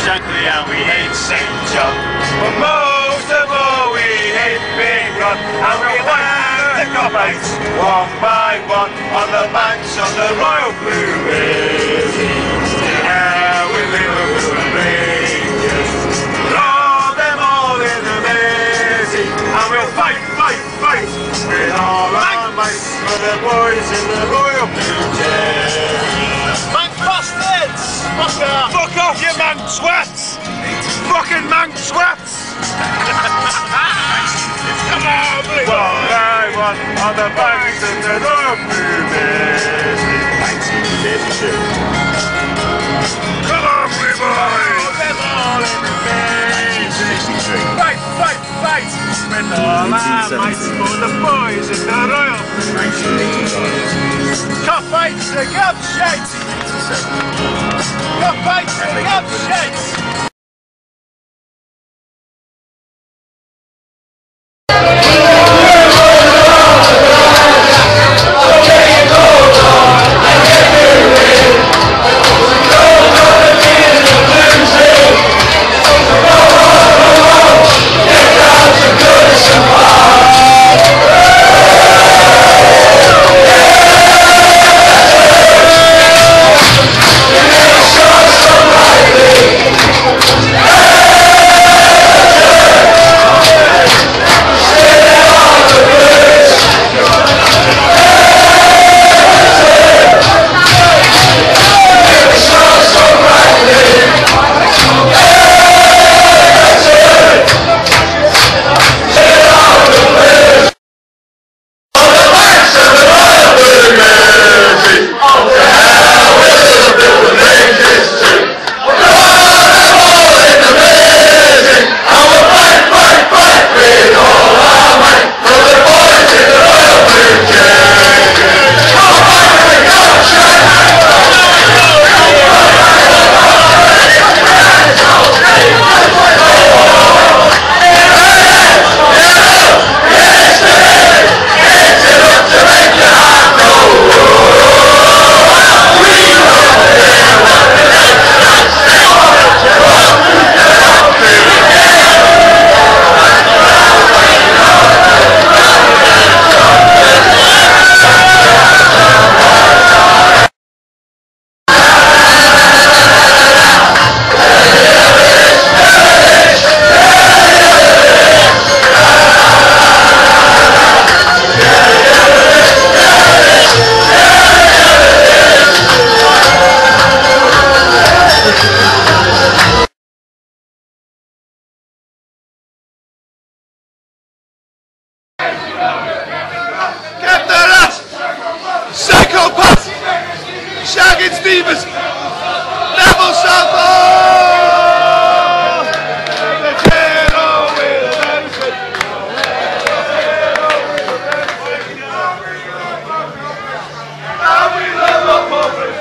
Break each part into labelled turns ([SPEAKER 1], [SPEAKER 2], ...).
[SPEAKER 1] Shankly and we hate St. John. But most of all we hate Big Run, and we whack the cop-outs one by one on the banks of the Royal Blue Mersey. Yeah, with Liverpool and Rangers, throw them all in the Mersey, and we'll fight, fight, fight with all our might for the boys in the Royal Blue Jersey.
[SPEAKER 2] Mank bastards!
[SPEAKER 1] Fuck off, you mank swats! Fucking mank swats!
[SPEAKER 2] Come on, please!
[SPEAKER 1] What I want on the banks of the Royal Blue Mersey. 1932. Come on, blue boys!
[SPEAKER 2] Them all in the Mersey!
[SPEAKER 1] 1963. Fight, fight, fight! With all our might for the boys in the Royal Blue Mersey.
[SPEAKER 2] Cock-fights and gobshites! Cock-fights and gobshites! Stevens, Neville Southall, the hero will answer. And we love our public.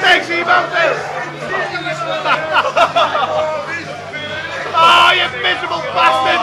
[SPEAKER 2] Thanks, Eventon. Oh, you miserable bastard!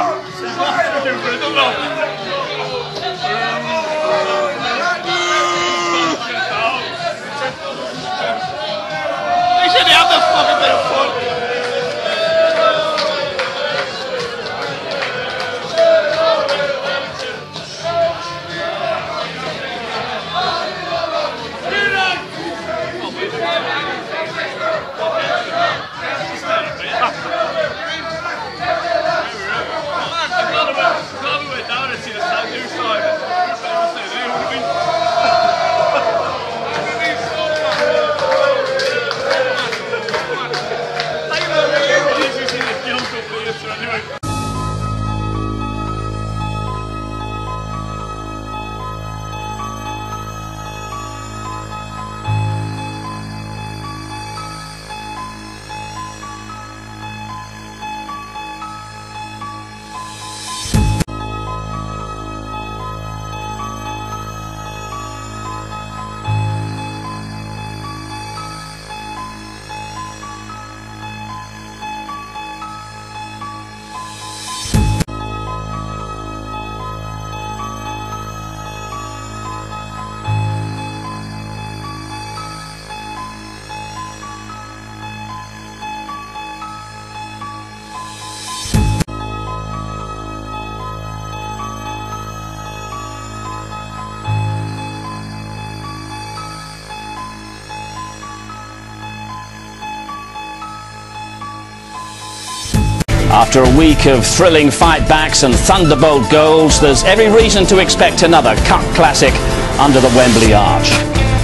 [SPEAKER 3] After a week of thrilling fight-backs and thunderbolt goals, there's every reason to expect another cup classic under the Wembley arch.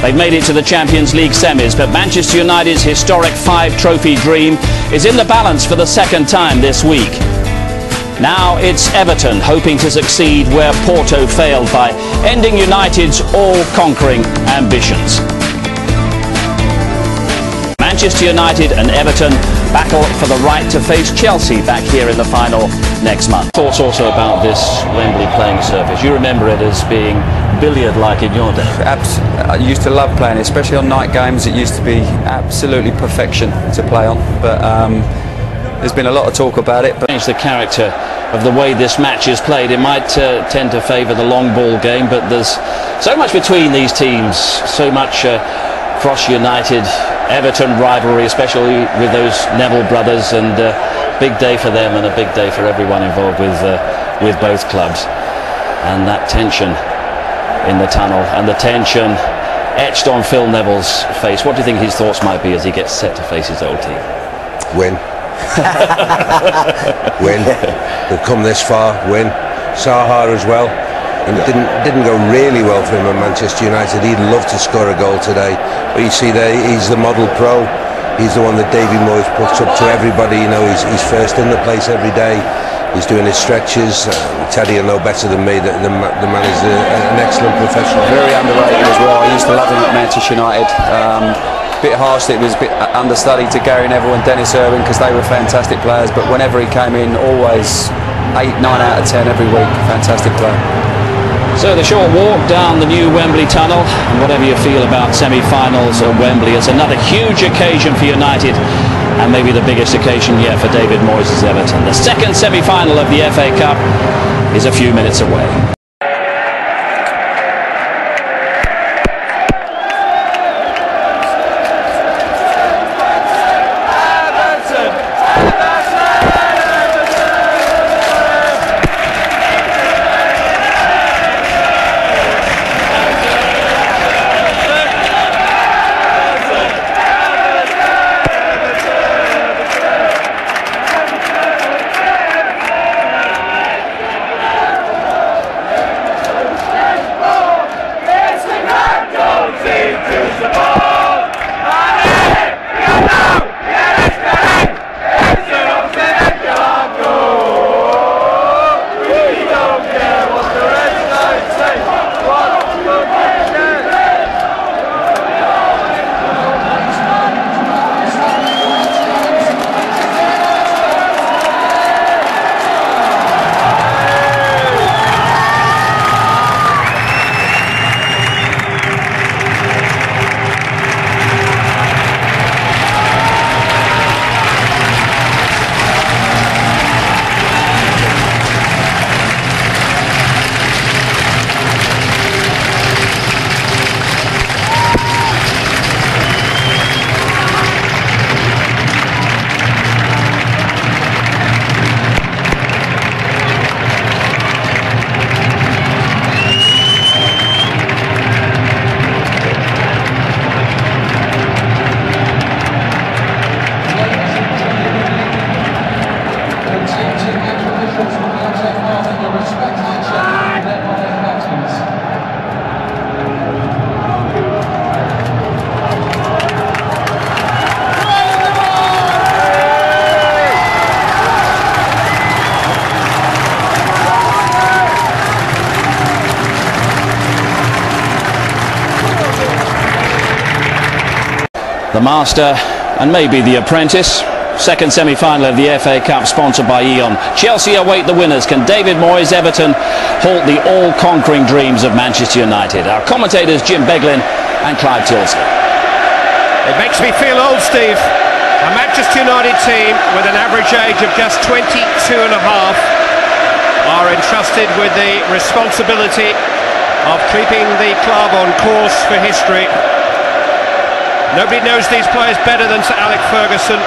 [SPEAKER 3] They've made it to the Champions League semis, but Manchester United's historic 5-trophy dream is in the balance for the second time this week. Now it's Everton hoping to succeed where Porto failed by ending United's all-conquering ambitions. Manchester United and Everton battle for the right to face Chelsea back here in the final next month. Thoughts also about this Wembley playing surface? You remember it as being billiard-like in your day.
[SPEAKER 4] I used to love playing, especially on night games. It used to be absolutely perfection to play on, but there's been a lot of talk about it. But
[SPEAKER 3] change the character of the way this match is played. It might tend to favour the long ball game, but there's so much between these teams, so much cross United Everton rivalry, especially with those Neville brothers, and big day for them and a big day for everyone involved with both clubs. And that tension in the tunnel, and the tension etched on Phil Neville's face. What do you think his thoughts might be as he gets set to face his old team?
[SPEAKER 5] Win. Win. They've come this far. Win. Saha as well. And it didn't go really well for him at Manchester United. He'd love to score a goal today, but you see there, he's the model pro. He's the one that David Moyes puts up to everybody. You know, he's first in the place every day. He's doing his stretches. Teddy will know better than me that the man is an excellent professional.
[SPEAKER 4] very underrated as well. I used to love him at Manchester United. Bit harsh that it was a bit understudy to Gary Neville and Dennis Irwin, because they were fantastic players, but whenever he came in, always 8, 9 out of 10 every week. Fantastic player.
[SPEAKER 3] So the short walk down the new Wembley tunnel, and whatever you feel about semi-finals at Wembley, it's another huge occasion for United, and maybe the biggest occasion yet for David Moyes' Everton. The second semi-final of the FA Cup is a few minutes away. The master and maybe the apprentice. Second semi-final of the FA Cup, sponsored by E.ON. Chelsea await the winners. Can David Moyes' Everton halt the all-conquering dreams of Manchester United? Our commentators Jim Beglin and Clive Tilsley.
[SPEAKER 6] It makes me feel old, Steve. A Manchester United team with an average age of just 22 and a half are entrusted with the responsibility of keeping the club on course for history. Nobody knows these players better than Sir Alex Ferguson,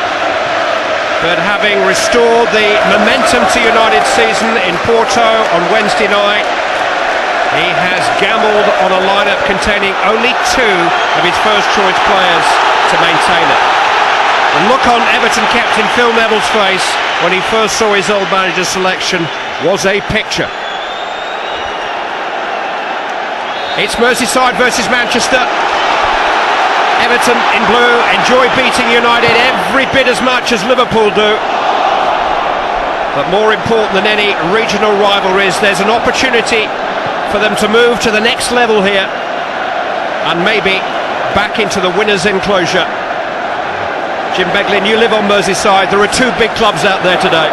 [SPEAKER 6] but having restored the momentum to United's season in Porto on Wednesday night, he has gambled on a lineup containing only 2 of his first choice players to maintain it. The look on Everton captain Phil Neville's face when he first saw his old manager's selection was a picture. It's Merseyside versus Manchester. Everton in blue enjoy beating United every bit as much as Liverpool do. But more important than any regional rivalries, there's an opportunity for them to move to the next level here and maybe back into the winners' enclosure. Jim Beglin, you live on Merseyside. There are two big clubs out there today.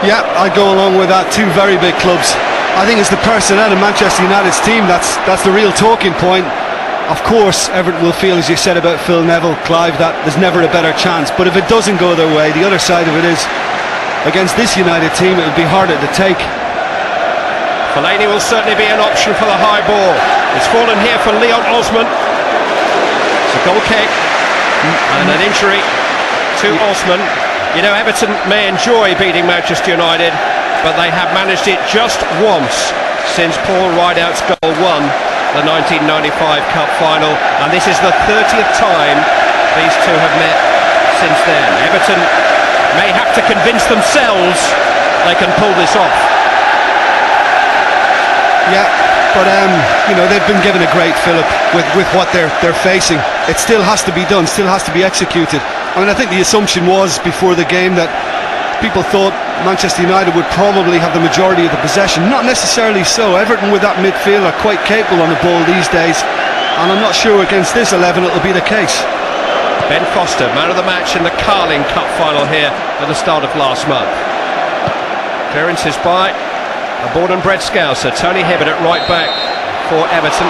[SPEAKER 2] Yeah, I go along with that. Two very big clubs. I think it's the personnel in Manchester United's team that's the real talking point. Of course, Everton will feel, as you said about Phil Neville, Clive, that there's never a better chance. But if it doesn't go their way, the other side of it is, against this United team, it would be harder to take.
[SPEAKER 6] Fellaini will certainly be an option for the high ball. It's fallen here for Leon Osman. It's a goal kick and an injury to Osman. You know, Everton may enjoy beating Manchester United, but they have managed it just once since Paul Rideout's goal won the 1995 Cup final, and this is the 30th time these two have met since then. Everton may have to convince themselves they can pull this off.
[SPEAKER 2] Yeah, but you know, they've been given a great fillip with what they're facing. It still has to be done, still has to be executed. I mean, I think the assumption was before the game that people thought Manchester United would probably have the majority of the possession. Not necessarily so. Everton with that midfield are quite capable on the ball these days, and I'm not sure against this 11 it'll be the case.
[SPEAKER 6] Ben Foster, man of the match in the Carling Cup final here at the start of last month. Clearances by a born and bred Scouser, Tony Hibbert at right back for Everton.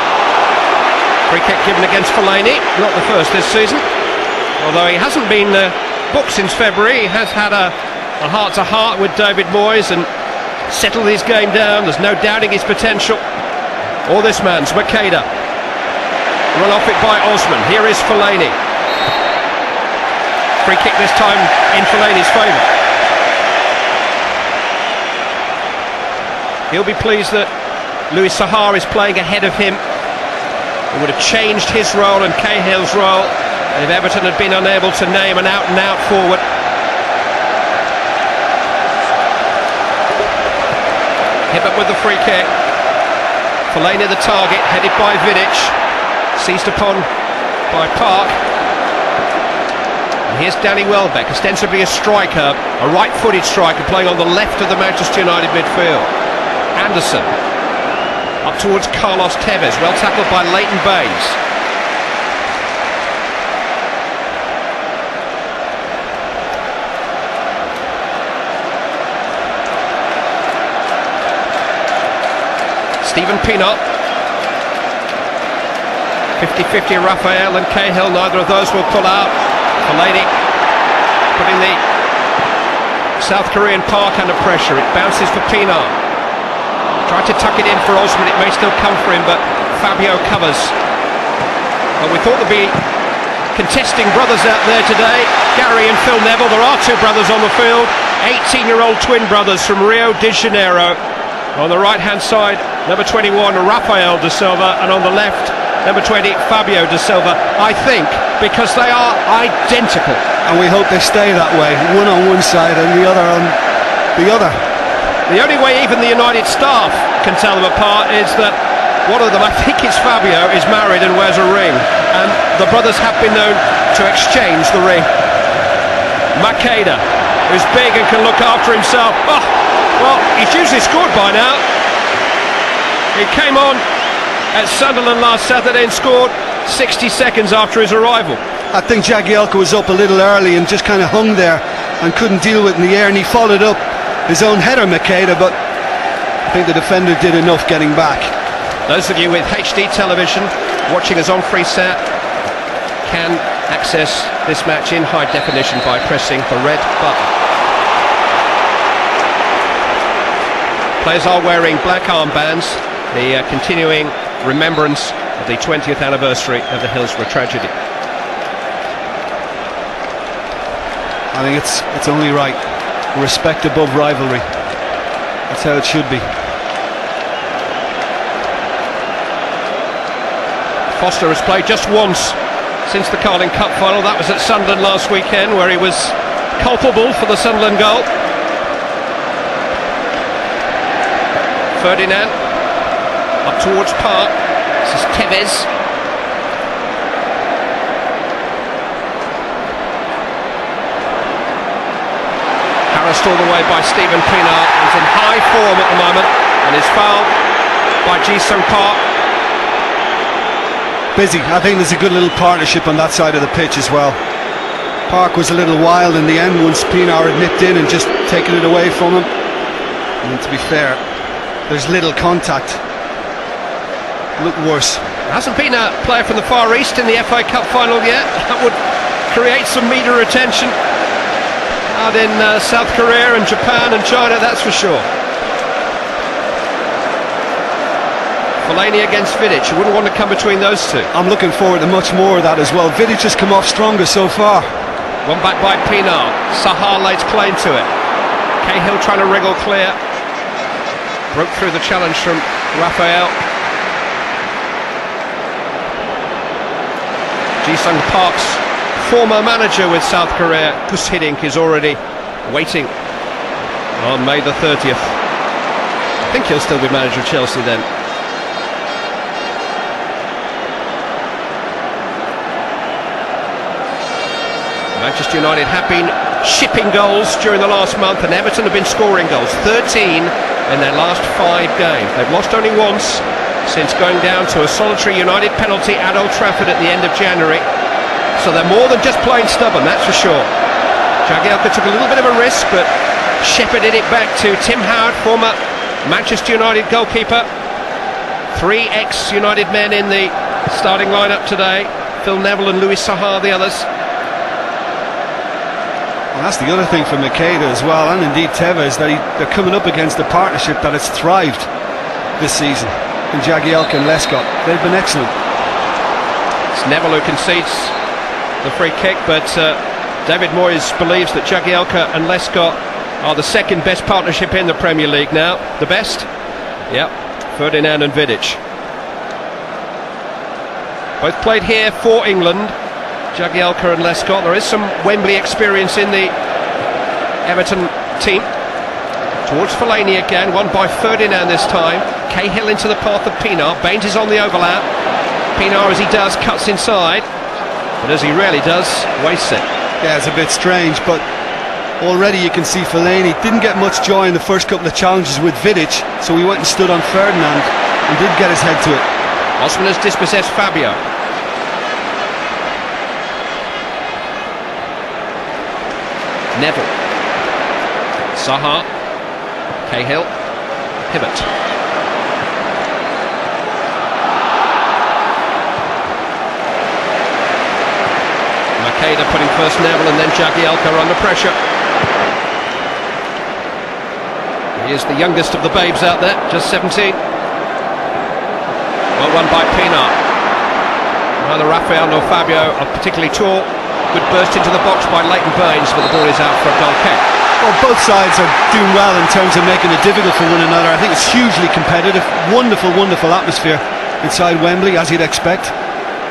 [SPEAKER 6] Free kick given against Fellaini, not the first this season. Although he hasn't been booked since February, he has had a heart-to-heart with David Moyes and settled his game down. There's no doubting his potential. Or this man's, Makeda. Run off it by Osman. Here is Fellaini. Free kick this time in Fellaini's favour. He'll be pleased that Louis Saha is playing ahead of him. It would have changed his role and Cahill's role if Everton had been unable to name an out-and-out forward. Hibbert with the free kick. Fellaini the target, headed by Vidic. Seized upon by Park. And here's Danny Welbeck, ostensibly a striker, a right-footed striker, playing on the left of the Manchester United midfield. Anderson up towards Carlos Tevez, well tackled by Leighton Baines. Stephen Pienaar. 50-50 Raphael and Cahill, neither of those will pull out. Fellaini putting the South Korean Park under pressure. It bounces for Pienaar. Tried to tuck it in for Osman, it may still come for him, but Fabio covers. Well, we thought there'd be contesting brothers out there today. Gary and Phil Neville, there are two brothers on the field. 18-year-old twin brothers from Rio de Janeiro. On the right-hand side, number 21, Rafael de Silva, and on the left, number 20, Fabio de Silva. I think because they are identical.
[SPEAKER 2] And we hope they stay that way, one on one side and the other on the other.
[SPEAKER 6] The only way even the United staff can tell them apart is that one of them, I think it's Fabio, is married and wears a ring. And the brothers have been known to exchange the ring. Makeda, who's big and can look after himself. Oh, well, he's usually scored by now. He came on at Sunderland last Saturday and scored 60 seconds after his arrival.
[SPEAKER 2] I think Jagielka was up a little early and just kind of hung there and couldn't deal with it in the air, and he followed up his own header, Makeda, but I think the defender did enough getting back.
[SPEAKER 6] Those of you with HD television watching us on Freesat can access this match in high definition by pressing the red button. Players are wearing black armbands, the continuing remembrance of the 20th anniversary of the Hillsborough tragedy.
[SPEAKER 2] I think it's only right. Respect above rivalry. That's how it should be.
[SPEAKER 6] Foster has played just once since the Carling Cup final. That was at Sunderland last weekend, where he was culpable for the Sunderland goal. Ferdinand up towards Park. This is Tevez. Harassed all the way by Stephen Pienaar. He's in high form at the moment, and is fouled by Ji-sung Park.
[SPEAKER 2] Busy. I think there's a good little partnership on that side of the pitch as well. Park was a little wild in the end once Pienaar had nipped in and just taken it away from him. And to be fair, there's little contact. Look worse.
[SPEAKER 6] Hasn't been a player from the Far East in the FA Cup final yet. That would create some media attention out in South Korea and Japan and China, that's for sure. Fellaini against Vidic. You wouldn't want to come between those two.
[SPEAKER 2] I'm looking forward to much more of that as well. Vidic has come off stronger so far.
[SPEAKER 6] One back by Pienaar. Sahar lays claim to it. Cahill trying to wriggle clear. Broke through the challenge from Raphael. Ji-sung Park's former manager with South Korea, Gus Hiddink, is already waiting on May the 30th. I think he'll still be manager of Chelsea then. Manchester United have been shipping goals during the last month, and Everton have been scoring goals. 13 in their last 5 games. They've lost only once since going down to a solitary United penalty at Old Trafford at the end of January. So they're more than just plain stubborn, that's for sure. Jagielka took a little bit of a risk, but shepherded it back to Tim Howard, former Manchester United goalkeeper. 3 ex-United men in the starting lineup today. Phil Neville and Louis Sahar, the others.
[SPEAKER 2] And that's the other thing for Makeda as well, and indeed Tevez, that they're coming up against a partnership that has thrived this season. And Jagielka and Lescott, they've been excellent.
[SPEAKER 6] It's Neville who concedes the free kick, but David Moyes believes that Jagielka and Lescott are the second best partnership in the Premier League now. The best? Yep, Ferdinand and Vidic. Both played here for England, Jagielka and Lescott. There is some Wembley experience in the Everton team. Towards Fellaini again, won by Ferdinand this time. Cahill into the path of Pienaar. Baines is on the overlap. Pienaar, as he does, cuts inside, but as he rarely does, wastes it.
[SPEAKER 2] Yeah, it's a bit strange, but already you can see Fellaini didn't get much joy in the first couple of challenges with Vidic, so he went and stood on Ferdinand and did get his head to it.
[SPEAKER 6] Osman has dispossessed Fabio. Neville. Sahar. Cahill. Hibbert. Makeda putting first Neville and then Jagielka under pressure. He is the youngest of the babes out there, just 17. Well run by Pienaar. Neither Raphael nor Fabio are particularly tall. Good burst into the box by Leighton Baines, but the ball is out for a goal kick.
[SPEAKER 2] Well, both sides are doing well in terms of making it difficult for one another. I think it's hugely competitive. Wonderful, wonderful atmosphere inside Wembley, as you'd expect.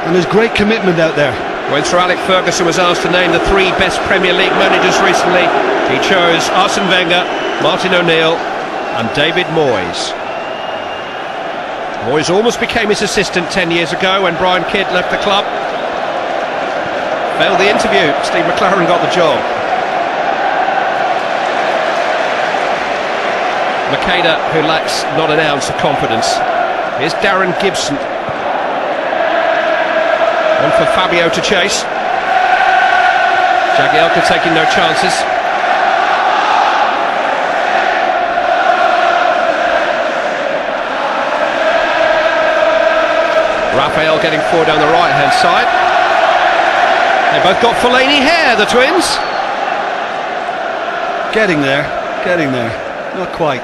[SPEAKER 2] And there's great commitment out there.
[SPEAKER 6] When Sir Alex Ferguson was asked to name the 3 best Premier League managers recently, he chose Arsene Wenger, Martin O'Neill and David Moyes. Moyes almost became his assistant 10 years ago when Brian Kidd left the club. Failed the interview. Steve McLaren got the job. Makeda, who lacks not an ounce of confidence. Here's Darren Gibson. One for Fabio to chase. Jagielka taking no chances. Raphael getting forward down the right hand side. They both got Fellaini hair, the twins.
[SPEAKER 2] Getting there, not quite.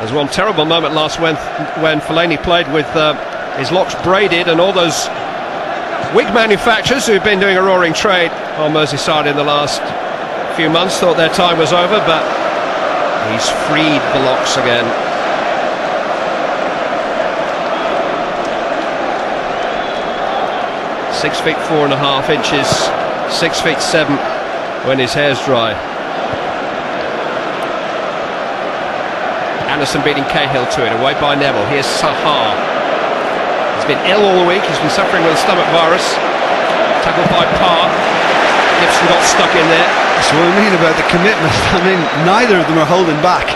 [SPEAKER 6] There's one terrible moment last when Fellaini played with his locks braided, and all those wig manufacturers who've been doing a roaring trade on Merseyside in the last few months thought their time was over, but he's freed the locks again. 6 feet 4.5 inches, 6 feet 7 when his hair's dry. Anderson beating Cahill to it, away by Neville. Here's Sahar. He's been ill all the week, he's been suffering with a stomach virus. Tackled by Parr. Gibson got stuck in there.
[SPEAKER 2] That's what I mean about the commitment. I mean, neither of them are holding back.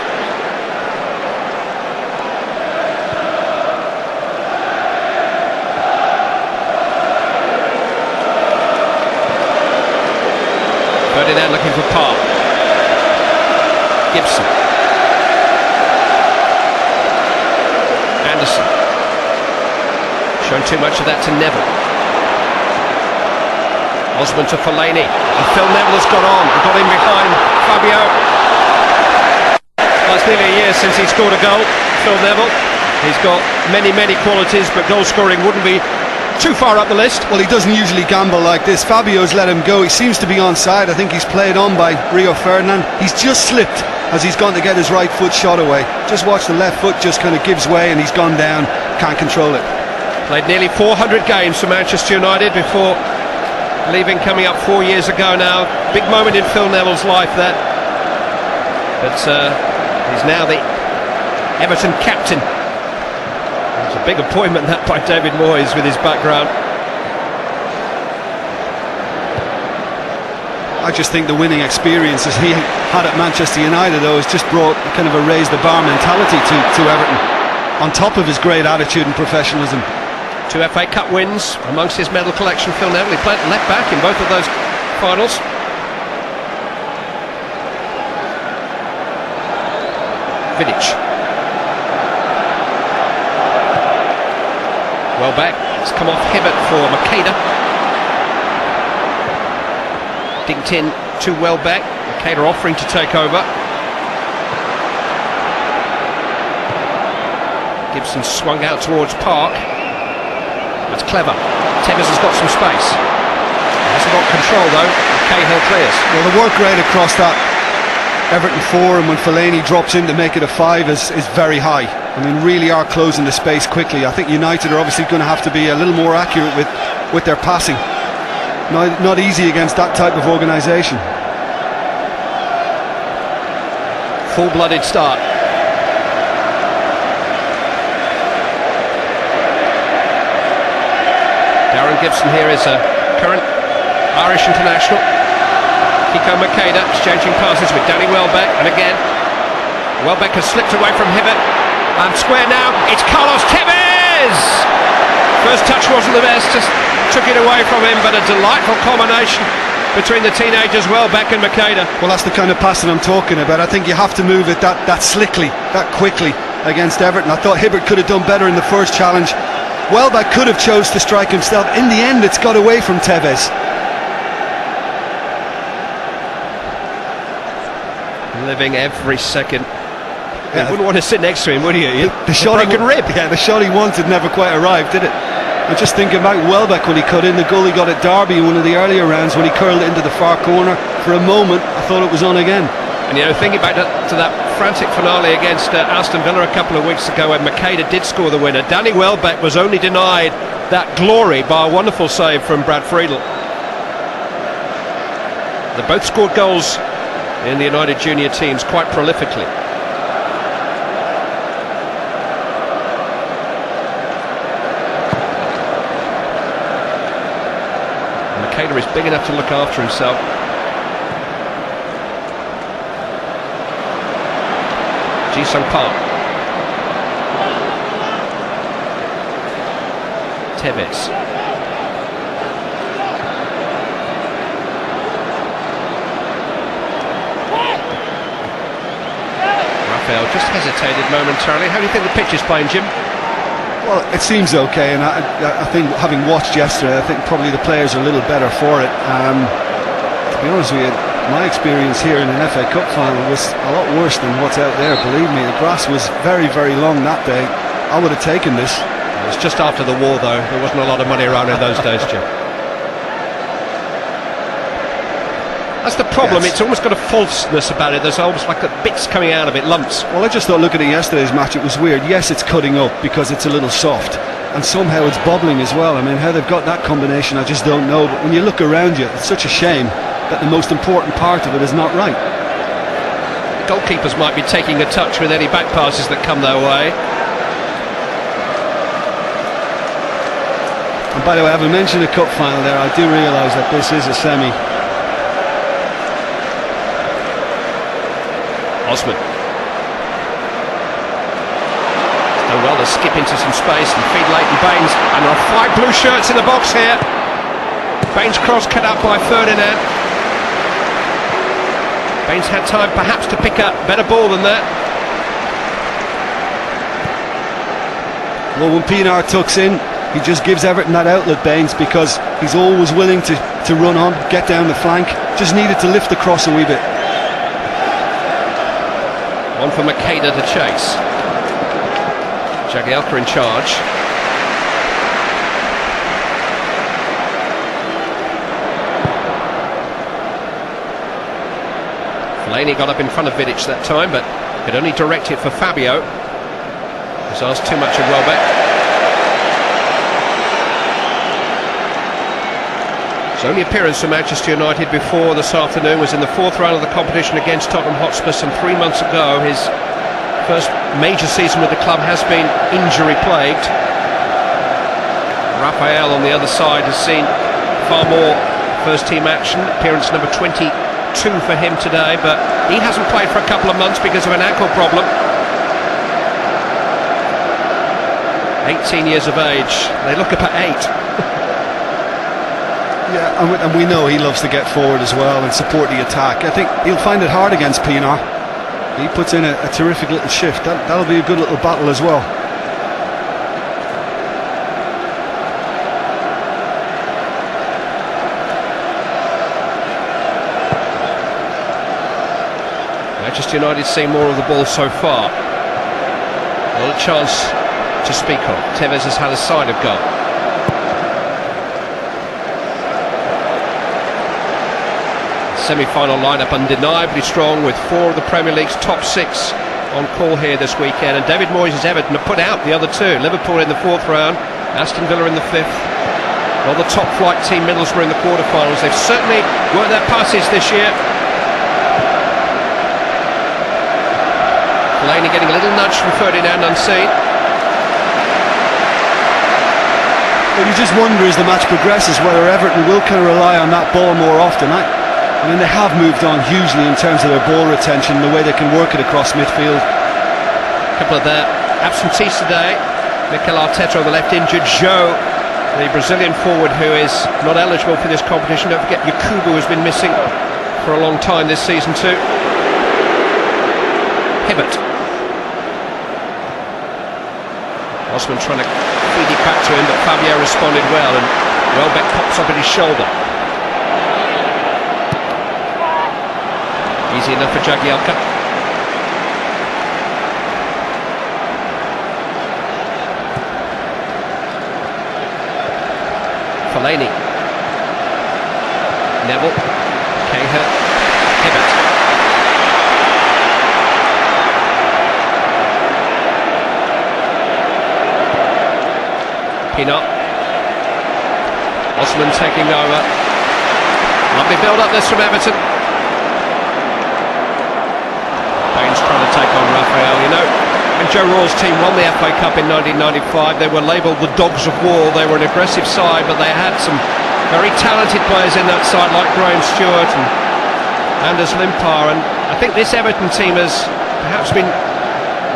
[SPEAKER 6] Ferdinand looking for Parr. Gibson. Anderson. Shown too much of that to Neville. Osman to Fellaini. And Phil Neville has got on and got in behind Fabio. Well, it's nearly a year since he scored a goal, Phil Neville. He's got many, many qualities, but goal scoring wouldn't be too far up the list.
[SPEAKER 2] Well, he doesn't usually gamble like this. Fabio's let him go. He seems to be onside. I think he's played on by Rio Ferdinand. He's just slipped as he's gone to get his right foot shot away. Just watch, the left foot just kind of gives way and he's gone down. Can't control it.
[SPEAKER 6] Played nearly 400 games for Manchester United before leaving, coming up 4 years ago now. Big moment in Phil Neville's life, that. But he's now the Everton captain. It's a big appointment, that, by David Moyes with his background.
[SPEAKER 2] I just think the winning experiences he had at Manchester United, though, has just brought kind of a raise the bar mentality to Everton, on top of his great attitude and professionalism.
[SPEAKER 6] 2 FA Cup wins amongst his medal collection, Phil Neville. He played left back in both of those finals. Vidic. Well back. It's come off Hibbert for Makeda. Dinked in to Welbeck. Makeda offering to take over. Gibson swung out towards Park. That's clever. Tevez has got some space. Hasn't got control though. Cahill clears.
[SPEAKER 2] Well, the work rate across that Everton 4 and when Fellaini drops in to make it a 5 is very high. I mean, really are closing the space quickly. I think United are obviously going to have to be a little more accurate with their passing. Not easy against that type of organisation.
[SPEAKER 6] Full-blooded start. Darren Gibson here is a current Irish international. Kiko Makeda exchanging passes with Danny Welbeck, and again Welbeck has slipped away from Hibbert. And square now, it's Carlos Tevez! First touch wasn't the best, just took it away from him, but a delightful combination between the teenagers Welbeck and Makeda.
[SPEAKER 2] Well, that's the kind of passing I'm talking about. I think you have to move it that slickly, that quickly against Everton. I thought Hibbert could have done better in the first challenge. Welbeck could have chose to strike himself. In the end, it's got away from Tevez.
[SPEAKER 6] Living every second. You wouldn't want to sit next to him, would you?
[SPEAKER 2] The shot
[SPEAKER 6] broken rib.
[SPEAKER 2] Yeah, the shot he wanted never quite arrived, did it? I'm just thinking about Welbeck when he cut in the goal he got at Derby in one of the earlier rounds when he curled it into the far corner. For a moment, I thought it was on again.
[SPEAKER 6] And, you know, thinking back to that frantic finale against Aston Villa a couple of weeks ago when Makeda did score the winner, Danny Welbeck was only denied that glory by a wonderful save from Brad Friedel. They both scored goals in the United junior teams quite prolifically. Makeda is big enough to look after himself. Ji-sung Park. Tevez. Raphael just hesitated momentarily. How do you think the pitch is playing, Jim?
[SPEAKER 2] Well, it seems okay, and I think, having watched yesterday, I think probably the players are a little better for it. To be honest with you, my experience here in an FA Cup final was a lot worse than what's out there, believe me. The grass was very, very long that day. I would have taken this.
[SPEAKER 6] It was just after the war, though. There wasn't a lot of money around in those days, Jim. That's the problem. Yes. It's almost got a falseness about it. There's almost like bits coming out of it, lumps.
[SPEAKER 2] Well, I just thought, looking at yesterday's match, it was weird. Yes, it's cutting up because it's a little soft, and somehow it's bubbling as well. I mean, how they've got that combination, I just don't know. But when you look around you, it's such a shame that the most important part of it is not right.
[SPEAKER 6] Goalkeepers might be taking a touch with any back passes that come their way.
[SPEAKER 2] And by the way, having mentioned the cup final there, I do realise that this is a semi.
[SPEAKER 6] Osman. Done well to skip into some space and feed Leighton Baines. And there are 5 blue shirts in the box here. Baines' cross cut out by Ferdinand. Baines had time perhaps to pick up better ball than that.
[SPEAKER 2] Well, when Pienaar tucks in, he just gives Everton that outlet, Baines, because he's always willing to run on, get down the flank. Just needed to lift the cross a wee bit.
[SPEAKER 6] One for Makeda to chase. Jagielka in charge. Fellaini got up in front of Vidic that time, but could only direct it for Fabio. He's asked too much of Welbeck. His only appearance for Manchester United before this afternoon was in the 4th round of the competition against Tottenham Hotspur some 3 months ago. His first major season with the club has been injury-plagued. Rafael on the other side has seen far more first-team action. Appearance number 22 for him today, but he hasn't played for a couple of months because of an ankle problem. 18 years of age. They look up at 8.
[SPEAKER 2] Yeah, and we know he loves to get forward as well and support the attack. I think he'll find it hard against Pienaar. He puts in a terrific little shift. That'll be a good little battle as well.
[SPEAKER 6] Manchester United see more of the ball so far. Not a chance to speak of. Tevez has had a side of goal. Semi-final lineup undeniably strong, with 4 of the Premier League's top 6 on call here this weekend, and David Moyes' Everton have put out the other 2. Liverpool in the 4th round, Aston Villa in the 5th. Well, the top flight team Middlesbrough in the quarterfinals. They've certainly worked their passes this year. Fellaini getting a little nudge from Ferdinand unseen.
[SPEAKER 2] Well, you just wonder as the match progresses whether Everton will kind of rely on that ball more often. I mean, they have moved on hugely in terms of their ball retention, the way they can work it across midfield.
[SPEAKER 6] A couple of their absentees today. Mikel Arteta on the left, injured. Joe, the Brazilian forward who is not eligible for this competition. Don't forget, Yakubu has been missing for a long time this season too. Hibbert. Osman trying to feed it back to him, but Fabio responded well, and Welbeck pops up at his shoulder. Easy enough for Jagielka. Fellaini. Neville. Cahill. Hibbert. Pienaar. Osman taking over. Lovely build-up this from Everton. Baines trying to take on Rafael. You know, when Joe Rawls' team won the FA Cup in 1995, they were labelled the Dogs of War. They were an aggressive side, but they had some very talented players in that side, like Graham Stewart and Anders Limpar. And I think this Everton team has perhaps been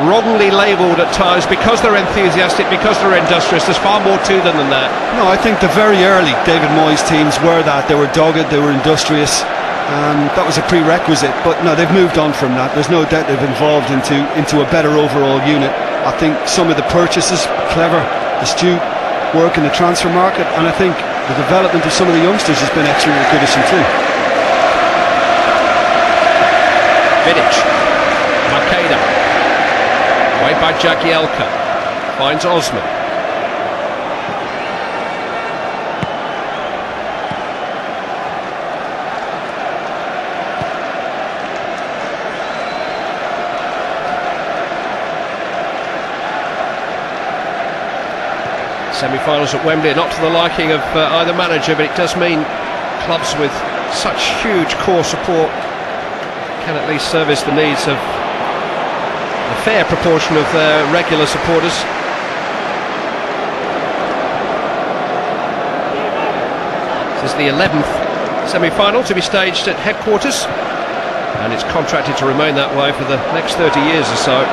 [SPEAKER 6] wrongly labelled at times because they're enthusiastic, because they're industrious. There's far more to them than that.
[SPEAKER 2] No, I think the very early David Moyes teams were that. They were dogged, they were industrious. That was a prerequisite, but no, they've moved on from that. There's no doubt they've evolved into a better overall unit. I think some of the purchases, clever, astute work in the transfer market, and I think the development of some of the youngsters has been excellently goodison too.
[SPEAKER 6] Vidic, Makeda, away by Jagielka, finds Osman. Semi-finals at Wembley are not to the liking of either manager, but it does mean clubs with such huge core support can at least service the needs of a fair proportion of their regular supporters. This is the 11th semi-final to be staged at headquarters, and it's contracted to remain that way for the next 30 years or so.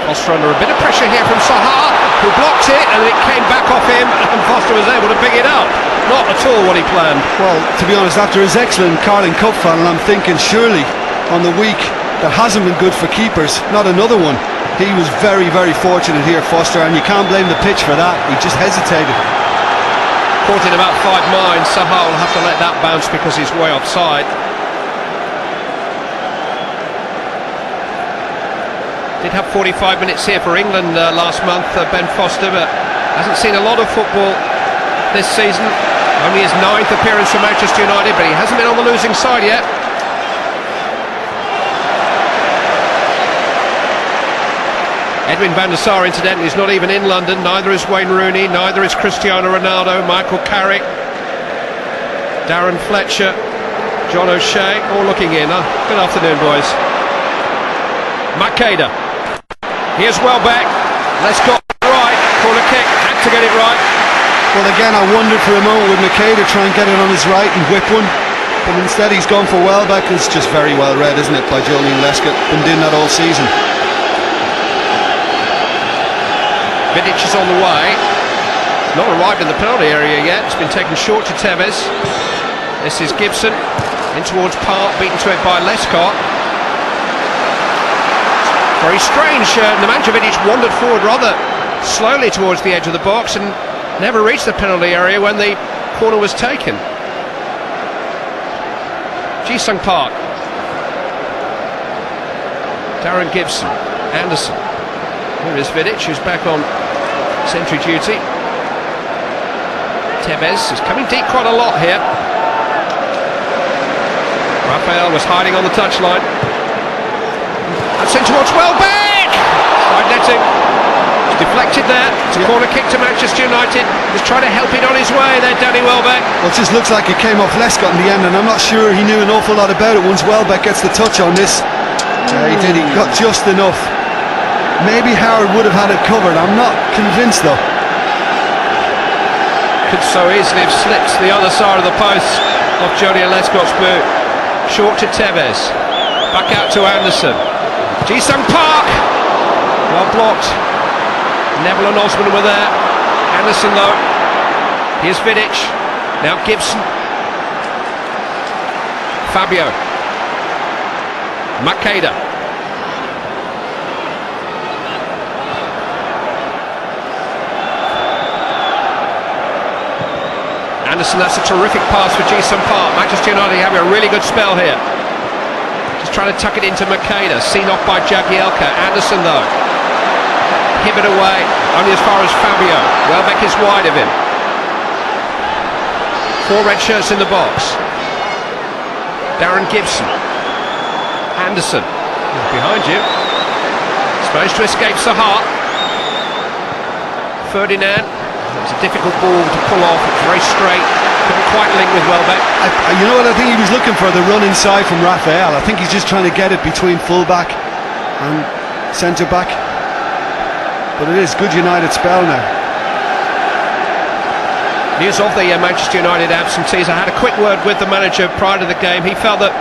[SPEAKER 6] Foster under a bit of pressure here from Sahar, who blocked it, and it came back off him, and Foster was able to pick it up. Not at all what he planned.
[SPEAKER 2] Well, to be honest, after his excellent Carling Cup final, I'm thinking surely on the week that hasn't been good for keepers, not another one. He was very, very fortunate here, Foster, and you can't blame the pitch for that. He just hesitated.
[SPEAKER 6] Caught in about 5 minds. Sahar will have to let that bounce because he's way offside. Did have 45 minutes here for England last month, Ben Foster, but hasn't seen a lot of football this season. Only his 9th appearance for Manchester United, but he hasn't been on the losing side yet. Edwin van der Sar, incidentally, is not even in London. Neither is Wayne Rooney, neither is Cristiano Ronaldo, Michael Carrick, Darren Fletcher, John O'Shea, all looking in. Good afternoon, boys. Makeda. Here's Welbeck. Let's go right. Corner kick. Had to get it right.
[SPEAKER 2] Well, again, I wondered for a moment would Makeda try and get it on his right and whip one, but instead he's gone for Welbeck. It's just very well read, isn't it, by Julian Lescott? Been doing that all season.
[SPEAKER 6] Vidic is on the way. Not arrived in the penalty area yet. It's been taken short to Tevez. This is Gibson. In towards Park, beaten to it by Lescott. Very strange. Nemanja Vidic wandered forward rather slowly towards the edge of the box and never reached the penalty area when the corner was taken. Ji-sung Park. Darren Gibson. Anderson. Here is Vidic, who's back on sentry duty. Tevez is coming deep quite a lot here. Raphael was hiding on the touchline. That's in towards Welbeck! Side netting. It's deflected there. It's a corner kick to Manchester United. He's trying to help it on his way there, Danny Welbeck.
[SPEAKER 2] Well, it just looks like it came off Lescott in the end, and I'm not sure he knew an awful lot about it once Welbeck gets the touch on this. He did, he got just enough. Maybe Howard would have had it covered. I'm not convinced though.
[SPEAKER 6] Could so easily have slipped the other side of the post of Julian Lescott's boot. Short to Tevez. Back out to Anderson. Ji-sung Park. Well blocked. Neville and Osman were there. Anderson though. Here's Vidic. Now Gibson. Fabio. Makeda. Anderson, that's a terrific pass for Ji-sung Park. Manchester United having a really good spell here. Just trying to tuck it into Makeda. Seen off by Jagielka. Anderson though. Hib it away. Only as far as Fabio. Welbeck is wide of him. 4 red shirts in the box. Darren Gibson. Anderson. Behind you. He's managed to escape Sahar. Ferdinand. It was a difficult ball to pull off. It was very straight. Couldn't quite link with Welbeck.
[SPEAKER 2] You know what I think he was looking for? The run inside from Raphael. I think he's just trying to get it between full-back and centre-back. But it is good United spell now.
[SPEAKER 6] News of the Manchester United absentees. I had a quick word with the manager prior to the game. He felt that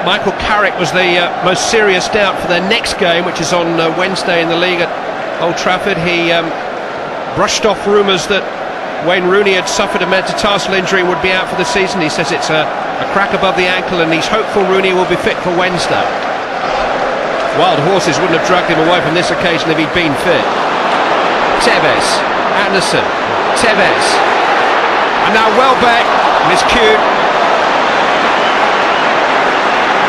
[SPEAKER 6] Michael Carrick was the most serious doubt for their next game, which is on Wednesday in the league at Old Trafford. He brushed off rumours that Wayne Rooney had suffered a metatarsal injury and would be out for the season. He says it's a crack above the ankle and he's hopeful Rooney will be fit for Wednesday. Wild horses wouldn't have dragged him away from this occasion if he'd been fit. Tevez, Anderson, Tevez, and now Welbeck, miscued.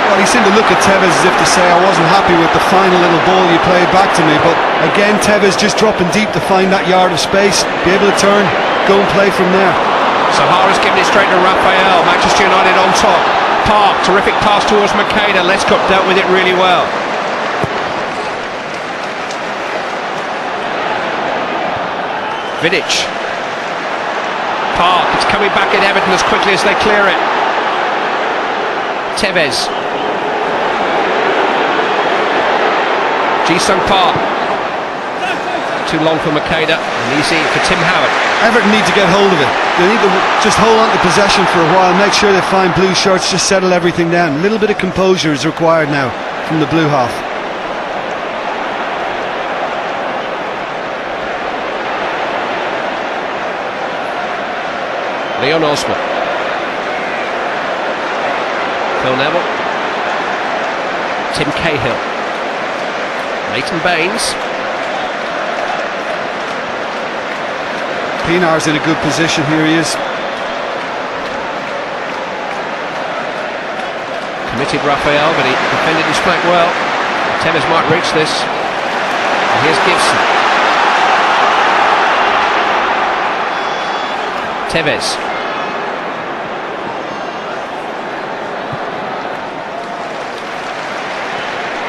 [SPEAKER 2] Well, he seemed to look at Tevez as if to say, I wasn't happy with the final little ball you played back to me, but again Tevez just dropping deep to find that yard of space, be able to turn, go and play from there.
[SPEAKER 6] Sahara's giving it straight to Raphael. Manchester United on top. Park, terrific pass towards Makeda. Lescott dealt with it really well. Vidic. Park, it's coming back at Everton as quickly as they clear it. Tevez. Ji-sung Park. Too long for Makeda, and easy for Tim Howard.
[SPEAKER 2] Everton need to get hold of it. They need to just hold on to possession for a while, make sure they find blue shirts, just settle everything down. A little bit of composure is required now from the blue half.
[SPEAKER 6] Leon Osman. Phil Neville. Tim Cahill. Leighton Baines.
[SPEAKER 2] Pinar's in a good position, here he is.
[SPEAKER 6] Committed Raphael, but he defended his flank well. Tevez might reach this. And here's Gibson. Tevez.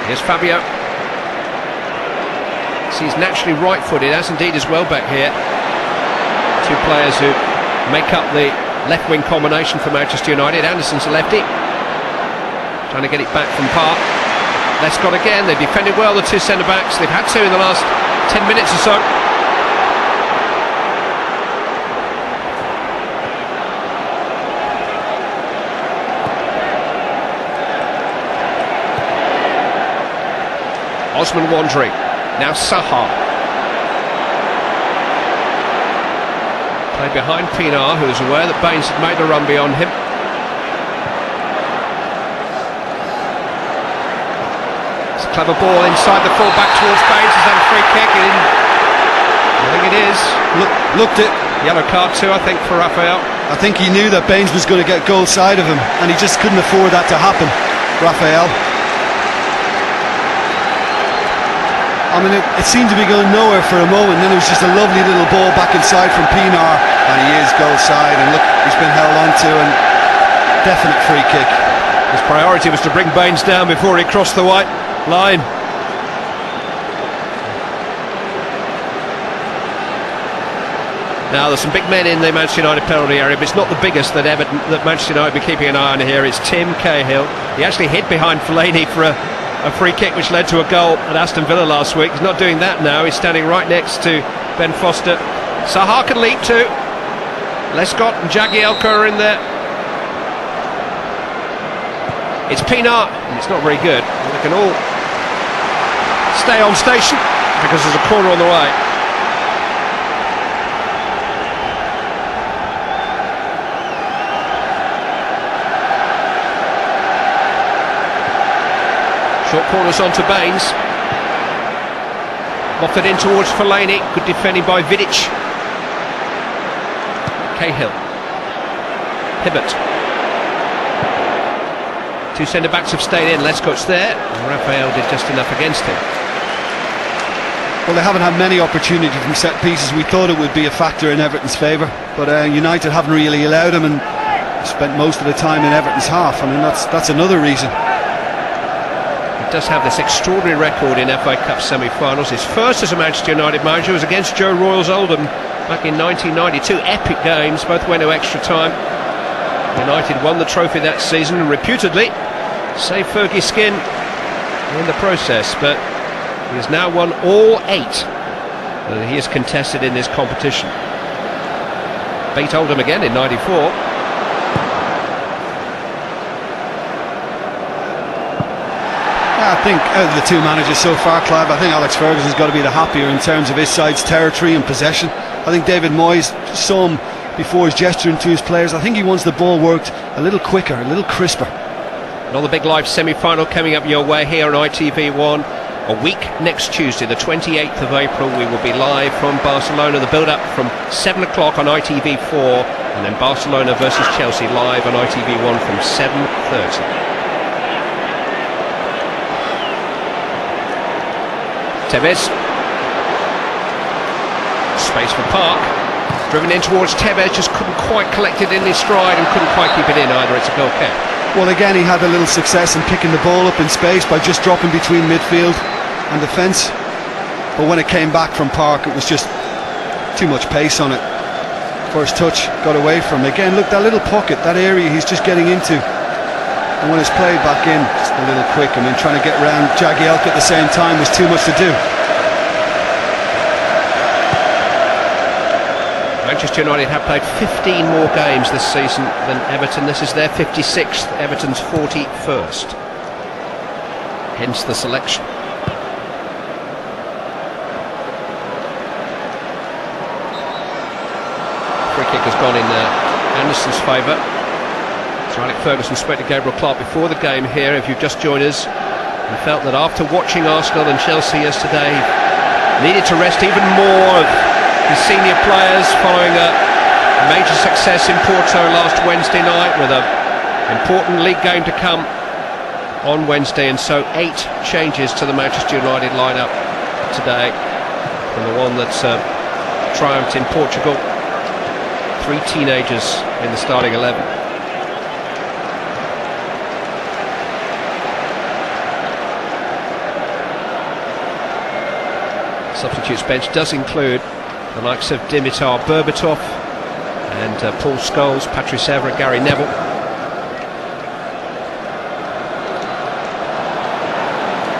[SPEAKER 6] Here's Fabio. He's naturally right-footed, as indeed is Welbeck here. Two players who make up the left-wing combination for Manchester United. Anderson's a lefty, trying to get it back from Park. Lescott again. They've defended well, the two centre-backs. They've had to in the last 10 minutes or so. Osman wandering. Now Sahar. Played behind Pinar, who was aware that Baines had made the run beyond him. It's a clever ball inside the full back towards Baines. Is that a free kick? I think it is.
[SPEAKER 2] Looked it.
[SPEAKER 6] Yellow card too, I think, for Raphael.
[SPEAKER 2] I think he knew that Baines was going to get goal side of him, and he just couldn't afford that to happen, Raphael. I mean, it seemed to be going nowhere for a moment, then it was just a lovely little ball back inside from Pinar, and he is goal side, and look, he's been held on to, and definite free kick.
[SPEAKER 6] His priority was to bring Baines down before he crossed the white line. Now there's some big men in the Manchester United penalty area, but it's not the biggest that Manchester United will be keeping an eye on here. It's Tim Cahill. He actually hid behind Fellaini for a free kick which led to a goal at Aston Villa last week. He's not doing that now. He's standing right next to Ben Foster. Sahar can leap too. Lescott and Jagielka are in there. It's Pinar, and it's not very good. They can all stay on station because there's a corner on the right. Short corners onto Baines. Moffat in towards Fellaini. Good defending by Vidic. Cahill. Hibbert. Two centre-backs have stayed in. Lescott's there. And Raphael did just enough against him.
[SPEAKER 2] Well, they haven't had many opportunities from set pieces. We thought it would be a factor in Everton's favour, but United haven't really allowed them, and spent most of the time in Everton's half. I mean, that's another reason.
[SPEAKER 6] Does have this extraordinary record in FA Cup semi-finals. His first as a Manchester United manager was against Joe Royals Oldham back in 1992. Epic games, both went to extra time. United won the trophy that season and reputedly saved Fergie skin in the process, but he has now won all 8 that he has contested in this competition. Beat Oldham again in 94.
[SPEAKER 2] I think out of the two managers so far, Clive, I think Alex Ferguson's got to be the happier in terms of his side's territory and possession. I think David Moyes saw him before he's gesturing to his players. I think he wants the ball worked a little quicker, a little crisper.
[SPEAKER 6] Another big live semi-final coming up your way here on ITV1. A week next Tuesday, the 28th of April, we will be live from Barcelona. The build-up from 7 o'clock on ITV4, and then Barcelona versus Chelsea live on ITV1 from 7:30. Tevez. Space for Park. Driven in towards Tevez, just couldn't quite collect it in his stride and couldn't quite keep it in either. It's a goal kick.
[SPEAKER 2] Well, again, he had a little success in picking the ball up in space by just dropping between midfield and defence. But when it came back from Park, it was just too much pace on it. First touch got away from him. Again, look, that little pocket, that area he's just getting into. And when it's played back in, just a little quick. I mean, trying to get round Jagielka at the same time was too much to do.
[SPEAKER 6] Manchester United have played 15 more games this season than Everton. This is their 56th, Everton's 41st. Hence the selection. Free kick has gone in Anderson's favour. Sir Alex Ferguson spoke to Gabriel Clark before the game here, if you've just joined us, and felt that after watching Arsenal and Chelsea yesterday, needed to rest even more of his senior players following a major success in Porto last Wednesday night, with an important league game to come on Wednesday, and so 8 changes to the Manchester United lineup today from the one that's triumphed in Portugal. 3 teenagers in the starting 11. Substitutes bench does include the likes of Dimitar Berbatov and Paul Scholes, Patrice Evra, Gary Neville.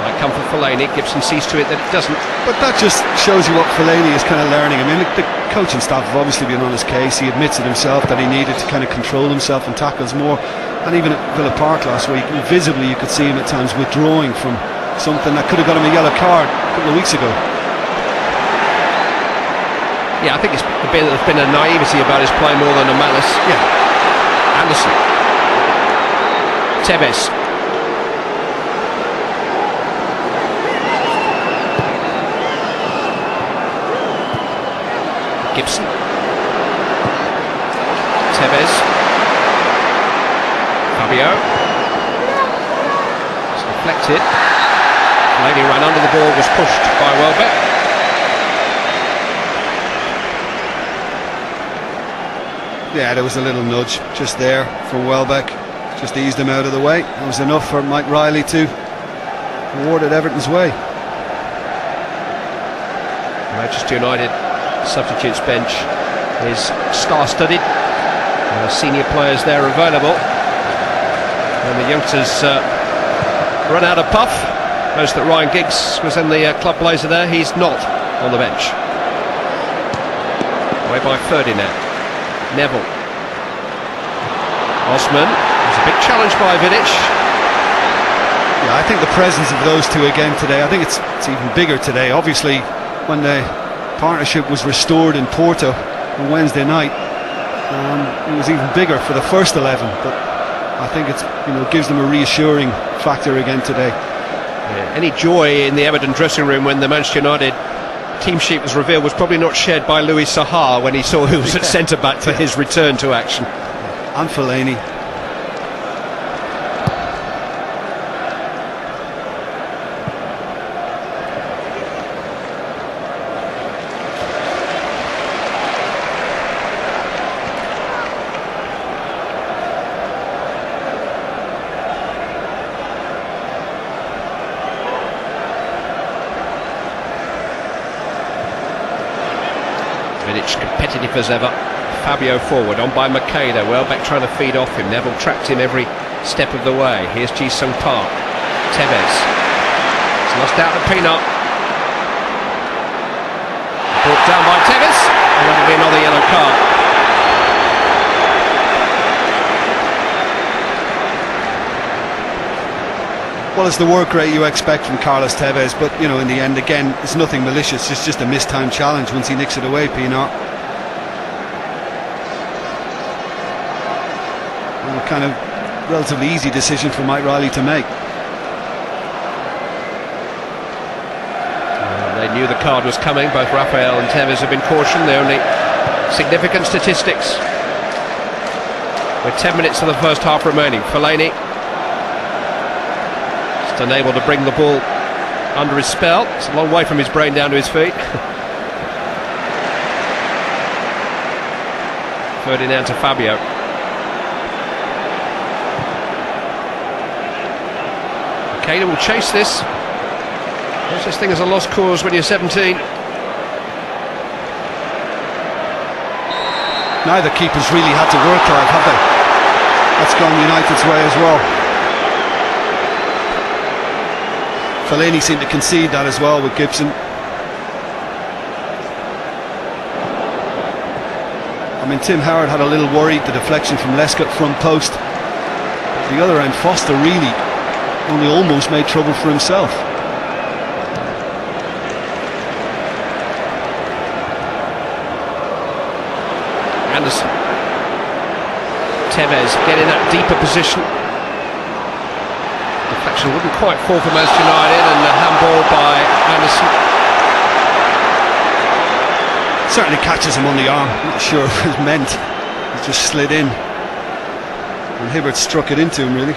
[SPEAKER 6] Might come for Fellaini. Gibson sees to it that it doesn't.
[SPEAKER 2] But that just shows you what Fellaini is kind of learning. I mean, the coaching staff have obviously been on his case. He admits it himself that he needed to kind of control himself and tackles more. And even at Villa Park last week, visibly you could see him at times withdrawing from something that could have got him a yellow card a couple of weeks ago.
[SPEAKER 6] Yeah, I think there's been a naivety about his play more than a malice.
[SPEAKER 2] Yeah.
[SPEAKER 6] Anderson. Tevez. Gibson. Tevez. Fabio. It's deflected. Lady ran under the ball, was pushed by Welbeck.
[SPEAKER 2] Yeah, there was a little nudge just there from Welbeck, just eased him out of the way. That was enough for Mike Riley to award it Everton's way.
[SPEAKER 6] Manchester United substitutes bench is star-studded. Senior players there available, and the youngsters run out of puff. Notice that Ryan Giggs was in the club blazer there. He's not on the bench. Away by Ferdinand. Neville. Osman. There's a big challenge by Vidic.
[SPEAKER 2] Yeah, I think the presence of those two again today, I think it's even bigger today. Obviously, when the partnership was restored in Porto on Wednesday night, it was even bigger for the first 11. But I think it's, gives them a reassuring factor again today.
[SPEAKER 6] Yeah, any joy in the Everton dressing room when the Manchester United team sheet was revealed was probably not shared by Louis Saha when he saw who was at centre-back for his return to action.
[SPEAKER 2] And Fellaini.
[SPEAKER 6] Competitive as ever. Fabio forward, on by Makeda. Welbeck trying to feed off him. Neville tracked him every step of the way. Here's Ji-sung Park. Tevez. It's lost out to Peanut. Brought down by Tevez. And that'll be another yellow card.
[SPEAKER 2] Well, it's the work rate you expect from Carlos Tevez, but in the end, again, it's nothing malicious. It's just a mistimed challenge once he nicks it away, Peanut. A kind of relatively easy decision for Mike Riley to make.
[SPEAKER 6] They knew the card was coming. Both Raphael and Tevez have been cautioned. The only significant statistics, with 10 minutes of the first half remaining. Fellaini just unable to bring the ball under his spell. It's a long way from his brain down to his feet. Ferdinand to Fabio. Makeda will chase this. There's this thing as a lost cause when you're 17.
[SPEAKER 2] Neither keepers really had to work hard, have they? That's gone United's way as well. Fellaini seemed to concede that as well with Gibson. I mean, Tim Howard had a little worry, the deflection from Lescott front post. At the other end, Foster really only almost made trouble for himself.
[SPEAKER 6] Anderson. Tevez getting that deeper position. Deflection wouldn't quite fall for Manchester United, and the handball by Anderson.
[SPEAKER 2] Certainly catches him on the arm. Not sure if it was meant. It just slid in, and Hibbert struck it into him, really.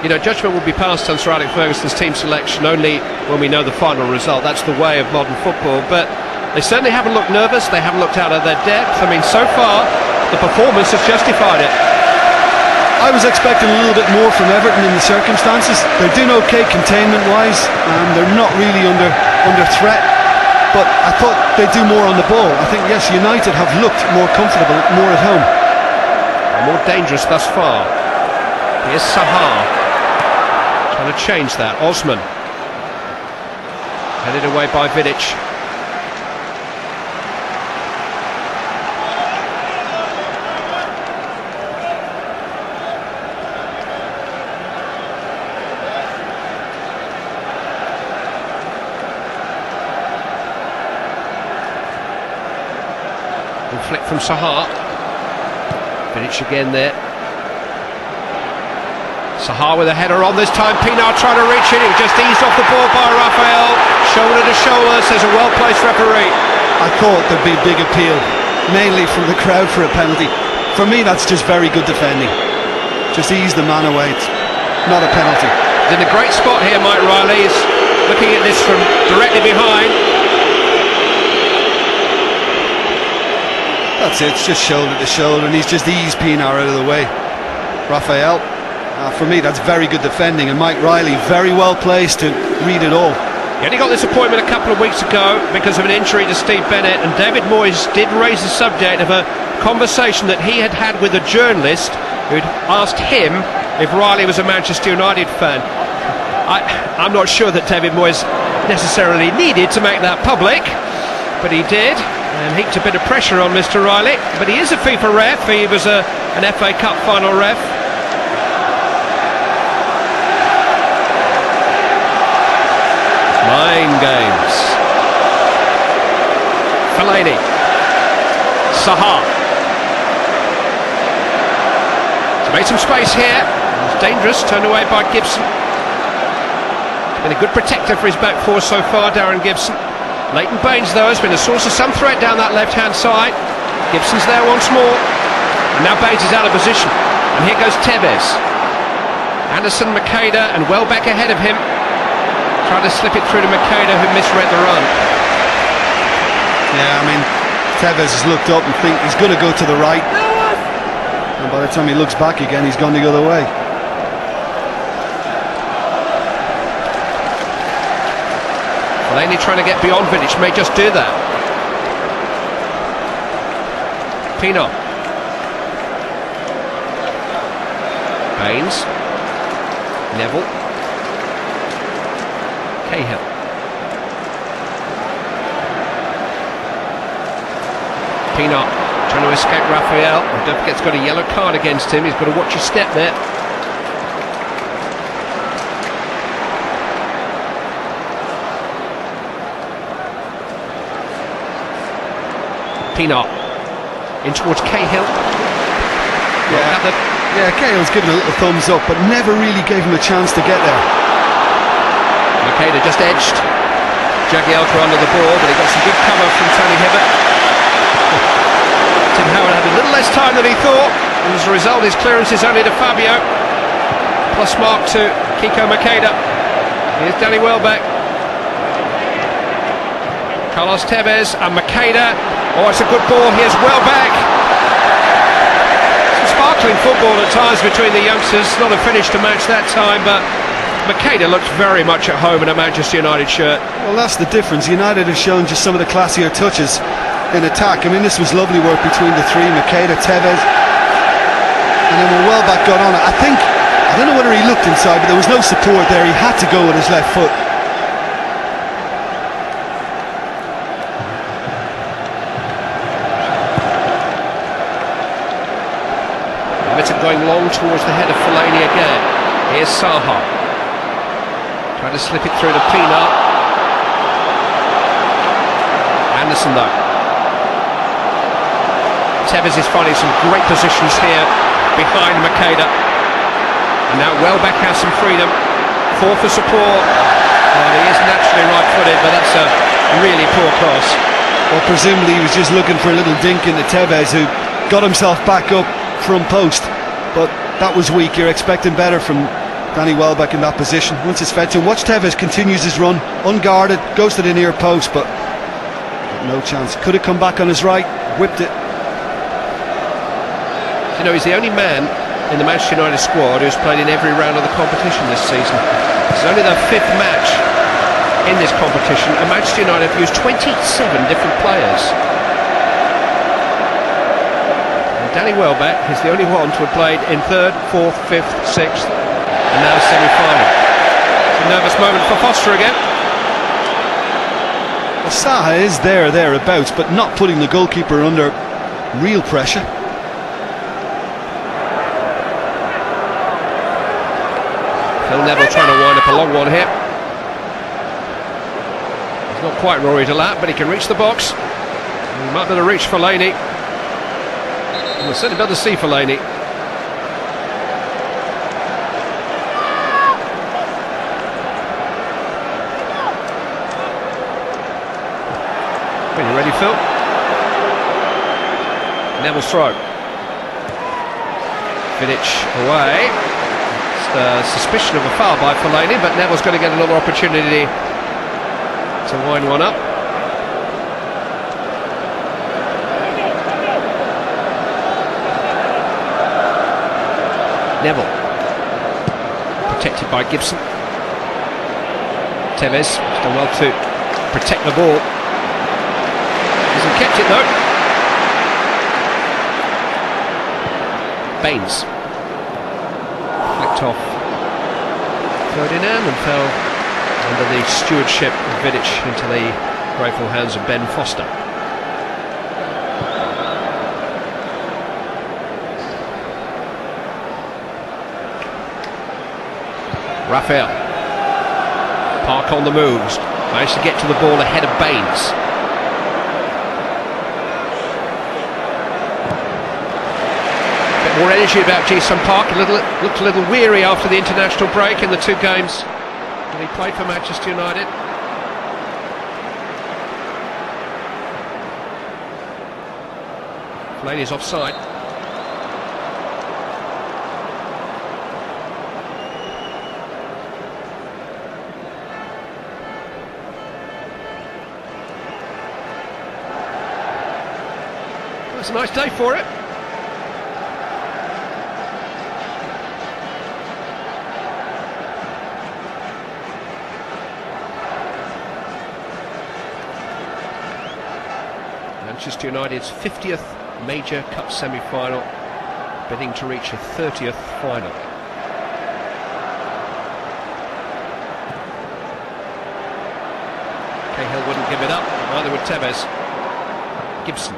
[SPEAKER 6] You know, judgment will be passed on Sir Alex Ferguson's team selection only when we know the final result. That's the way of modern football, but they certainly haven't looked nervous, they haven't looked out of their depth. I mean, so far, the performance has justified it.
[SPEAKER 2] I was expecting a little bit more from Everton in the circumstances. They're doing okay containment-wise, and they're not really under threat. But I thought they'd do more on the ball. I think, yes, United have looked more comfortable, more at home.
[SPEAKER 6] More dangerous thus far. Here's Sahar. Trying to change that. Osman. Headed away by Vidic. Flick from Sahar. Vidic again there. Sahar with a header on this time. Pinar trying to reach it. It just eased off the ball by Raphael. Shoulder to shoulder, says a well-placed referee.
[SPEAKER 2] I thought there'd be a big appeal, mainly from the crowd for a penalty. For me, that's just very good defending. Just ease the man away. It's not a penalty.
[SPEAKER 6] He's in a great spot here, Mike Riley. He's looking at this from directly behind.
[SPEAKER 2] That's it, it's just shoulder to shoulder, and he's just eased Pinar out of the way. Raphael, for me, that's very good defending, and Mike Riley very well placed to read it all.
[SPEAKER 6] He only got this appointment a couple of weeks ago because of an injury to Steve Bennett, and David Moyes did raise the subject of a conversation that he had had with a journalist who'd asked him if Riley was a Manchester United fan. I'm not sure that David Moyes necessarily needed to make that public, but he did. And heaped a bit of pressure on Mr. Riley, but he is a FIFA ref. He was an FA Cup final ref. Mind games. Fellaini. Sahar. He's made some space here. It's dangerous, turned away by Gibson. He's been a good protector for his back four so far, Darren Gibson. Leighton Baines, though, has been a source of some threat down that left-hand side. Gibson's there once more. And now Baines is out of position. And here goes Tevez. Anderson, Makeda, and well back ahead of him. Trying to slip it through to Makeda, who misread the run.
[SPEAKER 2] Yeah, I mean, Tevez has looked up and think he's going to go to the right. And by the time he looks back again, he's gone the other way.
[SPEAKER 6] Fellaini trying to get beyond Vidic, may just do that. Pino. Baines. Neville. Cahill. Pino trying to escape Raphael. Don't forget, he's got a yellow card against him. He's got to watch his step there. Pino in towards Cahill.
[SPEAKER 2] Yeah, Cahill's given a little thumbs up, but never really gave him a chance to get there.
[SPEAKER 6] Makeda just edged Jagielka under the ball, but he got some good cover from Tony Hibbert. Tim Howard had a little less time than he thought, and as a result his clearance is only to Fabio. Plus mark to Kiko Makeda. Here's Danny Welbeck. Carlos Tevez and Makeda. Oh, it's a good ball. Here's Welbeck. Some sparkling football at times between the youngsters. Not a finish to match that time, but Makeda looks very much at home in a Manchester United shirt.
[SPEAKER 2] Well, that's the difference. United have shown just some of the classier touches. in attack. I mean, this was lovely work between the three, Makeda, Tevez, and then when Welbeck got on it, I don't know whether he looked inside, but there was no support there. He had to go with his left foot.
[SPEAKER 6] Everton going long towards the head of Fellaini again. Here's Saha. Trying to slip it through to Pina. Anderson though. Tevez is finding some great positions here behind Makeda. And now Welbeck has some freedom. For support. Well, he is naturally right-footed, but that's a really poor cross.
[SPEAKER 2] Well, presumably he was just looking for a little dink into Tevez, who got himself back up from post. But that was weak. You're expecting better from Danny Welbeck in that position. Once it's fed to him, watch Tevez continues his run, unguarded, goes to the near post, but no chance. Could have come back on his right, whipped it.
[SPEAKER 6] You know, he's the only man in the Manchester United squad who's played in every round of the competition this season. It's only their 5th match in this competition, and Manchester United have used 27 different players. And Danny Welbeck is the only one to have played in 3rd, 4th, 5th, 6th, and now semi-final. It's a nervous moment for Foster again.
[SPEAKER 2] Well, Saha is thereabouts, but not putting the goalkeeper under real pressure.
[SPEAKER 6] Phil Neville trying to wind up a long one here. He's not quite Rory Delap, but he can reach the box. He might be able to reach Fellaini. We'll certainly be able to see Fellaini. Are you ready, Phil? Neville's throw. Vidic away. Suspicion of a foul by Fellaini, but Neville's going to get another opportunity to wind one up. Neville protected by Gibson. Tevez done well to protect the ball. Hasn't kept it though. Baines flicked off Ferdinand and fell under the stewardship of Vidic into the grateful hands of Ben Foster. Raphael. Park on the moves. Managed to get to the ball ahead of Baines. More energy about Ji-sung Park. Looked a little weary after the international break in the 2 games that he played for Manchester United. Fellaini's offside. Well, it's a nice day for it. Manchester United's 50th major cup semi-final, bidding to reach a 30th final. Cahill wouldn't give it up, neither would Tevez. Gibson.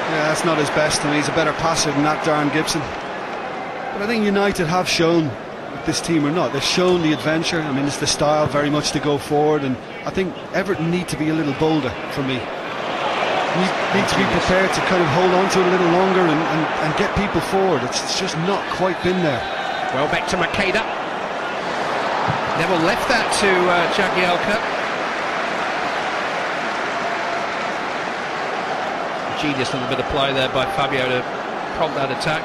[SPEAKER 2] Yeah, that's not his best, and he's a better passer than that, Darren Gibson. But I think United have shown, with this team or not, they've shown the adventure. I mean, it's the style very much to go forward, and I think Everton need to be a little bolder for me. Need to be prepared to kind of hold on to it a little longer and get people forward. It's just not quite been there.
[SPEAKER 6] Well, back to Makeda. Neville left that to Jagielka. Genius little bit of play there by Fabio to prompt that attack.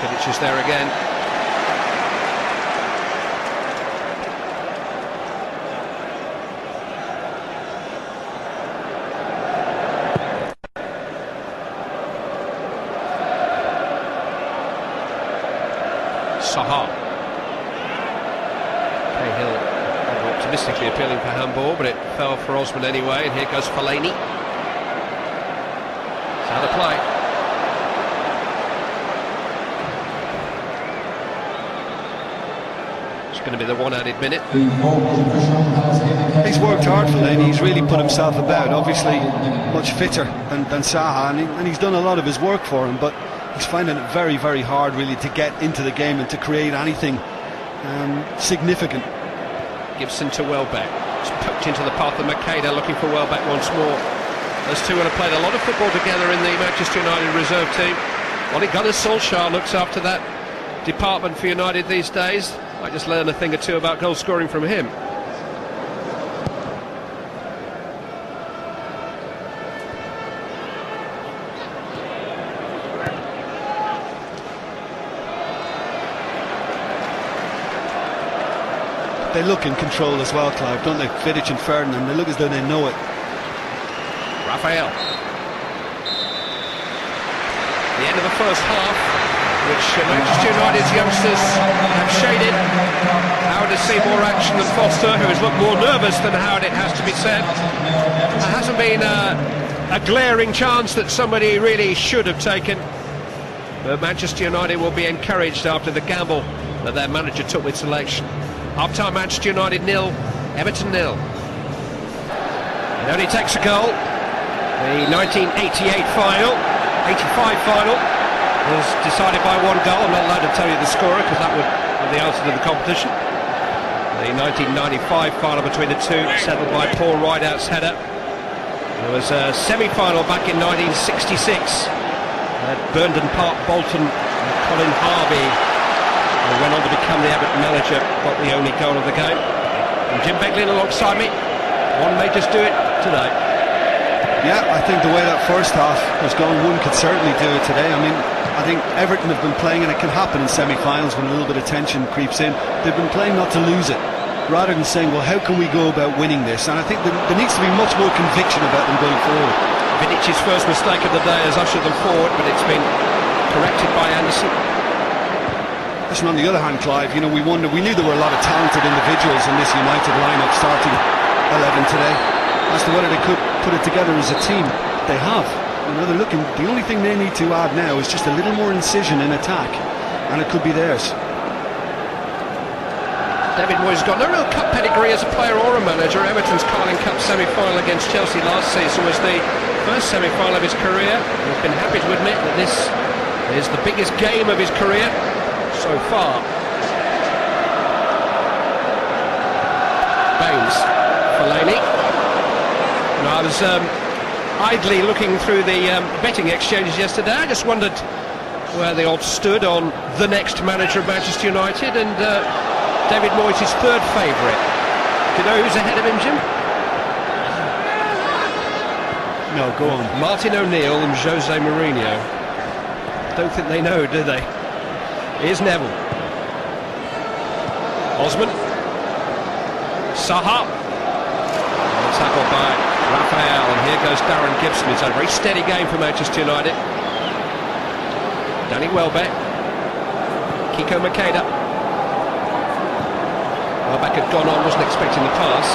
[SPEAKER 6] Vidic is there again. Saha. Cahill optimistically appealing for handball, but it fell for Osman anyway, and here goes Fellaini. It's out of play. It's going to be the one added minute.
[SPEAKER 2] He's worked hard, Fellaini. He's really put himself about. Obviously much fitter than Zaha, and he's done a lot of his work for him, but he's finding it very, very hard really to get into the game and to create anything significant.
[SPEAKER 6] Gibson to Welbeck. It's poked into the path of Makeda, looking for Welbeck once more. Those two will have played a lot of football together in the Manchester United reserve team. Ole Gunnar Solskjaer looks after that department for United these days. I just learned a thing or two about goal scoring from him.
[SPEAKER 2] They look in control as well, Clive, don't they? Vidic and Ferdinand, they look as though they know it.
[SPEAKER 6] Raphael. The end of the first half, which Manchester United's youngsters have shaded. Howard has seen more action than Foster, who has looked more nervous than Howard, it has to be said. There hasn't been a glaring chance that somebody really should have taken. But Manchester United will be encouraged after the gamble that their manager took with selection. Half-time, Manchester United 0, Everton 0. It only takes a goal. The 1988 final, 85 final, was decided by one goal. I'm not allowed to tell you the scorer because that would be the answer to the competition. The 1995 final between the two, settled by Paul Rideout's header. There was a semi-final back in 1966 at Burnden Park, Bolton. Colin Harvey, who went on to become the Everton manager, got the only goal of the game. And Jim Beglin alongside me. One may just do it today.
[SPEAKER 2] Yeah, I think the way that first half was going, one could certainly do it today. I mean, I think Everton have been playing, and it can happen in semi-finals when a little bit of tension creeps in. They've been playing not to lose it, rather than saying, well, how can we go about winning this? And I think there needs to be much more conviction about them going forward.
[SPEAKER 6] Vidic's first mistake of the day has ushered them forward, but it's been corrected by Anderson.
[SPEAKER 2] Listen, on the other hand, Clive, you know, we knew there were a lot of talented individuals in this United lineup starting 11 today. As to whether they could put it together as a team, they have. You know, they're looking. The only thing they need to add now is just a little more incision in attack, and it could be theirs.
[SPEAKER 6] David Moyes got no real cup pedigree as a player or a manager. Everton's Carling Cup semi-final against Chelsea last season was the first semi-final of his career. He's been happy to admit that this is the biggest game of his career so far. Baines, Fellaini. I was idly looking through the betting exchanges yesterday. I just wondered where the odds stood on the next manager of Manchester United, and David Moyes is third favourite. Do you know who's ahead of him, Jim?
[SPEAKER 2] No, go on.
[SPEAKER 6] Martin O'Neill and Jose Mourinho. Don't think they know, do they? Here's Neville. Osman. Zaha. Tackled by Raphael, and here goes Darren Gibson. It's a very steady game for Manchester United. Danny Welbeck. Kiko Makeda. Welbeck had gone on, wasn't expecting the pass.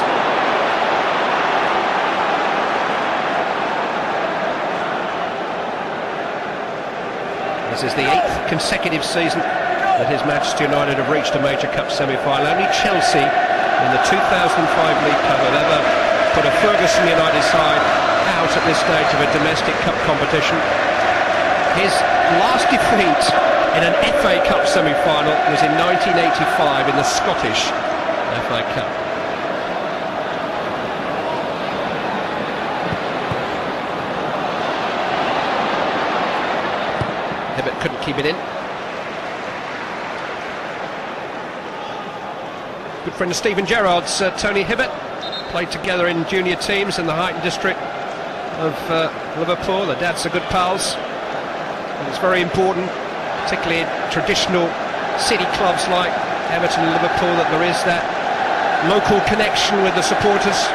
[SPEAKER 6] This is the 8th consecutive season that his Manchester United have reached a major cup semi-final. Only Chelsea in the 2005 League Cup have ever put a Ferguson United side out at this stage of a domestic cup competition. His last defeat in an FA Cup semi-final was in 1985 in the Scottish FA Cup. Hibbert couldn't keep it in. Good friend of Stephen Gerrard's, Tony Hibbert, played together in junior teams in the Highton district of Liverpool. Their dads are good pals, and it's very important, particularly in traditional city clubs like Everton and Liverpool, that there is that local connection with the supporters.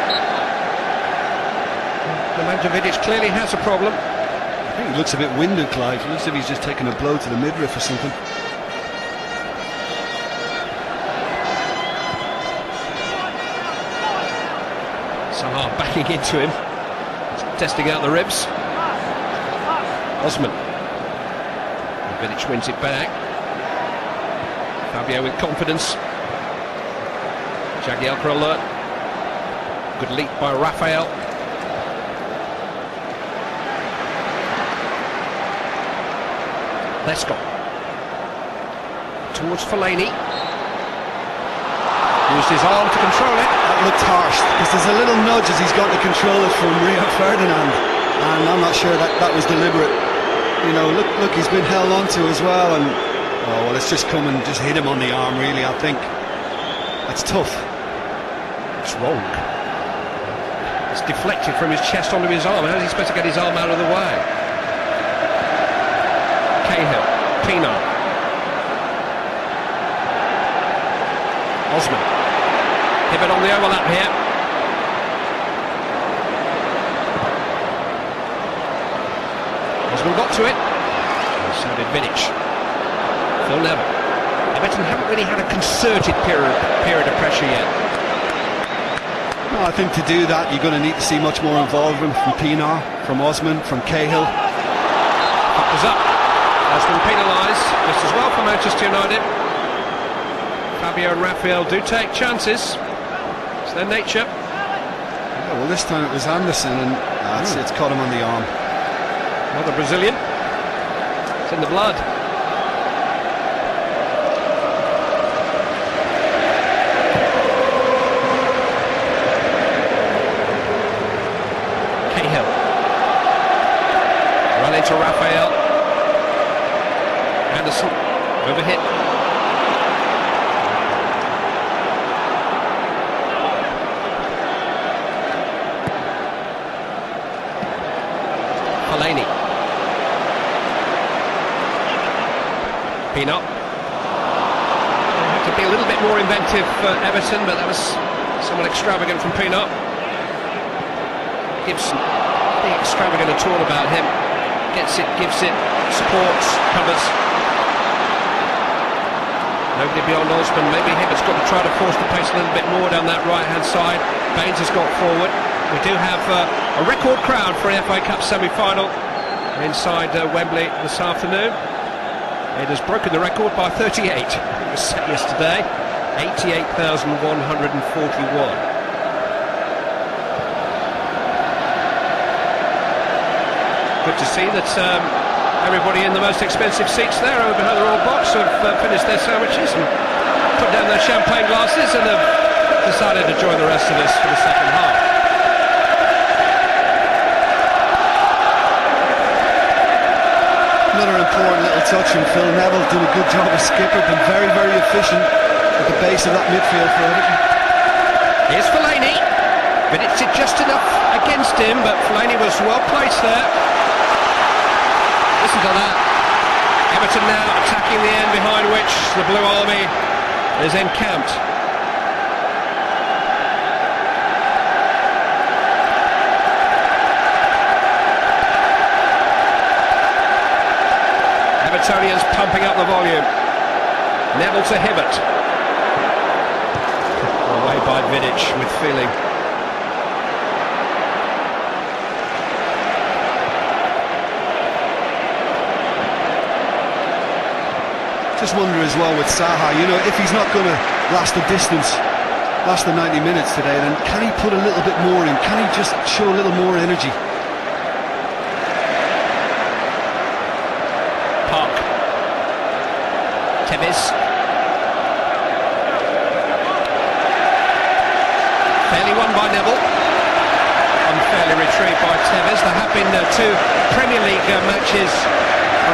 [SPEAKER 6] Nemanja Vidic clearly has a problem.
[SPEAKER 2] I think he looks a bit winded, Clive. It looks as if he's just taken a blow to the midriff or something.
[SPEAKER 6] backing into him, testing out the ribs. Osman. Vidic wins it back. Fabio with confidence. Jagielka alert. Good leap by Raphael. Lescott. Towards Fellaini. Used his arm to control it.
[SPEAKER 2] That looked harsh, because there's a little nudge as he's got to control it from Rio Ferdinand, and I'm not sure that was deliberate. You know, look, he's been held onto as well, and oh well, it's just come and just hit him on the arm. Really, I think that's tough.
[SPEAKER 6] It's wrong. It's deflected from his chest onto his arm. How is he supposed to get his arm out of the way? Cahill, Pino, Osman. Hibbert on the overlap here. Osman got to it. And so did Vidic. Phil Neville. Everton haven't really had a concerted period of pressure yet.
[SPEAKER 2] No, I think to do that you're going to need to see much more involvement from Pienaar, from Osman, from Cahill.
[SPEAKER 6] Puck was up. Osman penalised just as well for Manchester United. Fabio and Raphael do take chances. It's their nature.
[SPEAKER 2] Yeah, well, this time it was Anderson, and it's caught him on the arm.
[SPEAKER 6] Another Brazilian. It's in the blood. Cahill. Run into Raphael. Anderson. Overhit. Fellaini. Pino. Had to be a little bit more inventive for Everton, but that was somewhat extravagant from Pino. Gibson. Nothing extravagant at all about him. Gets it, gives it, supports, covers. Nobody beyond Osman. Maybe Hibbert's got to try to force the pace a little bit more down that right-hand side. Baines has got forward. We do have a record crowd for an FA Cup semi-final inside Wembley this afternoon. It has broken the record by 38. It was set yesterday, 88,141. Good to see that everybody in the most expensive seats there over behind the Royal Box have finished their sandwiches and put down their champagne glasses and have decided to join the rest of us for the second half.
[SPEAKER 2] Another important little touch from Phil Neville, doing a good job as skipper, been very, very efficient at the base of that midfield for Everton.
[SPEAKER 6] Here's Fellaini, but it's just enough against him, but Fellaini was well placed there. Listen to that. Everton now attacking the end behind which the Blue Army is encamped. Evertonians pumping up the volume. Neville to Hibbert. Away by Vidic with feeling.
[SPEAKER 2] Just wonder as well with Saha, you know, if he's not going to last the distance, last the 90 minutes today, then can he put a little bit more in? Can he just show a little more energy?
[SPEAKER 6] Park. Tevez. Fairly won by Neville. Unfairly retrieved by Tevez. There have been two Premier League matches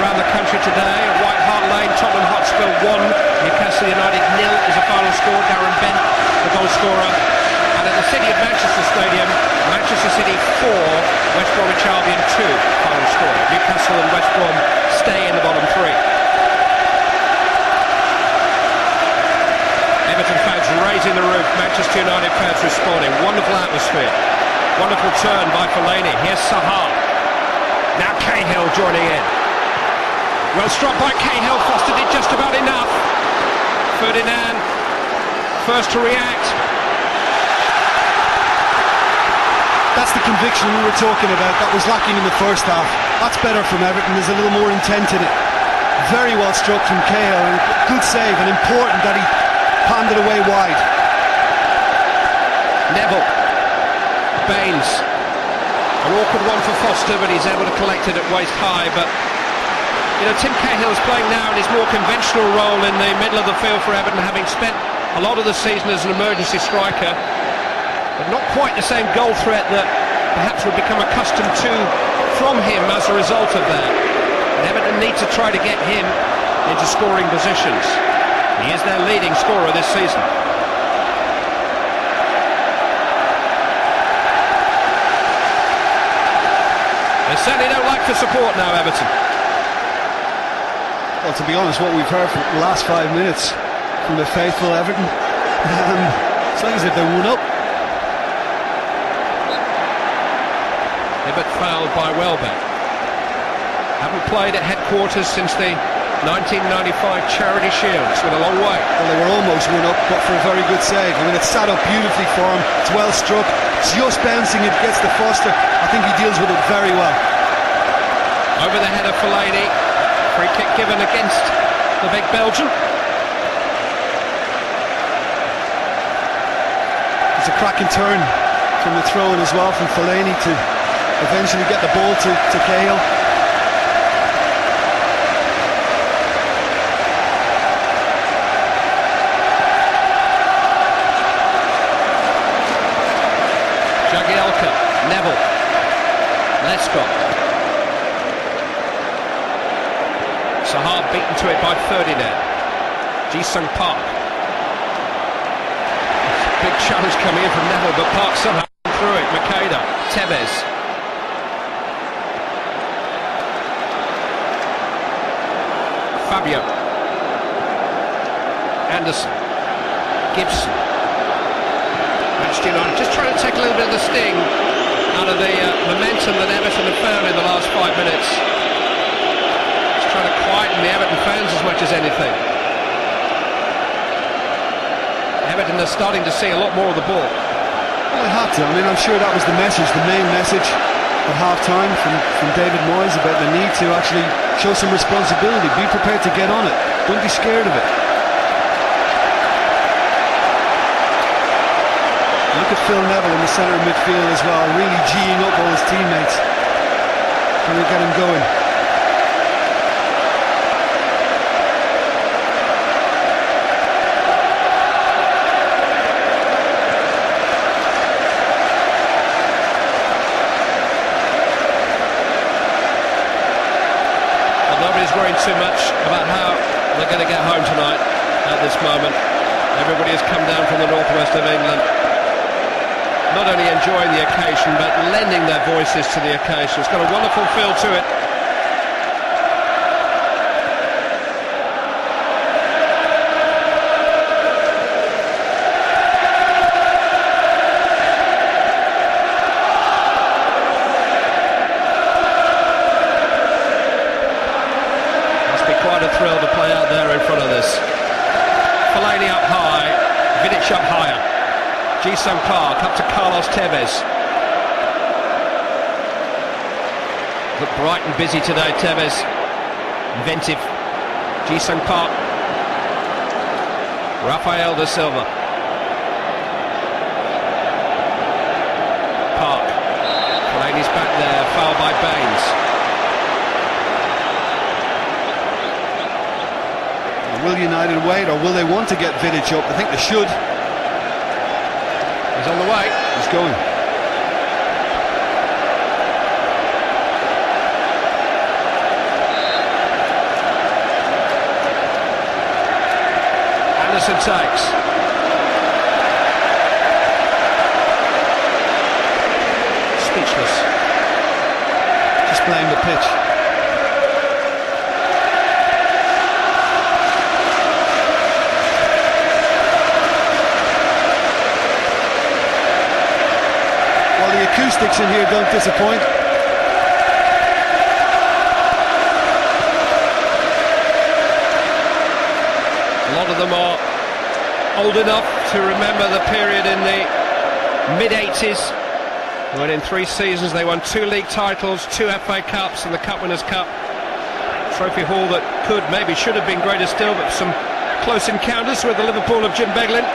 [SPEAKER 6] around the country today. White Hart Lane, Tottenham Hotspur 1, Newcastle United 0 is a final score. Darren Bent, the goal scorer. And at the City of Manchester Stadium, Manchester City 4, West Bromwich Albion 2, final score. Newcastle and West Brom stay in the bottom three. Everton fans raising the roof, Manchester United fans responding. Wonderful atmosphere. Wonderful turn by Fellaini. Here's Saha. Now Cahill joining in. Well struck by Cahill, Foster did just about enough. Ferdinand, first to react.
[SPEAKER 2] That's the conviction we were talking about. That was lacking in the first half. That's better from Everton. There's a little more intent in it. Very well struck from Cahill, and good save, and important that he panned it away wide.
[SPEAKER 6] Neville, Baines, an awkward one for Foster, but he's able to collect it at waist high. But you know, Tim Cahill's playing now in his more conventional role in the middle of the field for Everton, having spent a lot of the season as an emergency striker, but not quite the same goal threat that perhaps we've become accustomed to from him as a result of that. And Everton need to try to get him into scoring positions. He is their leading scorer this season. They certainly don't like the support now, Everton.
[SPEAKER 2] Well, to be honest, what we've heard for the last 5 minutes from the faithful Everton, it's like as if they're one up.
[SPEAKER 6] Hibbert fouled by Welbeck. Haven't played at headquarters since the 1995 Charity Shield. It's been a long way.
[SPEAKER 2] Well, they were almost one up, but for a very good save. I mean, it's sat up beautifully for him. It's well struck. Just bouncing, it gets to Foster. I think he deals with it very well.
[SPEAKER 6] Over the head of Fellaini. Free kick given against the big Belgian.
[SPEAKER 2] It's a cracking turn from the throw-in as well from Fellaini to eventually get the ball to Cahill.
[SPEAKER 6] Jagielka, Neville, Lescott. Sahar beaten to it by Ferdinand. Ji-sung Park. Big challenge coming in from Neville, but Park somehow through it. Makeda, Tevez. Fabio. Anderson. Gibson. Manchester United just trying to take a little bit of the sting out of the momentum that Everton have found in the last 5 minutes. Just trying to quieten the Everton fans as much as anything. Everton are starting to see a lot more of the ball.
[SPEAKER 2] Well, they had to. I mean, I'm sure that was the message, the main message at half-time from David Moyes about the need to actually show some responsibility. Be prepared to get on it. Don't be scared of it. Look at Phil Neville in the centre of midfield as well, really geeing up all his teammates, trying to get him going.
[SPEAKER 6] Well, nobody's worrying too much about how they're going to get home tonight at this moment. Everybody has come down from the northwest of England, not only enjoying the occasion but lending their voices to the occasion. It's got a wonderful feel to it. Must be quite a thrill to play out there in front of this. Fellaini up high, Vidic up higher. Ji-sung Park up to Carlos Tevez. Look bright and busy today, Tevez. Inventive. Ji-sung Park. Rafael da Silva. Park. Fellaini's back there, foul by Baines.
[SPEAKER 2] Will United wait, or will they want to get Vidic up? I think they should.
[SPEAKER 6] He's on the way.
[SPEAKER 2] He's going.
[SPEAKER 6] Anderson takes. Speechless.
[SPEAKER 2] Just blame the pitch. The acoustics in here don't disappoint.
[SPEAKER 6] A lot of them are old enough to remember the period in the mid-80s When in 3 seasons they won 2 league titles, 2 FA Cups and the Cup Winners' Cup. Trophy haul that maybe should have been greater still, but some close encounters with the Liverpool of Jim Beglin.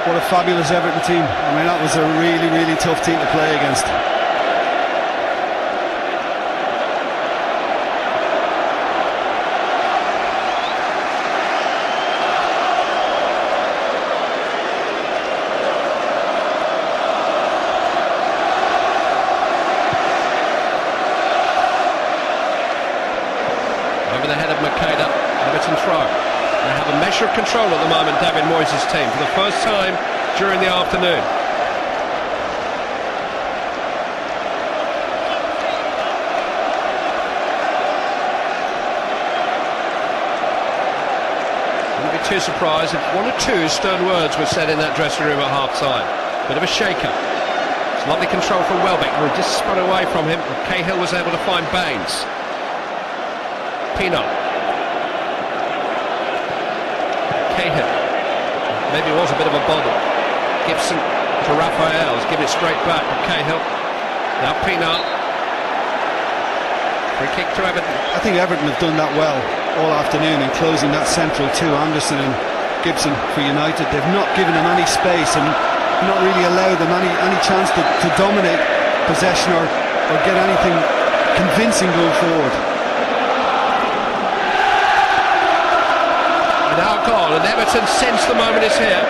[SPEAKER 2] What a fabulous Everton team. I mean, that was a really, really tough team to play against.
[SPEAKER 6] Over the head of Makeda, Everton throw. They have a measure of control at the moment, David Moyes' team, for the first time during the afternoon. Wouldn't be too surprised if 1 or 2 stern words were said in that dressing room at half-time. Bit of a shaker. It's lovely control from Welbeck, who just spun away from him. Cahill was able to find Baines. Pino. Cahill. Maybe it was a bit of a bobble. Gibson to Raphael. He's given it straight back to Cahill. Now Pino. Free kick to Everton.
[SPEAKER 2] I think Everton have done that well all afternoon in closing that central to Anderson and Gibson for United. They've not given them any space and not really allowed them any chance to dominate possession or get anything convincing going forward.
[SPEAKER 6] Now gone, and Everton sense the moment is here.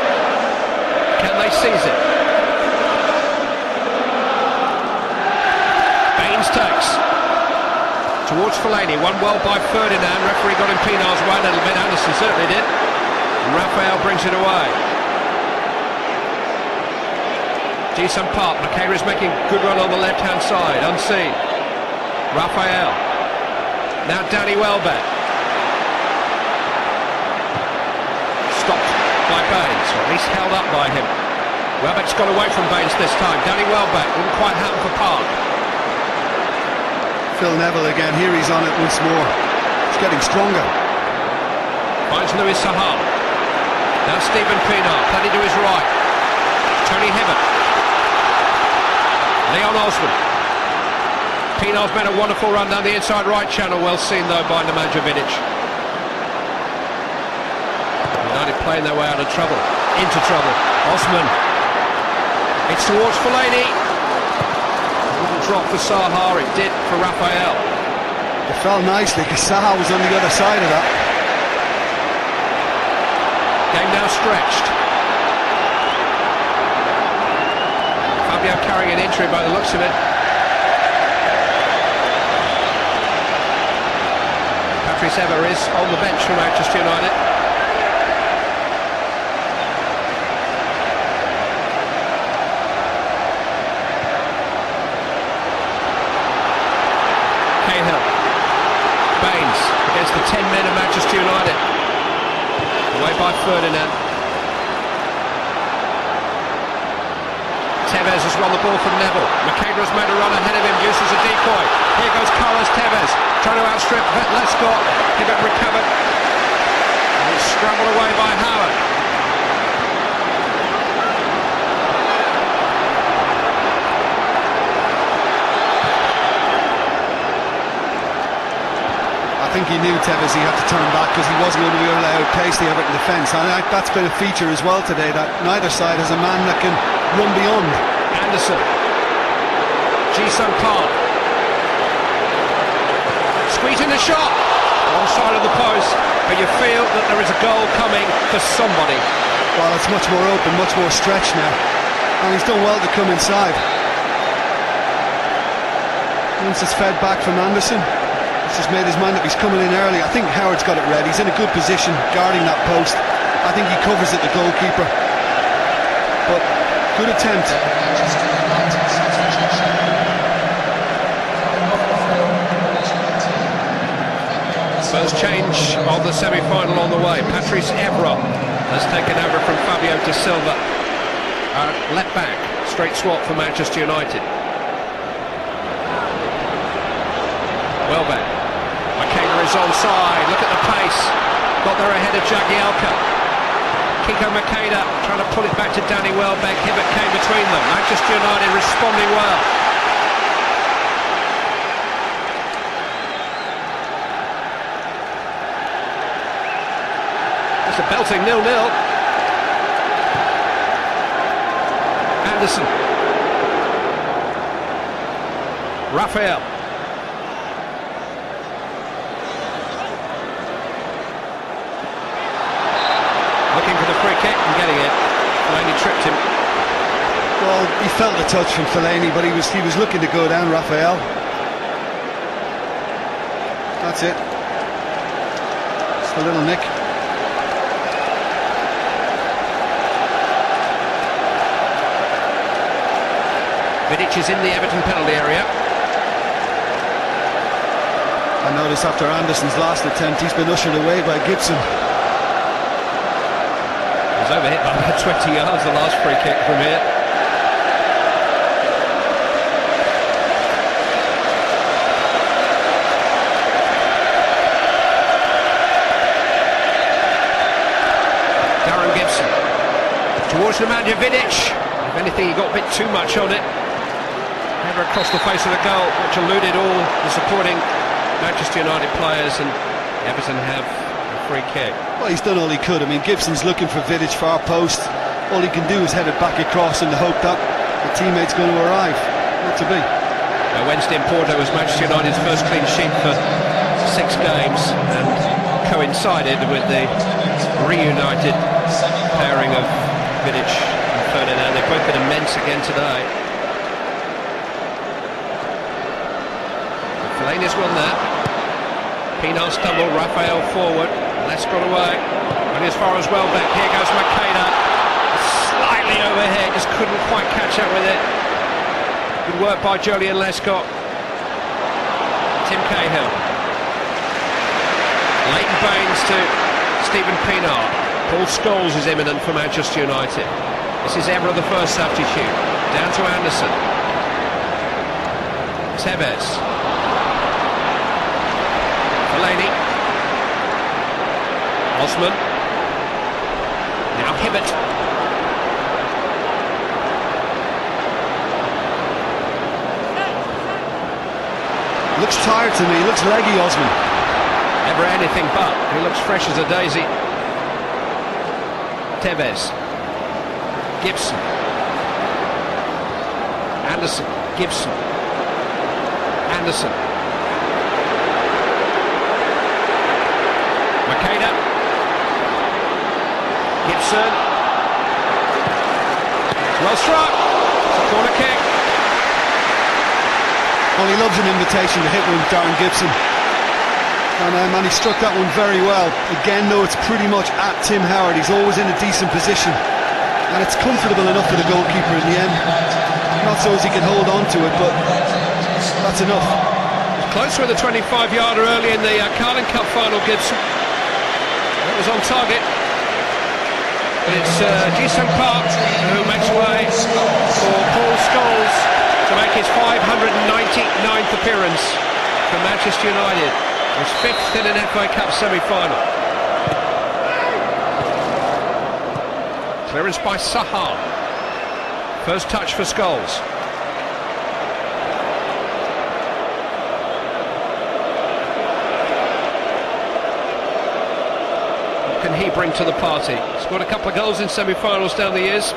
[SPEAKER 6] Can they seize it? Baines takes towards Fellaini, won well by Ferdinand. Referee got in Pienaar's way a little bit. Anderson certainly did, and Raphael brings it away. Ji-sung Park, Makeda is making good run on the left hand side, unseen. Raphael, now Danny Welbeck. Stopped by Baines, or at least held up by him. Welbeck's got away from Baines this time. Danny Welbeck, wouldn't quite happen for Park.
[SPEAKER 2] Phil Neville again, here he's on it once more. He's getting stronger.
[SPEAKER 6] Finds Louis Saha. Now Stephen Pienaar, plenty to his right. Tony Hibbert. Leon Osman. Pienaar's made a wonderful run down the inside right channel, well seen though by Nemanja Vidic. United playing their way out of trouble, into trouble. Osman, it's towards Fellaini. It wouldn't drop for Saha, it did for Raphael.
[SPEAKER 2] It fell nicely because Saha was on the other side of that.
[SPEAKER 6] Game now stretched. Fabio carrying an injury by the looks of it. Patrice Evra is on the bench for Manchester United. Baines against the 10 men of Manchester United. Away by Ferdinand. Tevez has won the ball from Neville. Makeda has made a run ahead of him, uses a decoy. Here goes Carlos Tevez, trying to outstrip Lescott. Hibbert recovered. And it's scrambled away by Howard.
[SPEAKER 2] I think he knew Tevez he had to turn back because he wasn't going to be able to outpace the Everton defence. And that's been a feature as well today, that neither side has a man that can run beyond.
[SPEAKER 6] Anderson, Ji-sung Park, squeezing the shot, one side of the post, but you feel that there is a goal coming for somebody.
[SPEAKER 2] Well, it's much more open, much more stretched now, and he's done well to come inside. Once it's fed back from Anderson, he's just made his mind up, he's coming in early. I think Howard's got it ready, he's in a good position guarding that post. I think he covers it, the goalkeeper, but good attempt.
[SPEAKER 6] First change of the semi-final on the way. Patrice Evra has taken over from Fabio De Silva. Left back, straight swap for Manchester United. Welbeck. Makeda is onside. Look at the pace. Got there ahead of Jagielka. Kiko Makeda trying to pull it back to Danny Welbeck. Hibbert came between them. Manchester United responding well. It's a belting 0-0. Anderson. Raphael. Looking for the free kick and getting it. Fellaini tripped him.
[SPEAKER 2] Well, he felt the touch from Fellaini, but he was looking to go down, Raphael. That's it. Just a little nick.
[SPEAKER 6] Vidic is in the Everton penalty area.
[SPEAKER 2] I noticed after Anderson's last attempt, he's been ushered away by Gibson.
[SPEAKER 6] He was overhit by about 20 yards, the last free kick from here. Darren Gibson towards Nemanja Vidic. If anything, he got a bit too much on it. Never across the face of the goal, which eluded all the supporting Manchester United players, and Everton have a free kick.
[SPEAKER 2] Well, he's done all he could. I mean, Gibson's looking for Vidic far post. All he can do is head it back across in the hope that the teammate's going to arrive. Not to be.
[SPEAKER 6] Wednesday in Porto was Manchester United's first clean sheet for 6 games, and coincided with the reunited pairing of Vidic and Ferdinand. They've both been immense again today. Fellaini's won that. Pienaar stumbled, Raphael forward, Lescott away, and as far as Welbeck. Here goes Makeda, slightly overhead, just couldn't quite catch up with it. Good work by Julian Lescott. Tim Cahill. Leighton Baines to Stephen Pienaar. Paul Scholes is imminent for Manchester United. This is Evra, the first substitute. Down to Anderson. Tevez. Fellaini. Osman. Now Hibbert.
[SPEAKER 2] Looks tired to me, looks leggy, Osman.
[SPEAKER 6] Never anything but. He looks fresh as a daisy. Tevez. Gibson. Anderson. Gibson. Anderson. Makeda. Gibson. Well struck. It's a corner kick.
[SPEAKER 2] Well, he loves an invitation to hit one, Darren Gibson. And he struck that one very well. Again, though, it's pretty much at Tim Howard. He's always in a decent position. And it's comfortable enough for the goalkeeper in the end. Not so as he can hold on to it, but that's enough.
[SPEAKER 6] Close with a 25-yarder early in the Carling Cup final, Gibson. That was on target. But it's Ji-sung Park who makes way for Paul Scholes to make his 599th appearance for Manchester United. His 5th in an FA Cup semi-final. Clearance by Sahar. First touch for Scholes. What can he bring to the party? Scored a couple of goals in semi-finals down the years.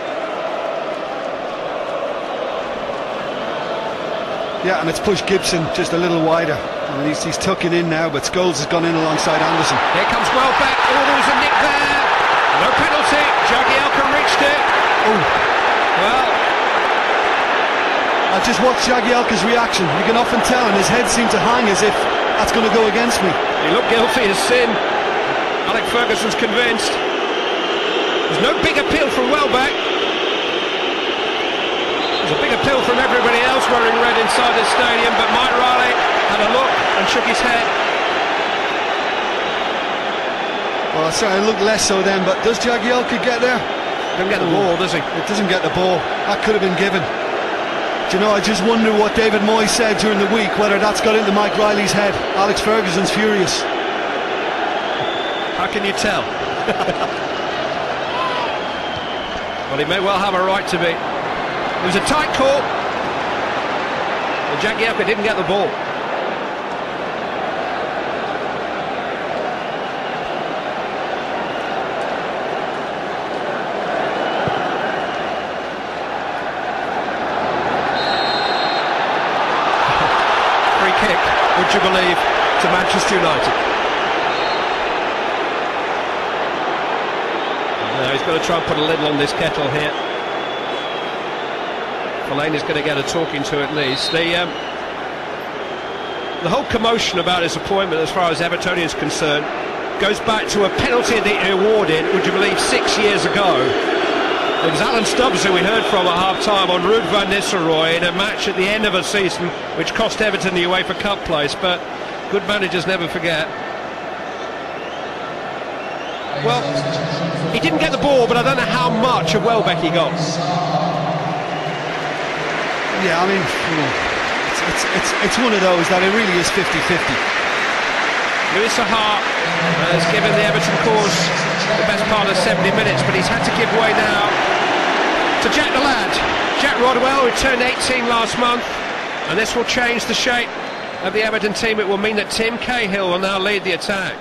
[SPEAKER 2] Yeah, and it's pushed Gibson just a little wider. I mean, he's tucking in now, but Scholes has gone in alongside Anderson.
[SPEAKER 6] Here comes Welbeck. Oh, there was a nick there. No penalty. Jagielka reached it.
[SPEAKER 2] Oh.
[SPEAKER 6] Well,
[SPEAKER 2] I just watched Jagielka's reaction. You can often tell, and his head seemed to hang as if that's going to go against me.
[SPEAKER 6] he looked guilty as sin. Alex Ferguson's convinced. There's no big appeal from Welbeck. There's a big appeal from everybody else wearing red inside the stadium, but Mike Riley had a look and shook his head.
[SPEAKER 2] Well, sorry, it looked less so then, but does Jagielka get there?
[SPEAKER 6] Doesn't get the ball, does he?
[SPEAKER 2] It doesn't get the ball. That could have been given. Do you know, I just wonder what David Moyes said during the week, whether that's got into Mike Riley's head. Alex Ferguson's furious.
[SPEAKER 6] How can you tell? Well, he may well have a right to be. It was a tight call. And Jagielka didn't get the ball. Free kick, would you believe, to Manchester United. Now he's got to try and put a lid on this kettle here. Fellaini's going to get a talking to at least. The whole commotion about his appointment, as far as Evertonian is concerned, goes back to a penalty that he awarded, would you believe, 6 years ago. It was Alan Stubbs who we heard from at half-time on Ruud van Nistelrooy in a match at the end of a season which cost Everton the UEFA Cup place, but good managers never forget. Well, he didn't get the ball, but I don't know how much of Welbeck he got.
[SPEAKER 2] Yeah, I mean, it's one of those that it really is 50-50.
[SPEAKER 6] Louis Saha has given the Everton cause the best part of 70 minutes, but he's had to give way now to Jack the Lad. Jack Rodwell, who turned 18 last month, and this will change the shape of the Everton team. It will mean that Tim Cahill will now lead the attack.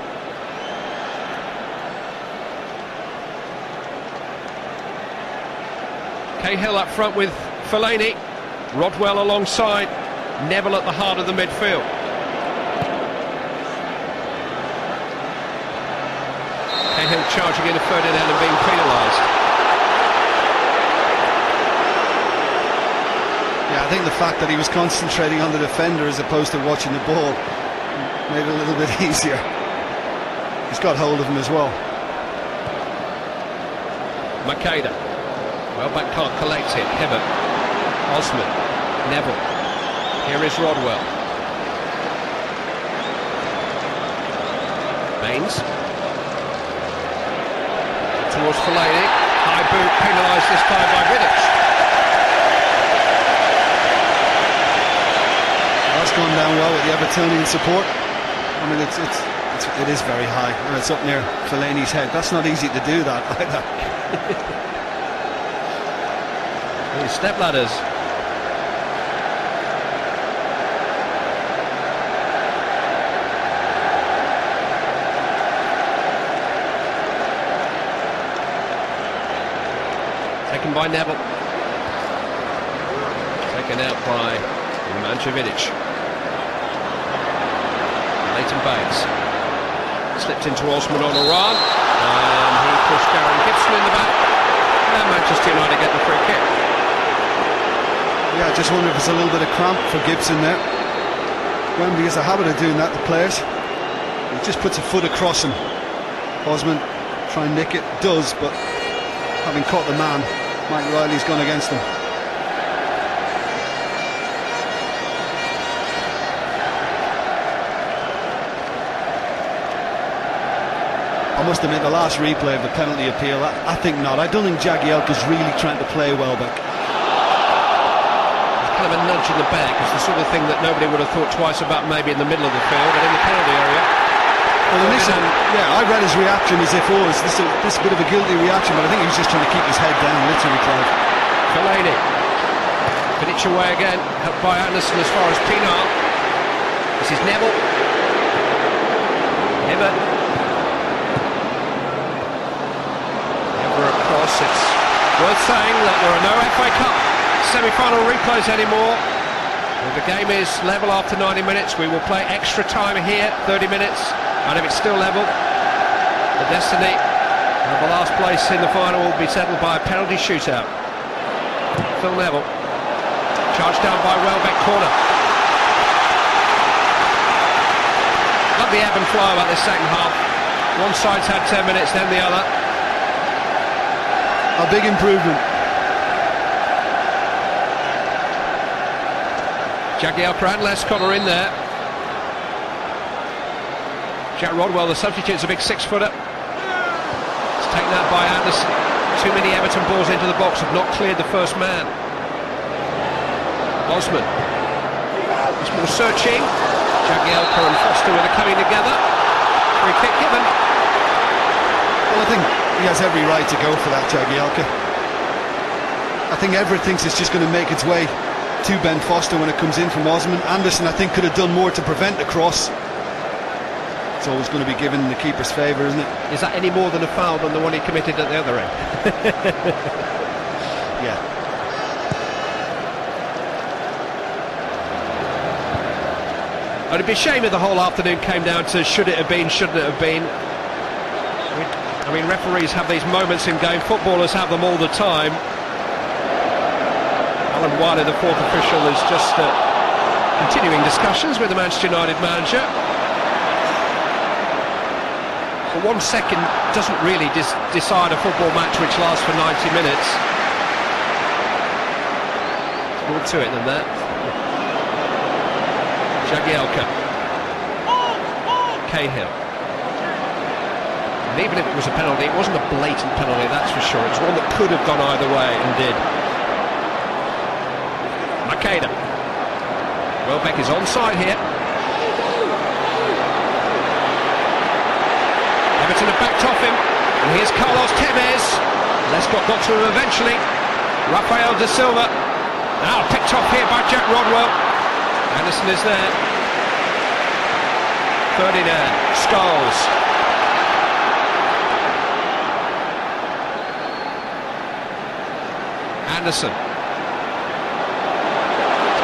[SPEAKER 6] Cahill up front with Fellaini, Rodwell alongside, Neville at the heart of the midfield. Cahill charging into Ferdinand and being penalised.
[SPEAKER 2] Yeah, I think the fact that he was concentrating on the defender as opposed to watching the ball made it a little bit easier. He's got hold of him as well.
[SPEAKER 6] Makeda. Welbeck can't collect it. Hibbert. Osman. Neville. Here is Rodwell. Baines. Towards Fellaini. High boot, penalised this time by Vidic.
[SPEAKER 2] That's gone down well with the Evertonian support. I mean, it is very high, and it's up near Fellaini's head. That's not easy to do that either.
[SPEAKER 6] These step ladders. Taken by Neville. Taken out by Mancevic. Leighton Baines. Slipped into Osman on a run. And he pushed Darren Gibson in the back. And Manchester United get the free kick.
[SPEAKER 2] Yeah, I just wonder if it's a little bit of cramp for Gibson there. Wembley has a habit of doing that to players. He just puts a foot across him. Osman try and nick it, does, but having caught the man, Mike Riley's gone against him. I must admit, the last replay of the penalty appeal, I think not. I don't think Jagielka's really trying to play Welbeck.
[SPEAKER 6] Kind of a nudge in the back. It's the sort of thing that nobody would have thought twice about, maybe in the middle of the field, but in the penalty area.
[SPEAKER 2] Well, initially, yeah, I read his reaction as if, oh, is this a bit of a guilty reaction, but I think he was just trying to keep his head down, literally, Clive.
[SPEAKER 6] Fellaini. Vidic away again, helped by Anderson as far as Pinar. This is Neville. Hibbert. Never across. It's worth saying that there are no FA Cup semi-final replays anymore. The game is level after 90 minutes. We will play extra time here, 30 minutes, and if it's still level, the destiny of the last place in the final will be settled by a penalty shootout. Phil Neville, charged down by Welbeck, corner. Love the ebb and flow about this second half. One side's had 10 minutes, then the other.
[SPEAKER 2] A big improvement.
[SPEAKER 6] Jagielka and Lescott are in there. Jack Rodwell, the substitute, is a big 6-footer. It's taken out by Anderson. Too many Everton balls into the box, have not cleared the first man. Osman. Osman searching. Jagielka and Foster are coming together. Free kick given.
[SPEAKER 2] Well, I think he has every right to go for that, Jagielka. I think Everett thinks it's just going to make its way to Ben Foster when it comes in from Osman. Anderson, I think, could have done more to prevent the cross. It's always going to be given in the keeper's favour, isn't it?
[SPEAKER 6] Is that any more than a foul than the one he committed at the other end?
[SPEAKER 2] Yeah.
[SPEAKER 6] It'd be a shame if the whole afternoon came down to should it have been, shouldn't it have been. I mean, referees have these moments in game, footballers have them all the time. Alan Wiley, the fourth official, is just continuing discussions with the Manchester United manager. For 1 second doesn't really decide a football match which lasts for 90 minutes. There's more to it than that. Jagielka. Cahill. And even if it was a penalty, it wasn't a blatant penalty, that's for sure. It's one that could have gone either way and did. Makeda. Welbeck is onside here. Everton have backed off him, and here's Carlos Tevez. Lescott got to him eventually. Rafael da Silva. Now picked off here by Jack Rodwell. Anderson is there. Ferdinand. Scholes. Anderson.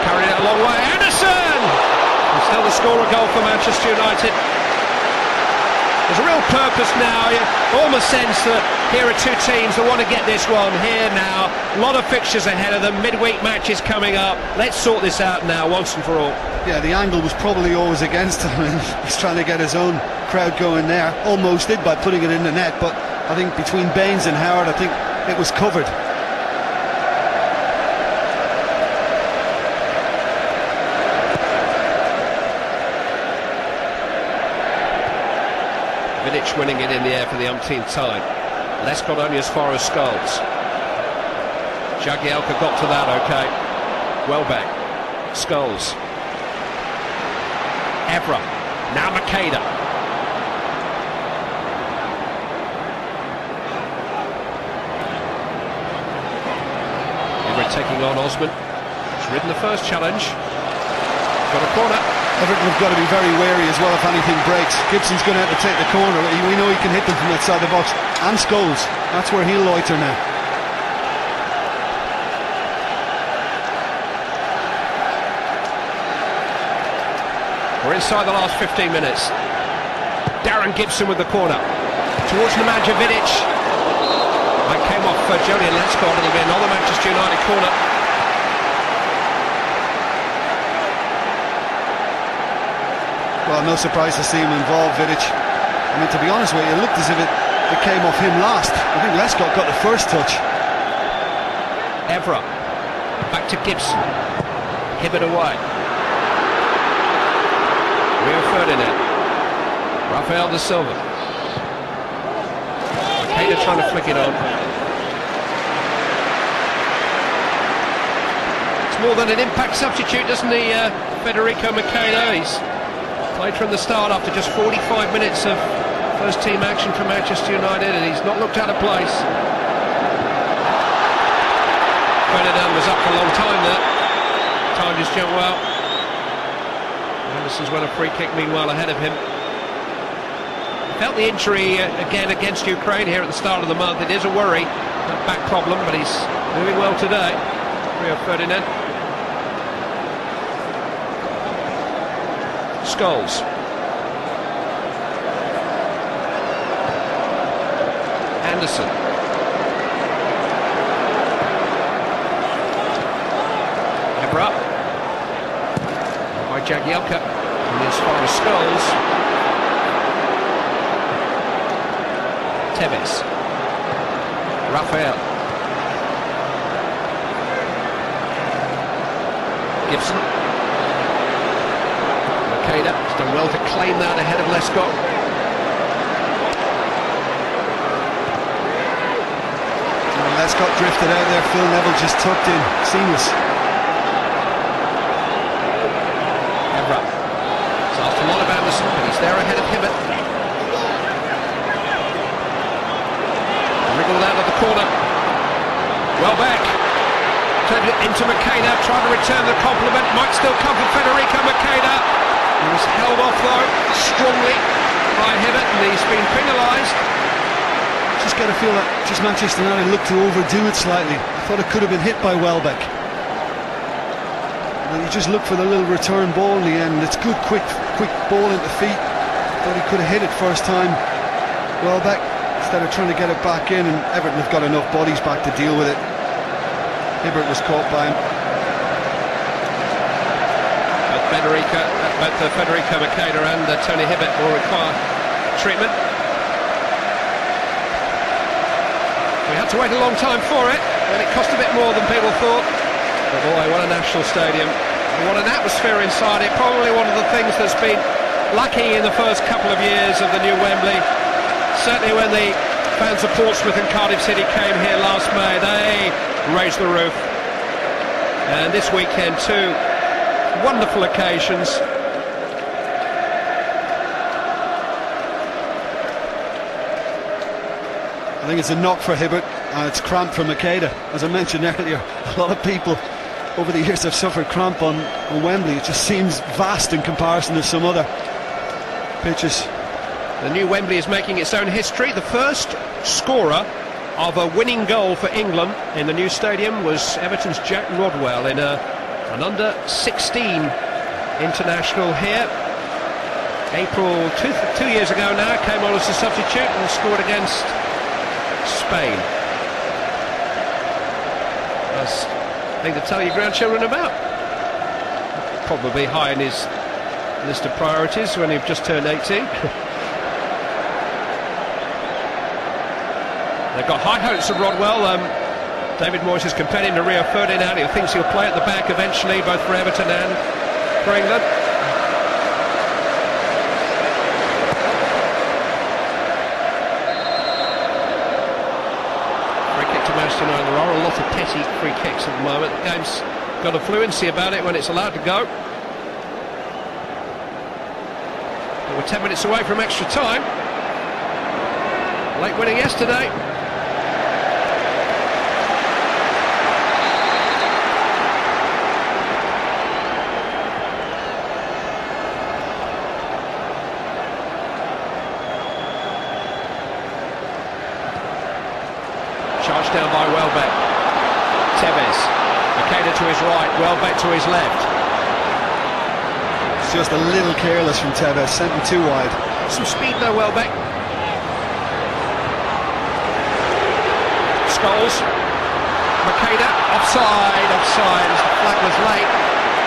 [SPEAKER 6] Carried it a long way. Anderson! And still to score a goal for Manchester United. There's a real purpose now. You almost sense that here are two teams that want to get this one here now. A lot of fixtures ahead of them. Midweek matches coming up. Let's sort this out now once and for all.
[SPEAKER 2] Yeah, the angle was probably always against him, and he's trying to get his own crowd going there. Almost did by putting it in the net, but I think between Baines and Howard, I think it was covered.
[SPEAKER 6] Vidic winning it in the air for the umpteenth time. Lescott only as far as Scholes. Jagielka got to that, okay. Welbeck. Scholes. Evra. Now Makeda. Evra taking on Osman. He's ridden the first challenge. Got a corner.
[SPEAKER 2] Everton have got to be very wary as well if anything breaks. Gibson's going to have to take the corner. We know he can hit them from outside the box. And Scholes, that's where he'll loiter now.
[SPEAKER 6] We're inside the last 15 minutes. Darren Gibson with the corner. Towards Nemanja Vidic. That came off Julian Lescott. It'll be another Manchester United corner.
[SPEAKER 2] Well, no surprise to see him involved, Vidic. I mean, to be honest with you, it looked as if it came off him last. I think Lescott got the first touch.
[SPEAKER 6] Evra. Back to Gibson. Hib it away. Rio Ferdinand. Rafael da Silva. Makeda trying to flick it on. It's more than an impact substitute, doesn't he, Federico Makeda? He's played from the start after just 45 minutes of first team action for Manchester United, and he's not looked out of place. Ferdinand was up for a long time there. Time just jumped well. Anderson's won a free kick meanwhile ahead of him. Felt the injury again against Ukraine here at the start of the month. It is a worry, that back problem, but he's doing well today. Rio Ferdinand. Scholes. Anderson. Evra. By Jagielka. And as far as Scholes. Tevez. Rafael. Gibson. Makeda has done well to claim that ahead of Lescott.
[SPEAKER 2] And Lescott drifted out there, Phil Neville just tucked in, seamless.
[SPEAKER 6] Evra. It's asked a lot of Anderson, but he's there ahead of Hibbert. Wriggled out of the corner. Welbeck. Into Makeda, trying to return the compliment. Might still come for Federico Makeda. He was held off though strongly by Hibbert, and he's been penalised.
[SPEAKER 2] Just get a feel that just Manchester United looked to overdo it slightly. I thought it could have been hit by Welbeck. And you just look for the little return ball in the end. It's good, quick ball into feet. Thought he could have hit it first time. Welbeck, instead of trying to get it back in, and Everton have got enough bodies back to deal with it. Hibbert was caught by him.
[SPEAKER 6] Both Federico Makeda and Tony Hibbert will require treatment. We had to wait a long time for it, and it cost a bit more than people thought. But boy, what a national stadium. What an atmosphere inside it. Probably one of the things that's been lucky in the first couple of years of the new Wembley. Certainly when the fans of Portsmouth and Cardiff City came here last May, they raised the roof. And this weekend too, wonderful occasions.
[SPEAKER 2] I think it's a knock for Hibbert, and it's cramp for Makeda. As I mentioned earlier, a lot of people over the years have suffered cramp on Wembley. It just seems vast in comparison to some other pitches.
[SPEAKER 6] The new Wembley is making its own history. The first scorer of a winning goal for England in the new stadium was Everton's Jack Rodwell in an under-16 international here. April 2 years ago now, came on as a substitute and scored against Spain. That's a thing to tell your grandchildren about. Probably high in his list of priorities when you've just turned 18. They've got high hopes of Rodwell. David Moyes is comparing him to Rio Ferdinand. He thinks he'll play at the back eventually, both for Everton and for England. Free kick to Manchester United. There are a lot of petty free kicks at the moment. The game's got a fluency about it when it's allowed to go. But we're 10 minutes away from extra time. Late winning yesterday. Charged down by Welbeck. Tevez. Makeda to his right, Welbeck to his left.
[SPEAKER 2] It's just a little careless from Tevez, sent him too wide.
[SPEAKER 6] Some speed though, Welbeck. Scholes. Makeda, offside. The flag was late,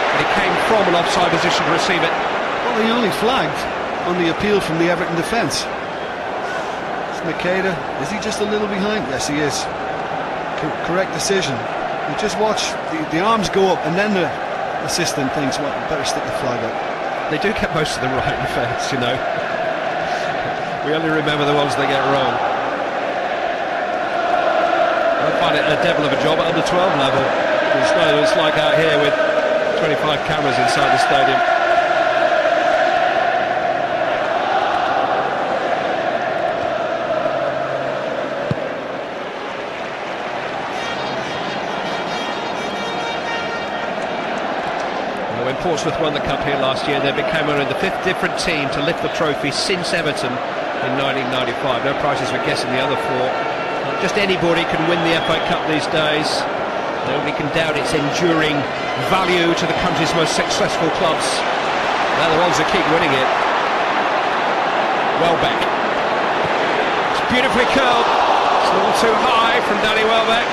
[SPEAKER 6] but he came from an offside position to receive it.
[SPEAKER 2] Well, he only flagged on the appeal from the Everton defence. Makeda, is he just a little behind? Yes, he is. Correct decision. You just watch the arms go up, and then the assistant thinks, well, better stick the flag up.
[SPEAKER 6] They do get most of them right in fairness, you know. We only remember the ones they get wrong. I find it a devil of a job at under 12 level. It's like out here with 25 cameras inside the stadium. When Portsmouth won the cup here last year, they became only the 5th different team to lift the trophy since Everton in 1995. No prizes for guessing the other 4. Just anybody can win the FA Cup these days. Nobody can doubt its enduring value to the country's most successful clubs. They're the ones that keep winning it. Welbeck. It's beautifully curled. It's a little too high from Danny Welbeck.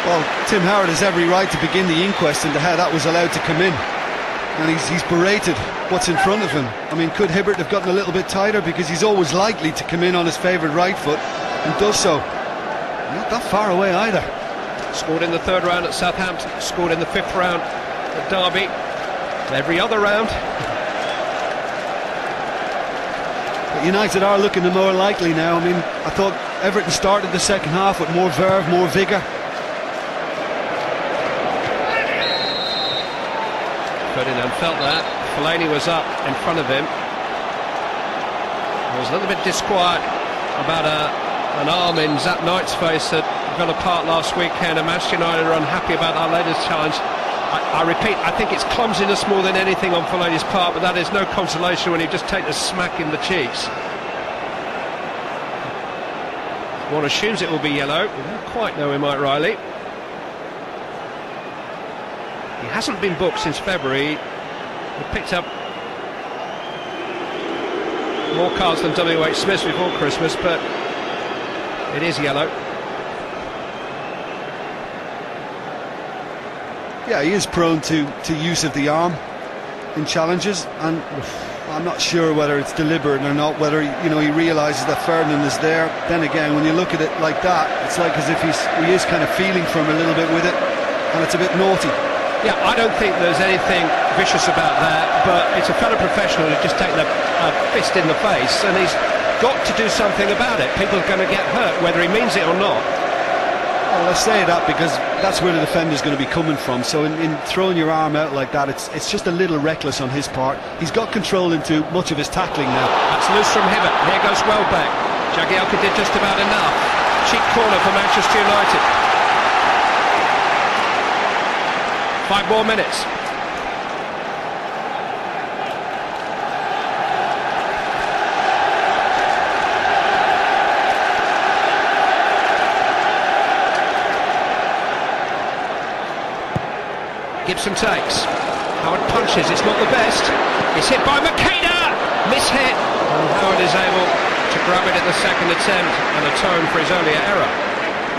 [SPEAKER 2] Well, Tim Howard has every right to begin the inquest into how that was allowed to come in. And he's berated what's in front of him. I mean, could Hibbert have gotten a little bit tighter, because he's always likely to come in on his favoured right foot, and does so. Not that far away either.
[SPEAKER 6] Scored in the 3rd round at Southampton, scored in the 5th round at Derby, every other round.
[SPEAKER 2] But United are looking the more likely now. I mean, I thought Everton started the second half with more verve, more vigour.
[SPEAKER 6] Ferdinand felt that. Fellaini was up in front of him. There was a little bit disquiet about an arm in Zap Knight's face that Villa Park last weekend, and Manchester United are unhappy about our latest challenge. I repeat, I think it's clumsiness more than anything on Fellaini's part, but that is no consolation when you just take the smack in the cheeks. One assumes it will be yellow. We don't quite know him, Mike Riley. He hasn't been booked since February. He picked up more cards than WH Smith before Christmas, but it is yellow.
[SPEAKER 2] Yeah, he is prone to use of the arm in challenges, and I'm not sure whether it's deliberate or not, whether he realises that Ferdinand is there. Then again, when you look at it like that, it's like as if he is kind of feeling for him a little bit with it, and it's a bit naughty.
[SPEAKER 6] Yeah, I don't think there's anything vicious about that, but it's a fellow professional who's just taken a fist in the face, and he's got to do something about it. People are going to get hurt, whether he means it or not.
[SPEAKER 2] Well, I say that because that's where the defender's going to be coming from. So in throwing your arm out like that, it's just a little reckless on his part. He's got control into much of his tackling now.
[SPEAKER 6] That's loose from Hibbert. Here goes Welbeck. Jagielka did just about enough. Cheap corner for Manchester United. 5 more minutes. Gibson takes. Howard punches, it's not the best. It's hit by Makeda! Miss-hit! And Howard is able to grab it at the second attempt and atone for his earlier error.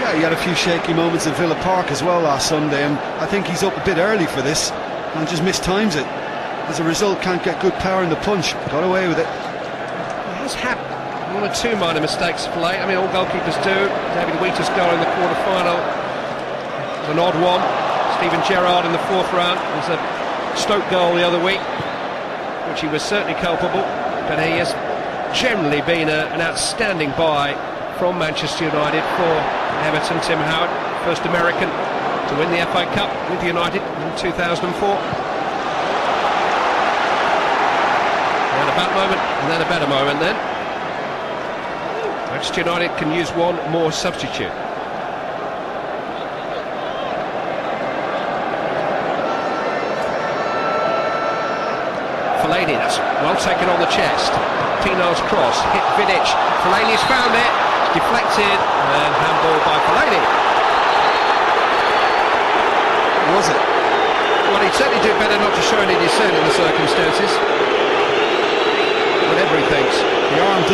[SPEAKER 2] Yeah, he had a few shaky moments at Villa Park as well last Sunday, and I think he's up a bit early for this and just mistimes it. As a result, can't get good power in the punch. Got away with it.
[SPEAKER 6] He has had 1 or 2 minor mistakes of late. I mean, all goalkeepers do. David Wheater's goal in the quarter-final was an odd one. Steven Gerrard in the 4th round was a Stoke goal the other week, which he was certainly culpable, but he has generally been an outstanding buy from Manchester United for Everton. Tim Howard, first American to win the FA Cup with United in 2004. And a bad moment, and then a better moment then. Manchester United can use one more substitute. Fellaini, that's well taken on the chest. Tino's cross, hit Vidic. Fellaini's found it, deflected, and handball by Fellaini.
[SPEAKER 2] Was it?
[SPEAKER 6] Well, he'd certainly do better not to show any dissent in the circumstances. Whatever he thinks.
[SPEAKER 2] The arm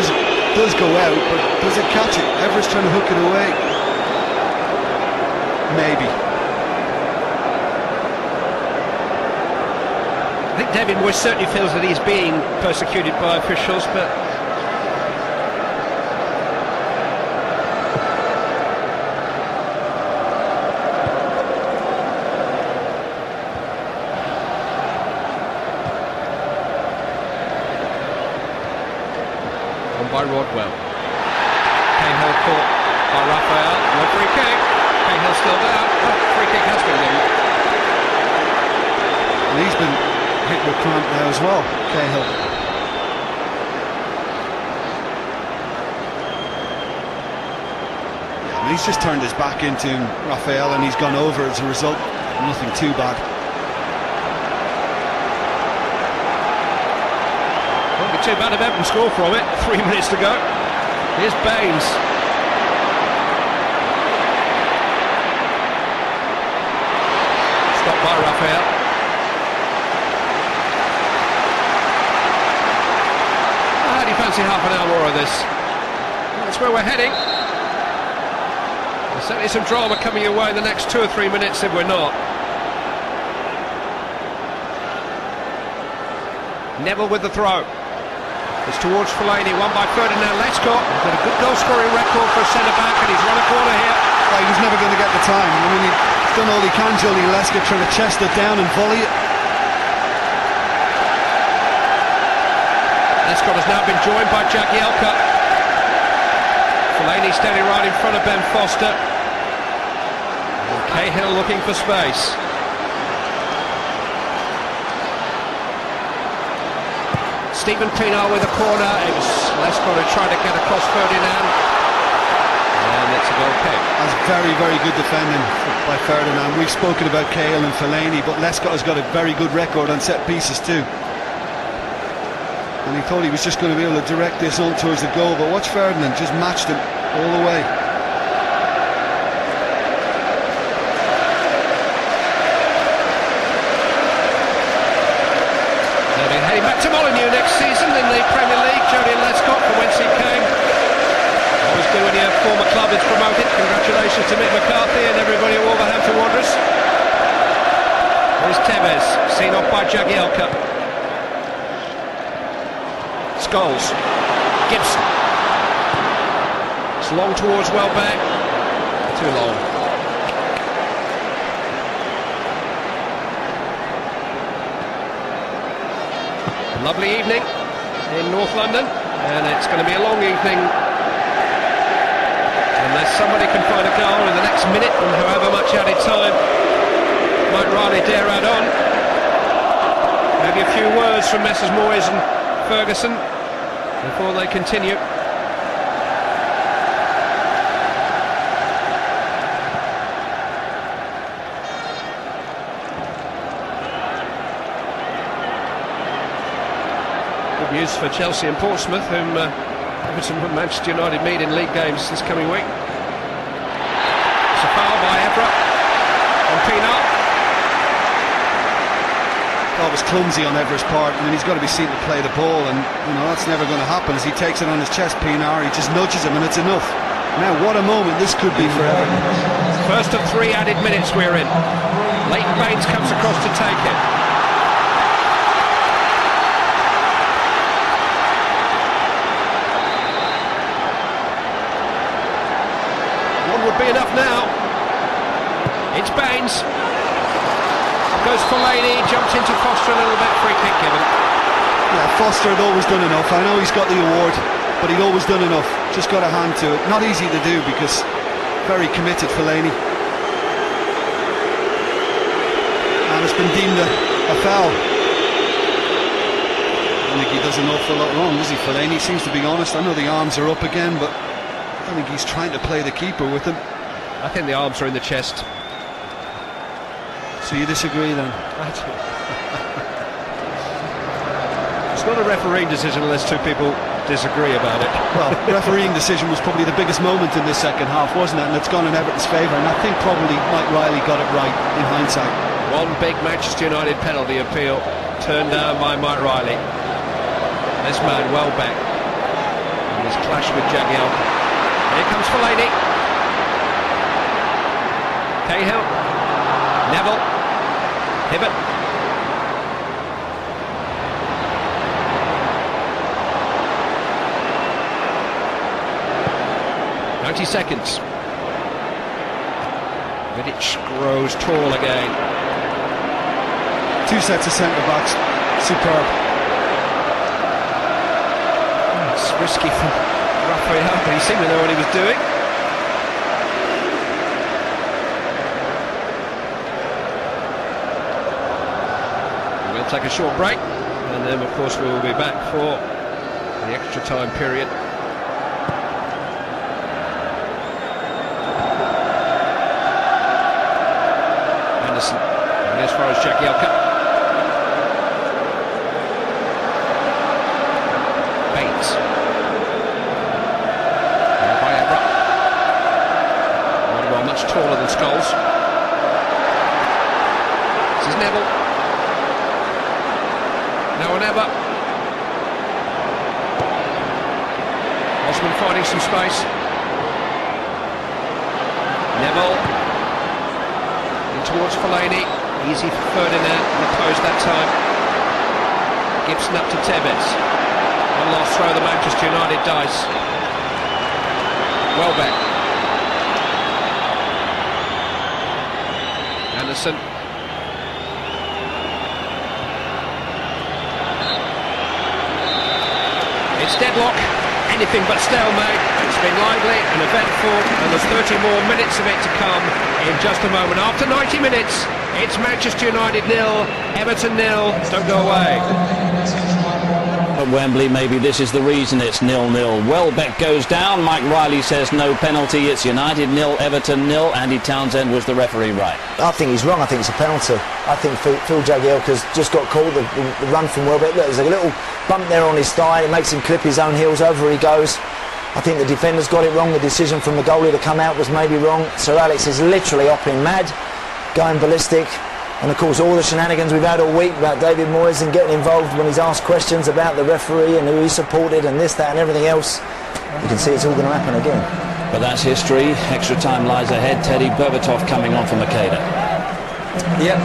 [SPEAKER 2] does go out, but does it catch it? Everett's trying to hook it away. Maybe.
[SPEAKER 6] I think David Moyes certainly feels that he's being persecuted by officials, but on by Rodwell. Cahill caught by Raphael. No free kick. Cahill still down. Oh, free kick has been given.
[SPEAKER 2] And he's been hit with cramp now as well, Cahill. Yeah, and he's just turned his back into Raphael and he's gone over as a result. Nothing too bad.
[SPEAKER 6] Won't be too bad if Everton score from it. 3 minutes to go. Here's Baines. Stopped by Raphael. Fancy half an hour more of this. That's where we're heading. There's certainly some drama coming your way in the next 2 or 3 minutes if we're not. Neville with the throw. It's towards Fellaini, won by Ferdinand Lescott. He's got a good goal scoring record for a centre-back, and he's run a corner here.
[SPEAKER 2] Well, he's never going to get the time. I mean, he's done all he can, Julian Lescott, trying to chest it down and volley it.
[SPEAKER 6] Lescott has now been joined by Jagielka. Fellaini standing right in front of Ben Foster. And Cahill looking for space. Stephen Pienaar with a corner. It was Lescott who tried to get across Ferdinand. And That's a goal kick.
[SPEAKER 2] That's very, very good defending by Ferdinand. We've spoken about Cahill and Fellaini, but Lescott has got a very good record on set pieces too. And he thought he was just going to be able to direct this on towards the goal, but watch Ferdinand, just matched him all the way.
[SPEAKER 6] They'll be heading back to Molineux next season in the Premier League. Jody Lescott, from whence he came. Always do when your former club is promoted. Congratulations to Mick McCarthy and everybody at Wolverhampton Wanderers. Here's Tevez, seen off by Jagielka. Scholes, Gibson. It's long towards Welbeck. Too long. A lovely evening in North London, and it's going to be a long evening unless somebody can find a goal in the next minute and however much added time Mike Riley dare add on. Maybe a few words from Messrs Moyes and Ferguson before they continue. Good news for Chelsea and Portsmouth, whom Everton and Manchester United meet in league games this coming week. It's a foul by Evra on Pienaar.
[SPEAKER 2] That was clumsy on Evra's part. I mean, he's got to be seen to play the ball, and you know that's never going to happen. As he takes it on his chest, Pienaar, he just nudges him, and it's enough. Now, what a moment this could be for Everton.
[SPEAKER 6] First of 3 added minutes we're in. Leighton Baines comes across to take it. One would be enough now. It's Baines. Goes Fellaini, jumps into Foster a little bit, free kick given.
[SPEAKER 2] Yeah, Foster had always done enough. I know he's got the award, but he'd always done enough. Just got a hand to it. Not easy to do because very committed Fellaini. And it's been deemed a foul. I don't think he does an awful lot wrong, does he, Fellaini? Seems to be honest. I know the arms are up again, but I think he's trying to play the keeper with him.
[SPEAKER 6] I think the arms are in the chest.
[SPEAKER 2] So you disagree then?
[SPEAKER 6] It's not a refereeing decision unless two people disagree about it.
[SPEAKER 2] Well, refereeing decision was probably the biggest moment in this second half, wasn't it? And it's gone in Everton's favour, and I think probably Mike Riley got it right in hindsight.
[SPEAKER 6] One big Manchester United penalty appeal turned down by Mike Riley. This man Welbeck and his clash with Jagielka. Here comes Fellaini. Cahill. Neville. Hibbert. "90 seconds. Vidic grows tall again.
[SPEAKER 2] Two sets of centre-backs. Superb.
[SPEAKER 6] It's risky for Raphael, but he seemed to know what he was doing. We'll take a short break, and then of course we will be back for the extra time period. Anderson, and as far as Jagielka. Baines. Now by Evra. Well, much taller than Scholes. This is Neville. Now or never. Osman finding some space. Neville. In towards Fellaini. Easy for Ferdinand in the post that time. Gibson up to Tevez. One last throw the Manchester United dice. Welbeck. Anderson. It's deadlock, anything but stalemate. It's been lively and eventful, and there's 30 more minutes of it to come in just a moment. After 90 minutes, it's Manchester United 0, Everton 0. Don't go away.
[SPEAKER 3] at Wembley. Maybe this is the reason it's 0-0. Welbeck goes down. Mike Riley says no penalty. It's United 0, Everton 0. Andy Townsend was the referee right.
[SPEAKER 7] I think he's wrong. I think it's a penalty. I think Phil Jagielka's just got caught. The run from Welbeck. Look, there's a little bump there on his thigh. It makes him clip his own heels. Over he goes. I think the defender's got it wrong. The decision from the goalie to come out was maybe wrong. Sir Alex is literally hopping mad, going ballistic. And of course all the shenanigans we've had all week about David Moyes and getting involved when he's asked questions about the referee and who he supported and this, that and everything else. You can see it's all going to happen again.
[SPEAKER 3] But that's history. Extra time lies ahead. Teddy Berbatov coming on for Makeda.
[SPEAKER 4] Yep.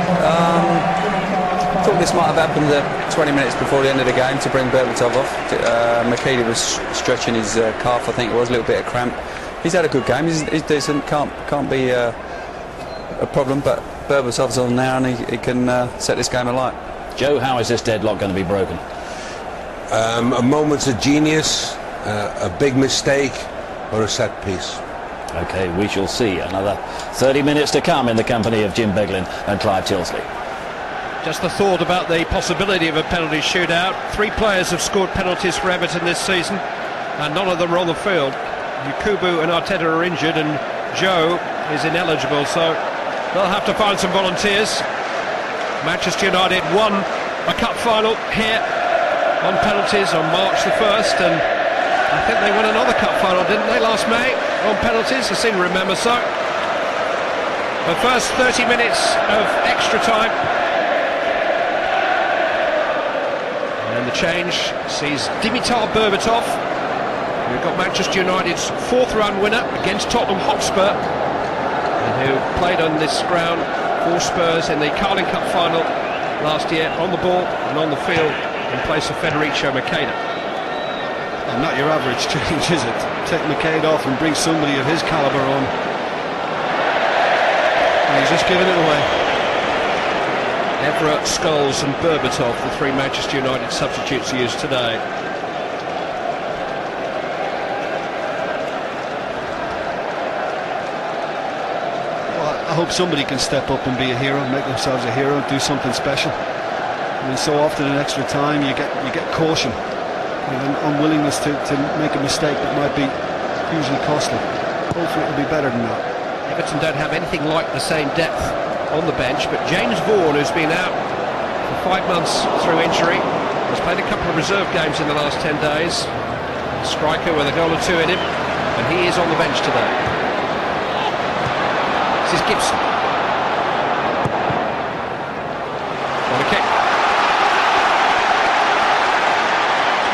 [SPEAKER 4] I thought this might have happened 20 minutes before the end of the game to bring Berbatov off. Makeda was stretching his calf, I think it was, a little bit of cramp. He's had a good game. He's decent. Can't be a problem, but Berbatov's on now and he can set this game alight.
[SPEAKER 3] Joe, how is this deadlock going to be broken?
[SPEAKER 5] A moment of genius, a big mistake, or a set piece.
[SPEAKER 3] OK, we shall see. Another 30 minutes to come in the company of Jim Beglin and Clive Tilsley.
[SPEAKER 6] Just the thought about the possibility of a penalty shootout. 3 players have scored penalties for Everton this season, and none of them are on the field. Yakubu and Arteta are injured, and Joe is ineligible, so they'll have to find some volunteers. Manchester United won a cup final here on penalties on March the 1st, and I think they won another cup final, didn't they, last May on penalties? I seem to remember so. The first 30 minutes of extra time. And the change sees Dimitar Berbatov, who got Manchester United's 4th round winner against Tottenham Hotspur, and who played on this ground for Spurs in the Carling Cup final last year, on the ball and on the field in place of Federico Makeda.
[SPEAKER 2] And not your average change, is it? Take Makeda off and bring somebody of his calibre on. And he's just giving it away.
[SPEAKER 6] Evra, Scholes and Berbatov, the 3 Manchester United substitutes used today.
[SPEAKER 2] Well, I hope somebody can step up and be a hero, make themselves a hero, do something special. I mean, so often in extra time you get caution, an unwillingness to make a mistake that might be hugely costly. Hopefully it'll be better than that.
[SPEAKER 6] Everton don't have anything like the same depth on the bench, but James Vaughan, who's been out for 5 months through injury, has played a couple of reserve games in the last 10 days. A striker with a goal or 2 in him, and he is on the bench today. This is Gibson. On a kick.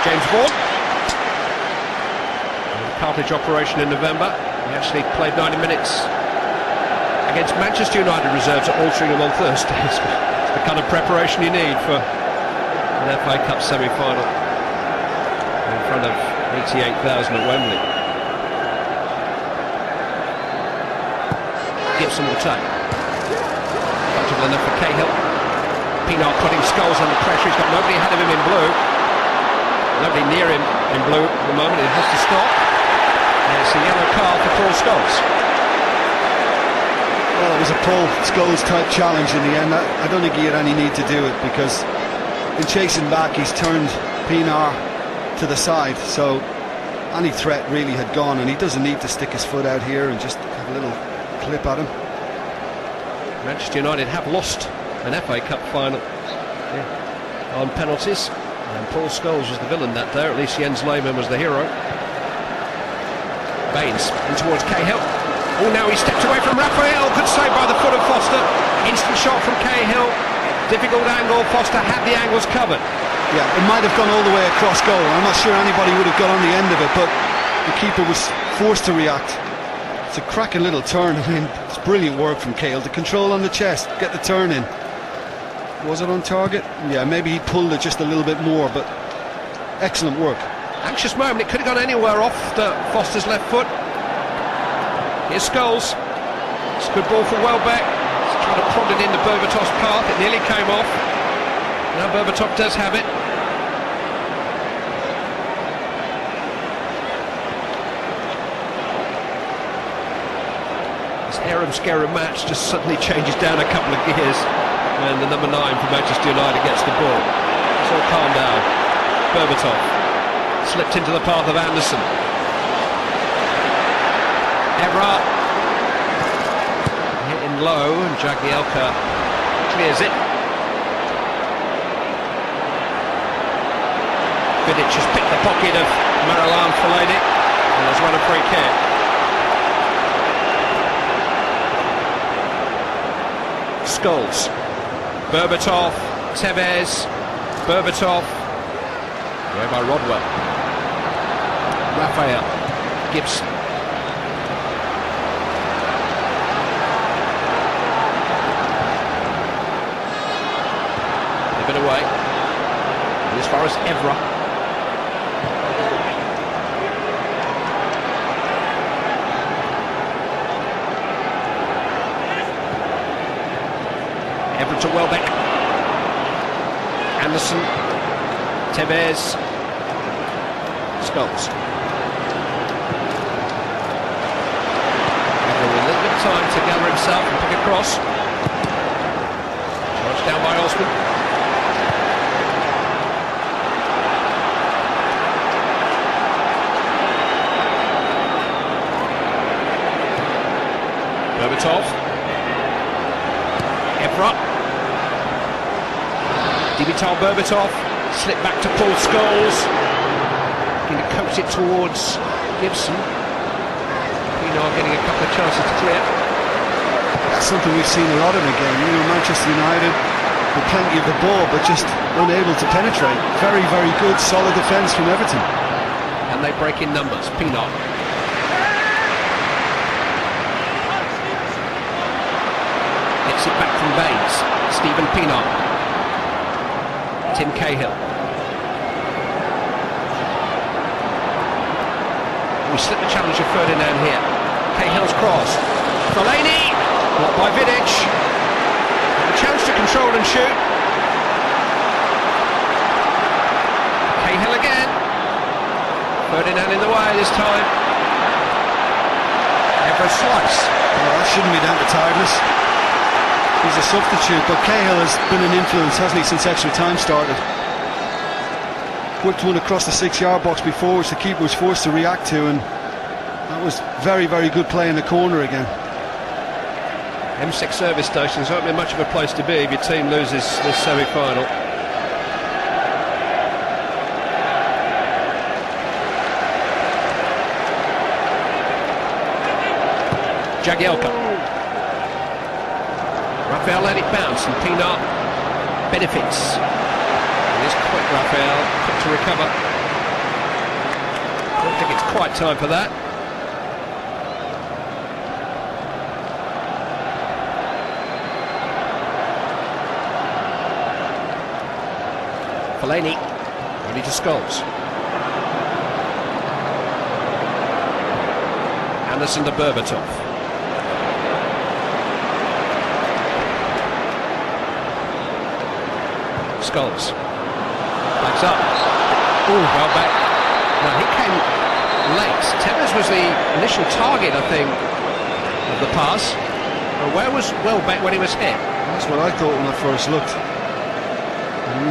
[SPEAKER 6] James Vaughan. Cartilage operation in November. He actually played 90 minutes against Manchester United reserves at Altrincham on Thursday. It's the kind of preparation you need for an FA Cup semi-final in front of 88,000 at Wembley. Gibson will take. Comfortable enough for Cahill. Pienaar putting Scholes under pressure. He's got nobody ahead of him in blue. Nobody near him in blue at the moment. It has to stop. And it's a yellow card for Paul Scholes.
[SPEAKER 2] Well, it was a Paul Scholes type challenge in the end. I don't think he had any need to do it, because in chasing back he's turned Pienaar to the side, so any threat really had gone, and he doesn't need to stick his foot out here and just have a little clip at him.
[SPEAKER 6] Manchester United have lost an FA Cup final on penalties, and Paul Scholes was the villain that day, or at least Jens Lehmann was the hero. Baines in towards Cahill. Oh, now he stepped away from Raphael. Good save by the foot of Foster. Instant shot from Cahill. Difficult angle. Foster had the angles covered.
[SPEAKER 2] Yeah, it might have gone all the way across goal. I'm not sure anybody would have got on the end of it, but the keeper was forced to react. It's a cracking little turn. I mean, it's brilliant work from Cahill. The control on the chest, get the turn in. Was it on target? Yeah, maybe he pulled it just a little bit more, but excellent work.
[SPEAKER 6] Anxious moment. It could have gone anywhere off Foster's left foot. Here's Scholes. It's a good ball for Welbeck. He's trying to prod it into Berbatov's path. It nearly came off. Now Berbatov does have it. This harum-scarum match just suddenly changes down a couple of gears when the number 9 for Manchester United gets the ball. It's all calmed down. Berbatov. Slipped into the path of Anderson. Evra. Hitting low, and Jagielka clears it. Vidic has picked the pocket of Marouane Fellaini, and has won a free kick. Scholes. Berbatov. Tevez. Berbatov. Away by Rodwell. Raphael. Gibson. A bit away. And as far as Evra. Evra to Welbeck. Anderson. Tevez. Scholes. Evra with a little bit of time to gather himself and pick a cross. Charged down by Osman. Berbatov. Evra. Dimitar Berbatov. Slip back to Paul Scholes. Going to coax it towards Gibson. Pienaar getting a couple of chances to clear.
[SPEAKER 2] That's something we've seen a lot in the game. You know, Manchester United with plenty of the ball, but just unable to penetrate. Very, very good, solid defence from Everton.
[SPEAKER 6] And they break in numbers. Pienaar. Gets it back from Baines. Stephen Pienaar. Tim Cahill. We slip the challenge of Ferdinand here. Cahill's cross. Fellaini. Blocked by Vidic. A chance to control and shoot. Cahill again. Ferdinand in the way this time. Evra slice.
[SPEAKER 2] Well, that shouldn't be down to tiredness. He's a substitute, but Cahill has been an influence, hasn't he, since extra time started. Whipped one across the 6-yard box before, which the keeper was forced to react to, and that was very, very good play in the corner again.
[SPEAKER 6] M6 service stations won't be much of a place to be if your team loses this semi-final. Jagielka. Raphael let it bounce, and Pienaar benefits. It is quick, Raphael, quick to recover. I don't think it's quite time for that. Fellaini, ready to Scholes. Anderson to Berbatov. Scholes. Backs up. Oh, well back. No, he came late. Tevez was the initial target, I think, of the pass. But where was Welbeck when he was hit?
[SPEAKER 2] That's what I thought when I first looked.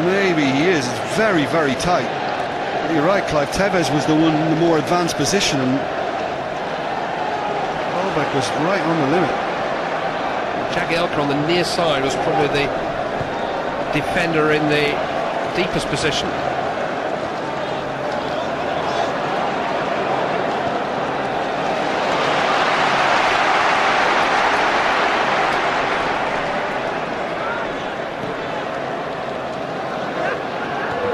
[SPEAKER 2] Maybe he is. It's very, very tight. But you're right, Clive. Tevez was the one in the more advanced position, and Welbeck was right on the limit.
[SPEAKER 6] Jagielka on the near side was probably the defender in the deepest position.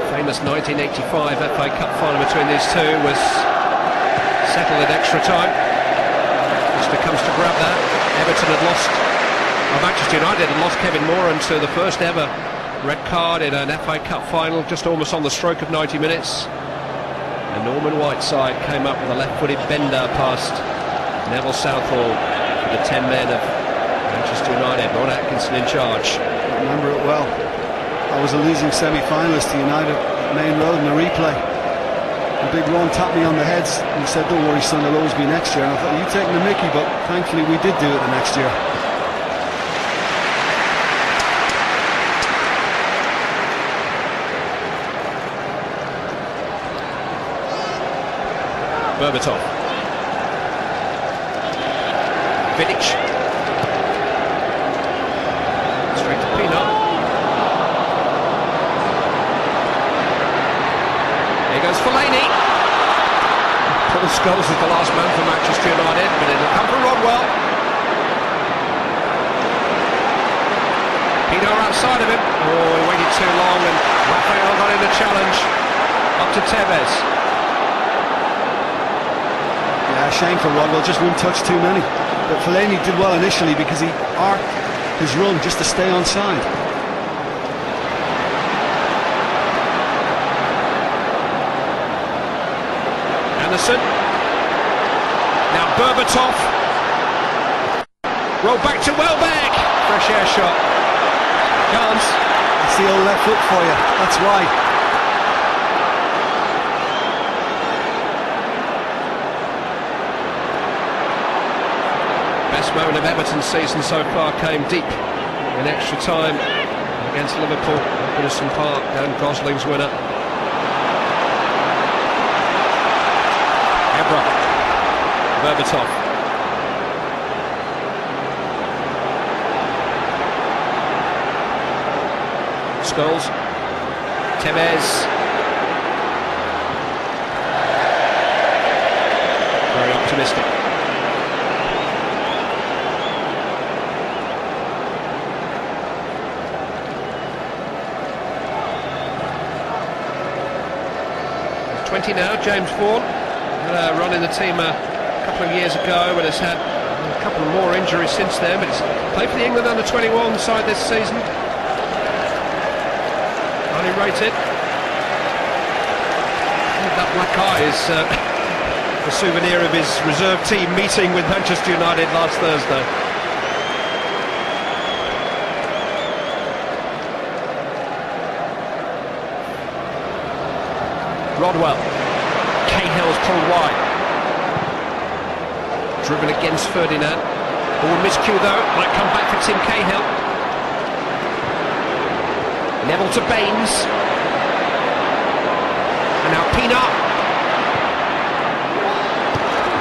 [SPEAKER 6] Famous 1985 FA Cup final between these two was settled at extra time. Leicester comes to grab that. Everton had lost, Manchester United had lost Kevin Moran to the first ever red card in an FA Cup final, just almost on the stroke of 90 minutes. And Norman Whiteside came up with a left-footed bender past Neville Southall for the 10 men of Manchester United. Ron Atkinson in charge.
[SPEAKER 2] I remember it well. I was a losing semi-finalist to United at Main Road in the replay. The big Ron tapped me on the head and he said, "Don't worry son, it'll always be next year." And I thought, "Are you taking the mickey?" But thankfully we did do it the next year.
[SPEAKER 6] Berbatov. Vidic. Straight to Pino. Here goes Fellaini. Paul Scholes is the last man for Manchester United, but it'll come from Rodwell. Pino outside of him. Oh, he waited too long, and Rafael got in the challenge. Up to Tevez.
[SPEAKER 2] Yeah, shame for Rodwell, just one touch too many. But Fellaini did well initially because he arced his run just to stay onside.
[SPEAKER 6] Anderson. Now Berbatov. Roll back to Welbeck. Fresh air shot. Chance.
[SPEAKER 2] It's the old left foot for you, that's why.
[SPEAKER 6] Best moment of Everton's season so far came deep in extra time against Liverpool at Goodison Park, and Gosling's winner. Ebra. Berbatov. Scholes. Tevez. Very optimistic. He's 20 now, James Vaughan. Had a run in the team a couple of years ago, but has had a couple of more injuries since then. But he's played for the England under-21 side this season. Highly rated. That black eye is a souvenir of his reserve team meeting with Manchester United last Thursday. Rodwell. Cahill's pulled wide. Driven against Ferdinand. Ball miscue though. Might come back for Tim Cahill. Level to Baines. And now Pina.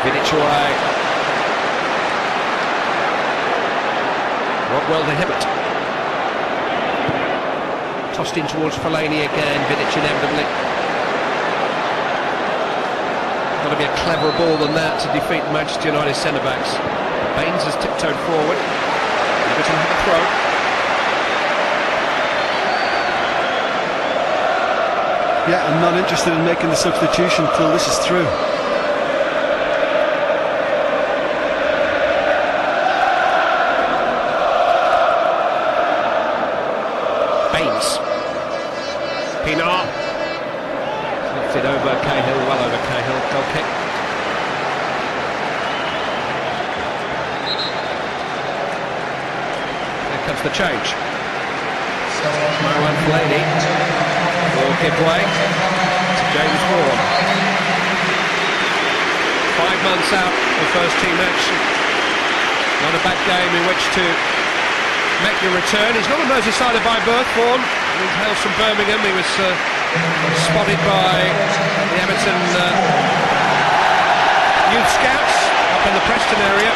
[SPEAKER 6] Vidic away. Rodwell to Hibbert. Tossed in towards Fellaini again. Vidic inevitably. Got to be a cleverer ball than that to defeat Manchester United centre-backs. Baines has tiptoed forward. Everton have a throw.
[SPEAKER 2] Yeah, I'm not interested in making the substitution till this is through.
[SPEAKER 6] Baines. Pinar. Lifted over Cahill, well over Cahill. Goal kick. Here comes the change. Marwan Fellaini will give way to James Vaughan. 5 months out for first team action. Not a bad game in which to make your return. He's not a Merseysider by birth, Vaughan. He hails from Birmingham. He was spotted by the Everton youth scouts up in the Preston area.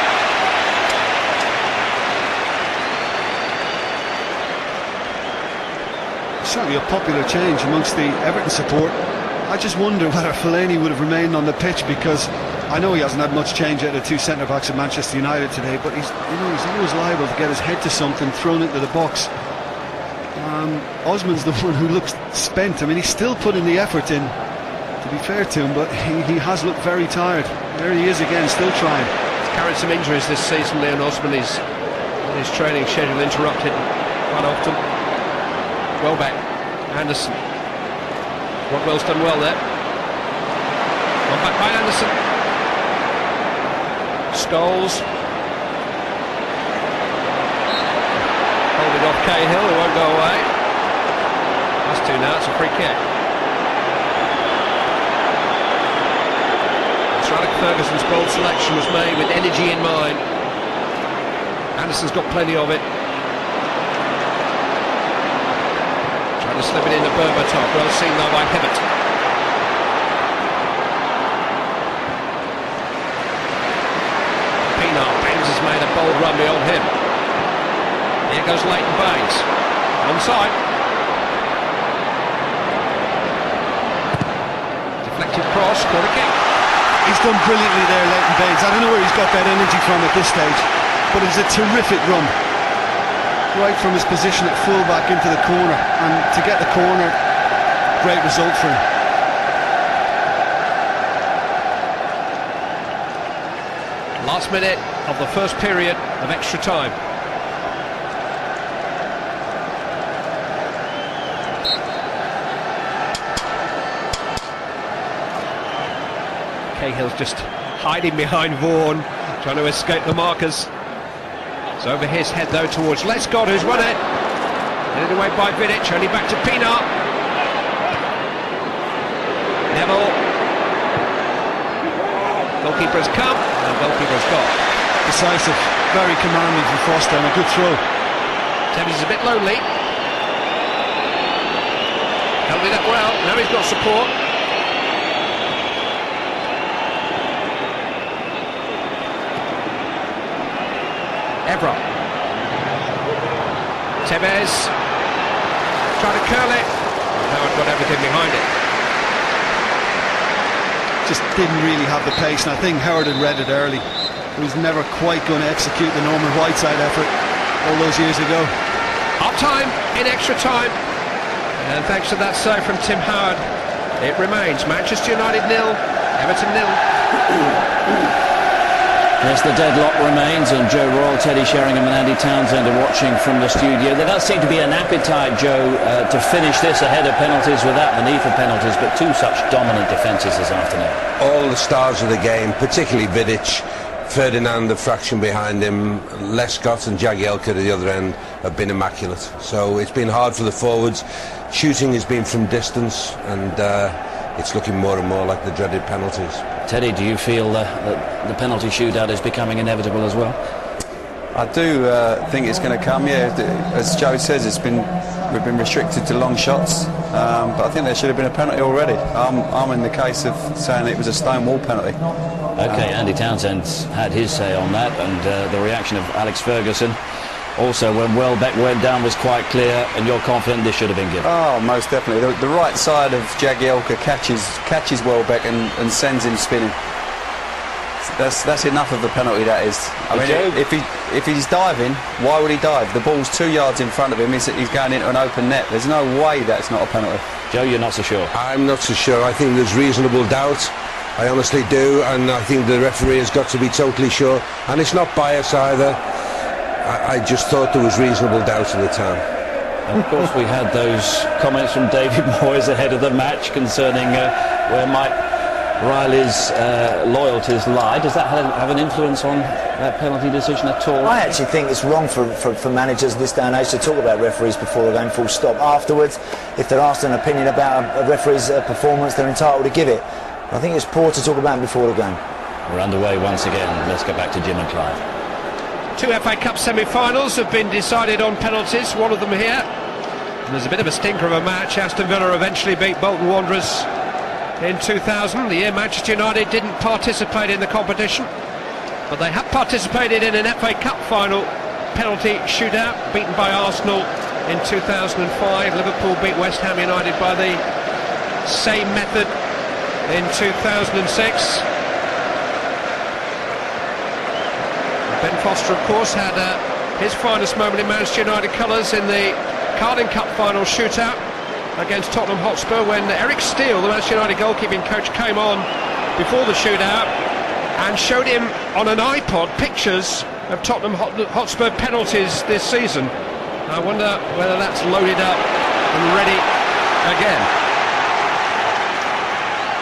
[SPEAKER 2] Certainly a popular change amongst the Everton support. I just wonder whether Fellaini would have remained on the pitch, because I know he hasn't had much change out of two centre-backs at Manchester United today, but he's always liable to get his head to something thrown into the box. Osman's the one who looks spent. I mean, he's still putting the effort in, to be fair to him, but he has looked very tired. There he is again, still trying.
[SPEAKER 6] He's carried some injuries this season, Leon Osman. His training schedule interrupted quite often. Welbeck. Anderson. Rodwell's done well there. One back by Anderson. Scholes. Holding off Cahill, who won't go away. That's two now, it's a free kick. Sir Alex Ferguson's bold selection was made with energy in mind. Anderson's got plenty of it. Trying to slip it into Berbatov, well seen though by Hibbert. Pienaar. Baines has made a bold run beyond him. Here goes Leighton Baines. Onside. Deflected cross, corner kick.
[SPEAKER 2] He's done brilliantly there, Leighton Baines. I don't know where he's got that energy from at this stage, but it was a terrific run. Right from his position at full-back into the corner, and to get the corner, great result for him.
[SPEAKER 6] Last minute of the first period of extra time. Cahill's just hiding behind Vaughan, trying to escape the markers. It's over his head though towards Lescott, who's won it. Headed away by Vidic, only back to Pienaar. Neville. Goalkeeper has come, and goalkeeper has got.
[SPEAKER 2] Decisive, very commanding from Foster, and a good throw.
[SPEAKER 6] Tevez is a bit lonely. Held it up well, now he's got support. Evra. Tevez trying to curl it. Howard got everything behind it.
[SPEAKER 2] Just didn't really have the pace, and I think Howard had read it early. He was never quite going to execute the Norman Whiteside effort all those years ago.
[SPEAKER 6] Half time in extra time, and thanks to that save from Tim Howard, it remains Manchester United 0, Everton 0.
[SPEAKER 3] Yes, the deadlock remains, and Joe Royal, Teddy Sheringham and Andy Townsend are watching from the studio. There does seem to be an appetite, Joe, to finish this ahead of penalties without the need for penalties, but two such dominant defences this afternoon.
[SPEAKER 5] All the stars of the game, particularly Vidic, Ferdinand, the fraction behind him, Lescott and Jagielka at the other end have been immaculate. So it's been hard for the forwards. Shooting has been from distance, and it's looking more and more like the dreaded penalties.
[SPEAKER 3] Teddy, do you feel that the penalty shootout is becoming inevitable as well?
[SPEAKER 4] I do think it's going to come, yeah. As Joe says, we've been restricted to long shots, but I think there should have been a penalty already. I'm in the case of saying it was a stonewall penalty.
[SPEAKER 3] OK, Andy Townsend's had his say on that, and the reaction of Alex Ferguson also when Welbeck went down was quite clear, and you're confident this should have been given?
[SPEAKER 4] Oh, most definitely. The right side of Jagielka catches Welbeck and sends him spinning. That's enough of a penalty, that is. I mean, if he's diving, why would he dive? The ball's 2 yards in front of him. He's going into an open net. There's no way that's not a penalty.
[SPEAKER 3] Joe, you're not so sure?
[SPEAKER 5] I'm not so sure. I think there's reasonable doubt. I honestly do, and I think the referee has got to be totally sure. And it's not bias either. I just thought there was reasonable doubt at the time.
[SPEAKER 3] And of course, we had those comments from David Moyes ahead of the match concerning where Mike Riley's loyalties lie. Does that have an influence on that penalty decision at all?
[SPEAKER 7] I actually think it's wrong for managers this day and age to talk about referees before a game, full stop. Afterwards, if they're asked an opinion about a referee's performance, they're entitled to give it. I think it's poor to talk about it before the game.
[SPEAKER 3] We're underway once again. Let's get back to Jim and Clive.
[SPEAKER 6] Two FA Cup semi-finals have been decided on penalties, one of them here. And there's a bit of a stinker of a match. Aston Villa eventually beat Bolton Wanderers in 2000, the year Manchester United didn't participate in the competition. But they have participated in an FA Cup final penalty shootout, beaten by Arsenal in 2005. Liverpool beat West Ham United by the same method in 2006. Ben Foster, of course, had his finest moment in Manchester United colours in the Carling Cup final shootout against Tottenham Hotspur, when Eric Steele, the Manchester United goalkeeping coach, came on before the shootout and showed him on an iPod pictures of Tottenham Hotspur penalties this season. I wonder whether that's loaded up and ready again.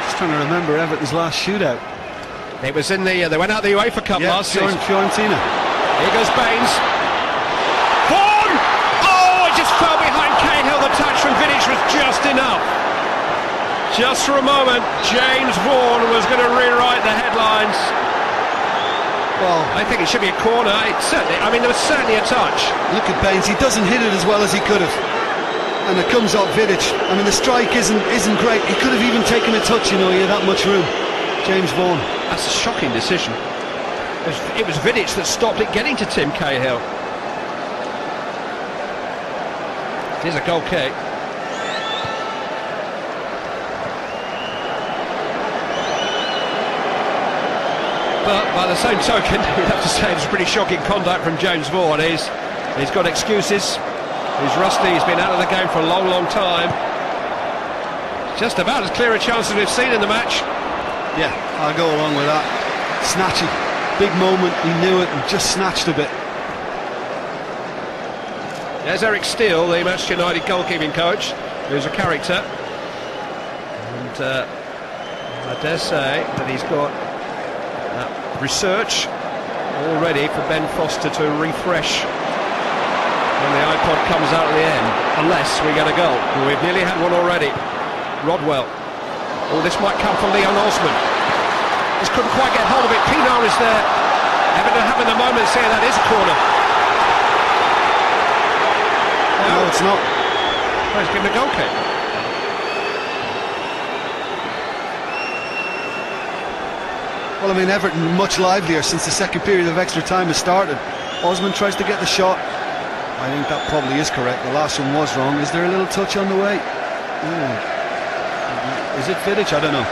[SPEAKER 2] Just trying to remember Everton's last shootout.
[SPEAKER 6] It was in the, they went out the UEFA Cup last season.
[SPEAKER 2] Fiorentina.
[SPEAKER 6] Here goes Baines. Vaughan! Oh, it just fell behind Cahill. The touch from Vidic was just enough. Just for a moment, James Vaughan was going to rewrite the headlines.
[SPEAKER 2] Well,
[SPEAKER 6] I think it should be a corner. There was certainly a touch.
[SPEAKER 2] Look at Baines. He doesn't hit it as well as he could have. And it comes off Vidic. I mean, the strike isn't great. He could have even taken a touch, you know, he had that much room. James Vaughan.
[SPEAKER 6] That's a shocking decision. It was Vidic that stopped it getting to Tim Cahill. Here's a goal kick. But by the same token, you'd have to say it's pretty shocking conduct from James Vaughan. He's got excuses. He's rusty. He's been out of the game for a long, long time. Just about as clear a chance as we've seen in the match.
[SPEAKER 2] Yeah, I'll go along with that. Snatchy, big moment. He knew it and just snatched a bit.
[SPEAKER 6] There's Eric Steele, the Manchester United goalkeeping coach, who's a character. And I dare say that he's got research all ready for Ben Foster to refresh when the iPod comes out at the end, unless we get a goal. We've nearly had one already. Rodwell. Oh, this might come from Leon Osman. Just couldn't quite get hold of it. Pinar is there. Everton having the moment saying that is a corner.
[SPEAKER 2] No, it's not.
[SPEAKER 6] Oh, he's given a goal kick.
[SPEAKER 2] Well, I mean, Everton much livelier since the second period of extra time has started. Osman tries to get the shot. I think that probably is correct. The last one was wrong. Is there a little touch on the way? Is it Vidic? I don't know.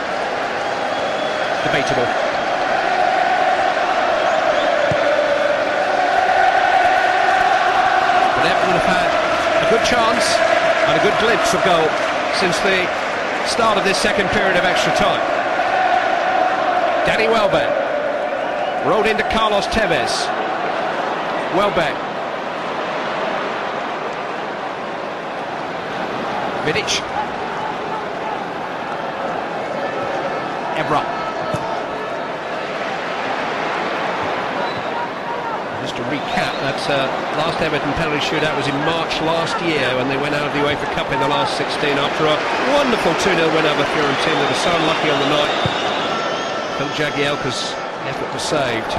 [SPEAKER 6] Debatable. But Everton have had a good chance and a good glimpse of goal since the start of this second period of extra time. Danny Welbeck rolled into Carlos Tevez. Welbeck. Vidic. Evra. Just to recap, that last Everton penalty shootout was in March last year when they went out of the UEFA Cup in the last 16 after a wonderful 2-0 win over Fiorentina. They were so unlucky on the night. Phil Jagielka's effort was saved.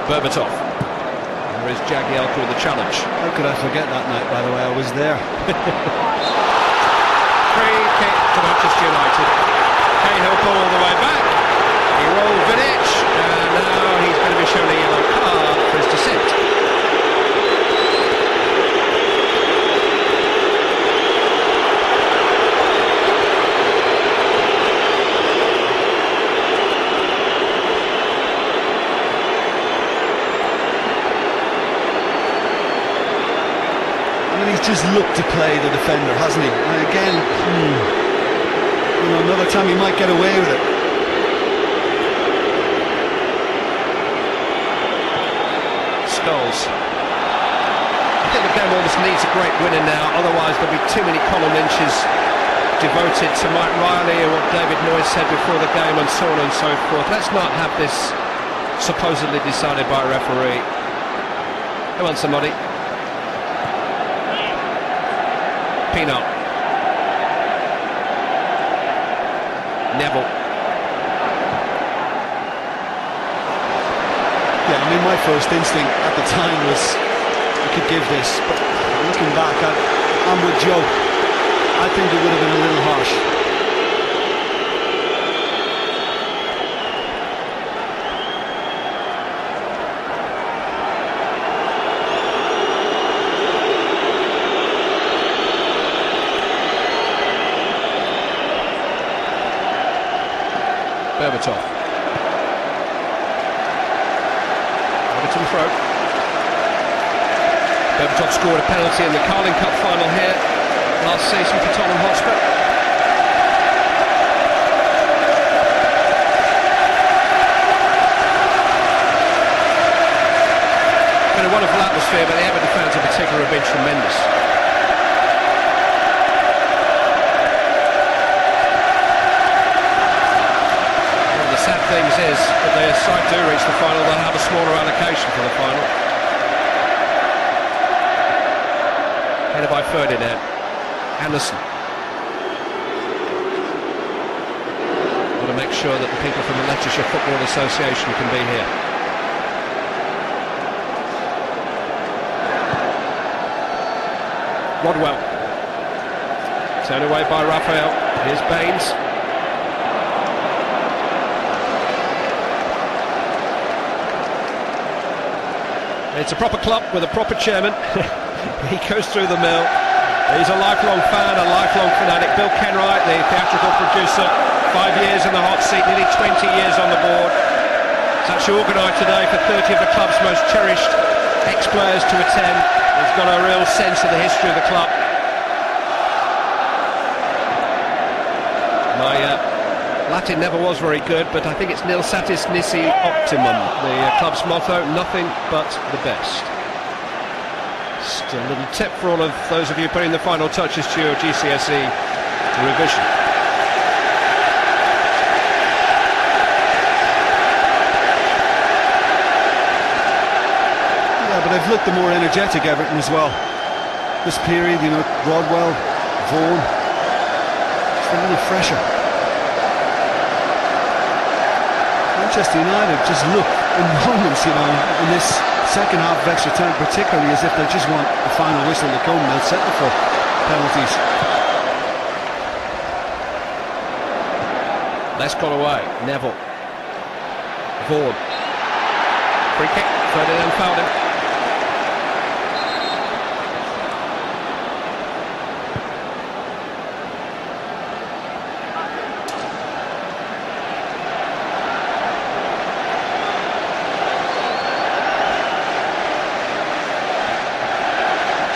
[SPEAKER 6] Berbatov. There is Jagielka with the challenge.
[SPEAKER 2] How could I forget that night, by the way? I was there.
[SPEAKER 6] Free kick to Manchester United. Cahill ball all the way back. He rolled Vidic, and now he's going to be shown a yellow card for his dissent.
[SPEAKER 2] He's just looked to play the defender, hasn't he? And again, another time he might get away with it.
[SPEAKER 6] Scholes. I think the game almost needs a great winner now, otherwise there'll be too many column inches devoted to Mike Riley and what David Moyes said before the game and so on and so forth. Let's not have this supposedly decided by a referee. Come on, somebody. Pino. Neville.
[SPEAKER 2] Yeah, I mean, my first instinct at the time was we could give this, but looking back, I'm with Joe. I think it would have been a little harsh.
[SPEAKER 6] Berbatov. Everton throw. Berbatov scored a penalty in the Carling Cup final here last season for Tottenham Hotspur. Been a wonderful atmosphere, but the Everton fans in particular have been tremendous. Sad things is that their side do reach the final, they'll have a smaller allocation for the final. Headed by Ferdinand. Anderson. Want to make sure that the people from the Leicestershire Football Association can be here. Rodwell. Turned away by Raphael. Here's Baines. It's a proper club with a proper chairman. He goes through the mill. He's a lifelong fan, a lifelong fanatic. Bill Kenwright, the theatrical producer, 5 years in the hot seat, nearly 20 years on the board. It's actually organised today for 30 of the club's most cherished ex-players to attend. He's got a real sense of the history of the club. My Latin never was very good, but I think it's nil satis nisi optimum, the club's motto, nothing but the best. Just a little tip for all of those of you putting the final touches to your GCSE revision.
[SPEAKER 2] Yeah, but they've looked the more energetic Everton as well. This period, you know, Rodwell, Vaughan, it's a little fresher. Manchester United just look in moments, you know, in this second half of extra time, particularly as if they just want the final whistle to come and they'll settle for penalties.
[SPEAKER 6] Lescott away, Neville, Vaughan, free kick, Ferdinand fouled him.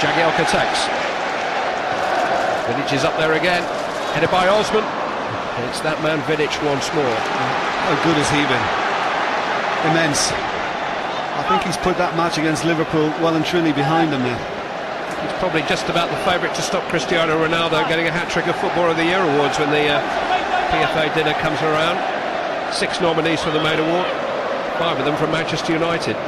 [SPEAKER 6] Jagielka takes. Vidic is up there again, headed by Osman. It's that man Vidic once more.
[SPEAKER 2] How good has he been? Immense. I think he's put that match against Liverpool well and truly behind him now.
[SPEAKER 6] He's probably just about the favourite to stop Cristiano Ronaldo getting a hat-trick of Footballer of the Year awards when the PFA dinner comes around. 6 nominees for the main award, 5 of them from Manchester United.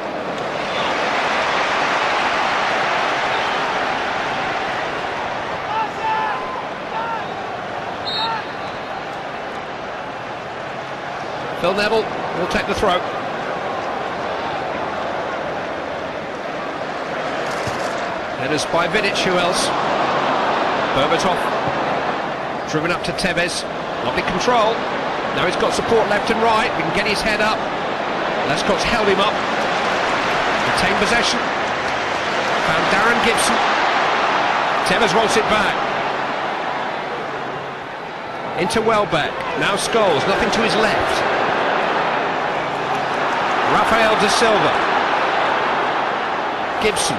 [SPEAKER 6] Phil Neville will take the throw. Headers by Vidic, who else? Berbatov. Driven up to Tevez. Lovely control. Now he's got support left and right. He can get his head up. Lescott's held him up. Retained possession. Found Darren Gibson. Tevez wants it back. Into Welbeck. Now Scholes. Nothing to his left. Rafael da Silva. Gibson.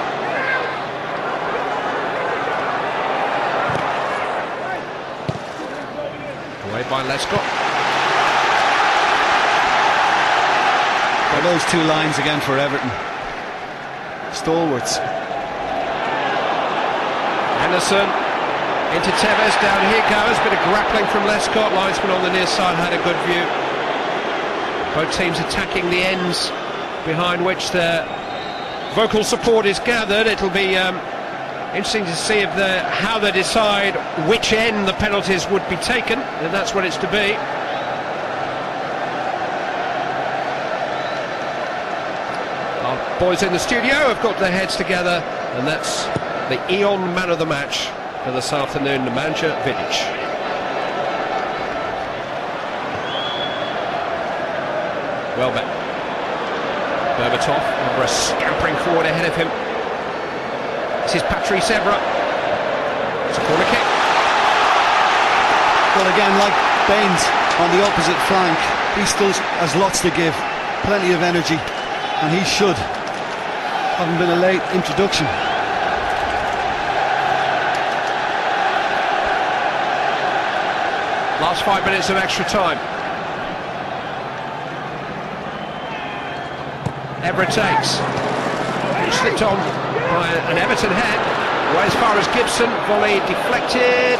[SPEAKER 6] Away by Lescott.
[SPEAKER 2] Well, those 2 lines again for Everton. Stalwarts.
[SPEAKER 6] Anderson into Tevez, down here goes. Bit of grappling from Lescott. Linesman on the near side had a good view. Both teams attacking the ends behind which their vocal support is gathered. It'll be interesting to see if how they decide which end the penalties would be taken, and that's what it's to be. Our boys in the studio have got their heads together, and that's the Eon man of the match for this afternoon, Nemanja Vidic. Welbeck. Berbatov over a scampering forward ahead of him. This is Patrice Evra. It's a corner kick.
[SPEAKER 2] Well, again, like Baines on the opposite flank, he still has lots to give, plenty of energy, and he should. Haven't been a late introduction.
[SPEAKER 6] Last 5 minutes of extra time. Evra takes. He slipped on by an Everton head. Away as far as Gibson. Volley deflected.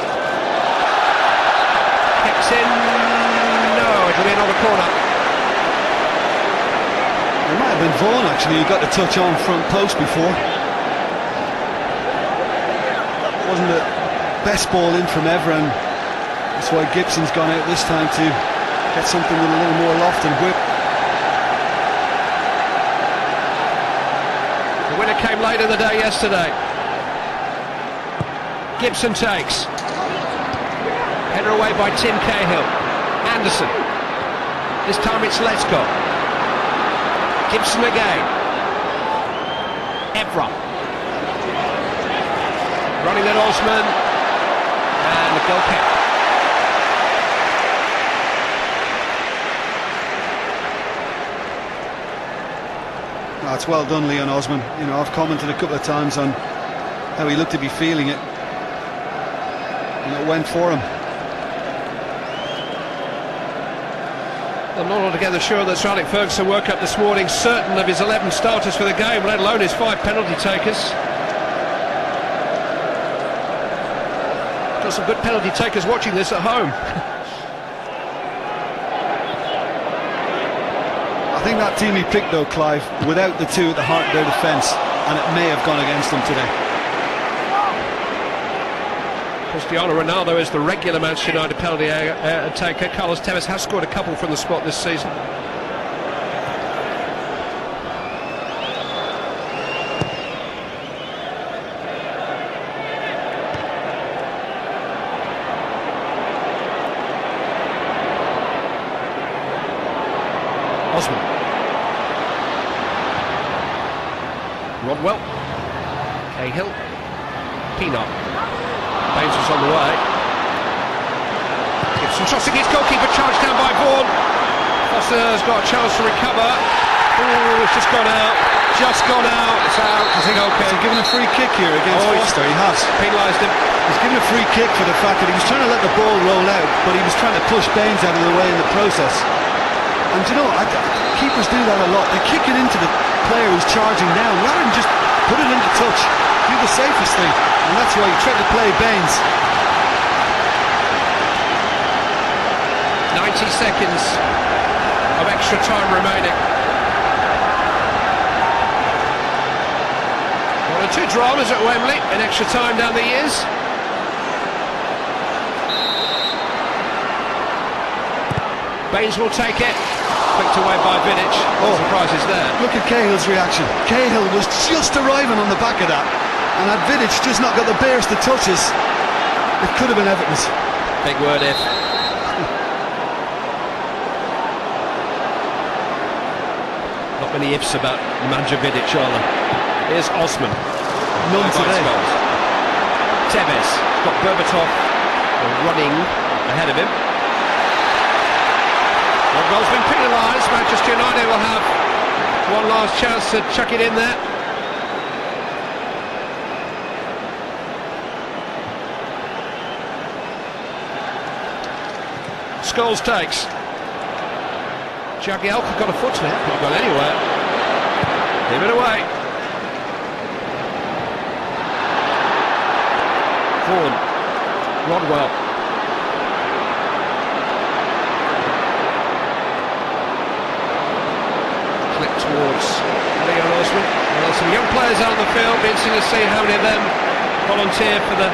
[SPEAKER 6] Kicks in. No, it'll be another corner.
[SPEAKER 2] It might have been Vaughan actually who got the touch on front post before. Wasn't the best ball in from Evra, and that's why Gibson's gone out this time to get something with a little more loft and whip.
[SPEAKER 6] The winner came late in the day yesterday. Gibson takes. Header away by Tim Cahill. Anderson. This time it's Lescott. Gibson again. Evra. Running at Osman. And the goal kick.
[SPEAKER 2] Oh, it's well done, Leon Osman. You know, I've commented a couple of times on how he looked to be feeling it. And it went for him.
[SPEAKER 6] I'm not altogether sure that Sir Alex Ferguson woke up this morning certain of his 11 starters for the game, let alone his 5 penalty takers. Got some good penalty takers watching this at home.
[SPEAKER 2] I think that team he picked though, Clive, without the two at the heart of their defence, and it may have gone against them today.
[SPEAKER 6] Cristiano Ronaldo is the regular Manchester United penalty taker. Carlos Tevez has scored a couple from the spot this season. Osman. Rodwell. Cahill. Peanut. Baines was on the way. Gibson tossing his goalkeeper, charged down by Vaughan. Foster's got a chance to recover. Oh, it's just gone out. Just gone out. It's out. I think okay.
[SPEAKER 2] Has he given a free kick here against Foster? He has.
[SPEAKER 6] Penalised him.
[SPEAKER 2] He's given a free kick for the fact that he was trying to let the ball roll out, but he was trying to push Baines out of the way in the process. And you know, keepers do that a lot. They kick it into the player who's charging down rather than just put it into touch. Do the safest thing, and that's why he tried to play Baines.
[SPEAKER 6] 90 seconds of extra time remaining. One or two dramas at Wembley in extra time down the years. Baines will take it. Flicked away by Vidic. No surprises there.
[SPEAKER 2] Look at Cahill's reaction. Cahill was just arriving on the back of that, and had Vidic just not got the barest of touches, it could have been Everton's.
[SPEAKER 6] Big word if. Not many ifs about Nemanja Vidic, are there? Here's Osman.
[SPEAKER 2] None today.
[SPEAKER 6] Tevez got Berbatov running ahead of him. Rodwell's been penalised. Manchester United will have one last chance to chuck it in there. Scholes takes. Jagielka got a foot in it, could have gone anywhere. Give it away. Vaughan. Rodwell. Click towards Leon Osman. Well, some young players out on the field. Be interesting to see how many of them volunteer for the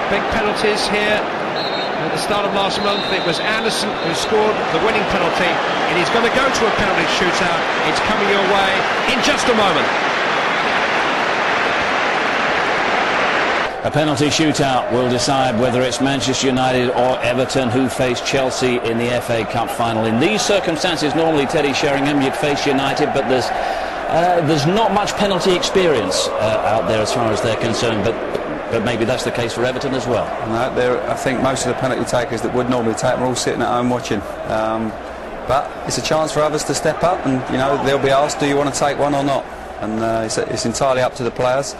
[SPEAKER 6] big penalties here. At the start of last month, it was Anderson who scored the winning penalty. It is going to go to a penalty shootout. It's coming your way in just a moment.
[SPEAKER 3] A penalty shootout will decide whether it's Manchester United or Everton who face Chelsea in the FA Cup final. In these circumstances, normally, Teddy Sheringham, you'd face United, but there's not much penalty experience out there as far as they're concerned. But maybe that's the case for Everton as well.
[SPEAKER 4] No, I think most of the penalty takers that would normally take them are all sitting at home watching. But it's a chance for others to step up, and you know they'll be asked, do you want to take one or not? And it's entirely up to the players,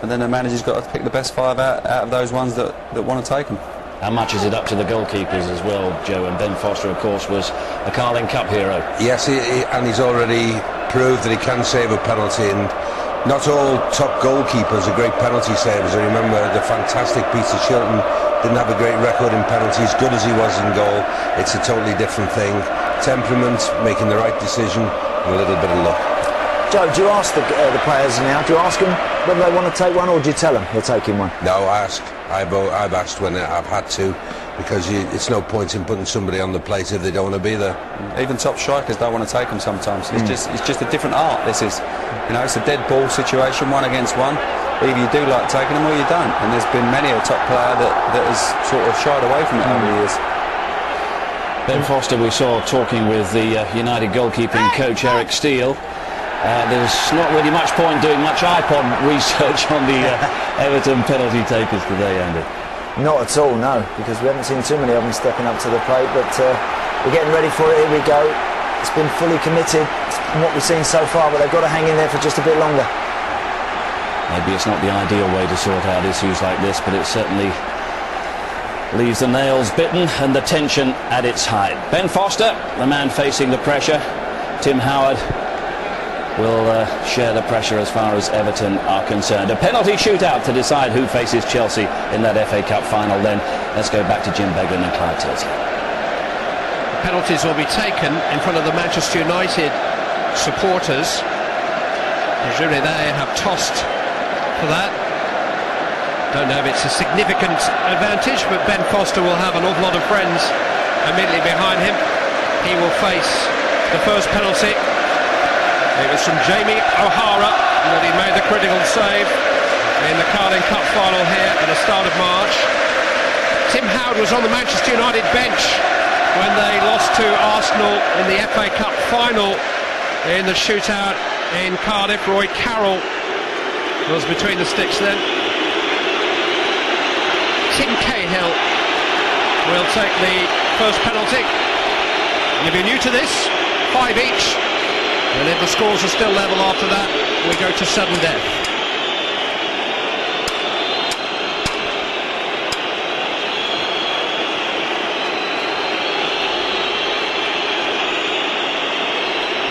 [SPEAKER 4] and then the manager's got to pick the best 5 out of those ones that want to take them.
[SPEAKER 3] How much is it up to the goalkeepers as well, Joe? And Ben Foster, of course, was a Carling Cup hero.
[SPEAKER 5] Yes, and he's already proved that he can save a penalty, and not all top goalkeepers are great penalty savers. I remember the fantastic Peter Shilton didn't have a great record in penalties, good as he was in goal. It's a totally different thing. Temperament, making the right decision, and a little bit of luck.
[SPEAKER 7] Joe, do you ask the players now, do you ask them whether they want to take one, or do you tell them you're taking one?
[SPEAKER 5] No, I ask. I've asked when I've had to, because it's no point in putting somebody on the plate if they don't want to be there.
[SPEAKER 4] Even top strikers don't want to take them sometimes. It's just a different art. This is, it's a dead ball situation, 1 against 1. Either you do like taking them or you don't. And there's been many a top player that has sort of shied away from it over the years.
[SPEAKER 3] Ben Foster, we saw talking with the United goalkeeping coach Eric Steele, There's not really much point doing much iPod research on the Everton penalty takers today, Andy.
[SPEAKER 7] Not at all, no, because we haven't seen too many of them stepping up to the plate, but we're getting ready for it. Here we go. It's been fully committed from what we've seen so far, but they've got to hang in there for just a bit longer.
[SPEAKER 3] Maybe it's not the ideal way to sort out issues like this, but it certainly leaves the nails bitten and the tension at its height. Ben Foster, the man facing the pressure. Tim Howard will share the pressure as far as Everton are concerned. A penalty shootout to decide who faces Chelsea in that FA Cup final then. Let's go back to Jim Beglin and Clive Tilsley.
[SPEAKER 6] Penalties will be taken in front of the Manchester United supporters. Presumably they have tossed for that. Don't know if it's a significant advantage, but Ben Foster will have an awful lot of friends immediately behind him. He will face the first penalty. It was from Jamie O'Hara that he made the critical save in the Carling Cup final here at the start of March. Tim Howard was on the Manchester United bench when they lost to Arsenal in the FA Cup final in the shootout in Cardiff. Roy Carroll was between the sticks then. Tim Cahill will take the first penalty. And if you're new to this, 5 each. And if the scores are still level after that, we go to sudden death.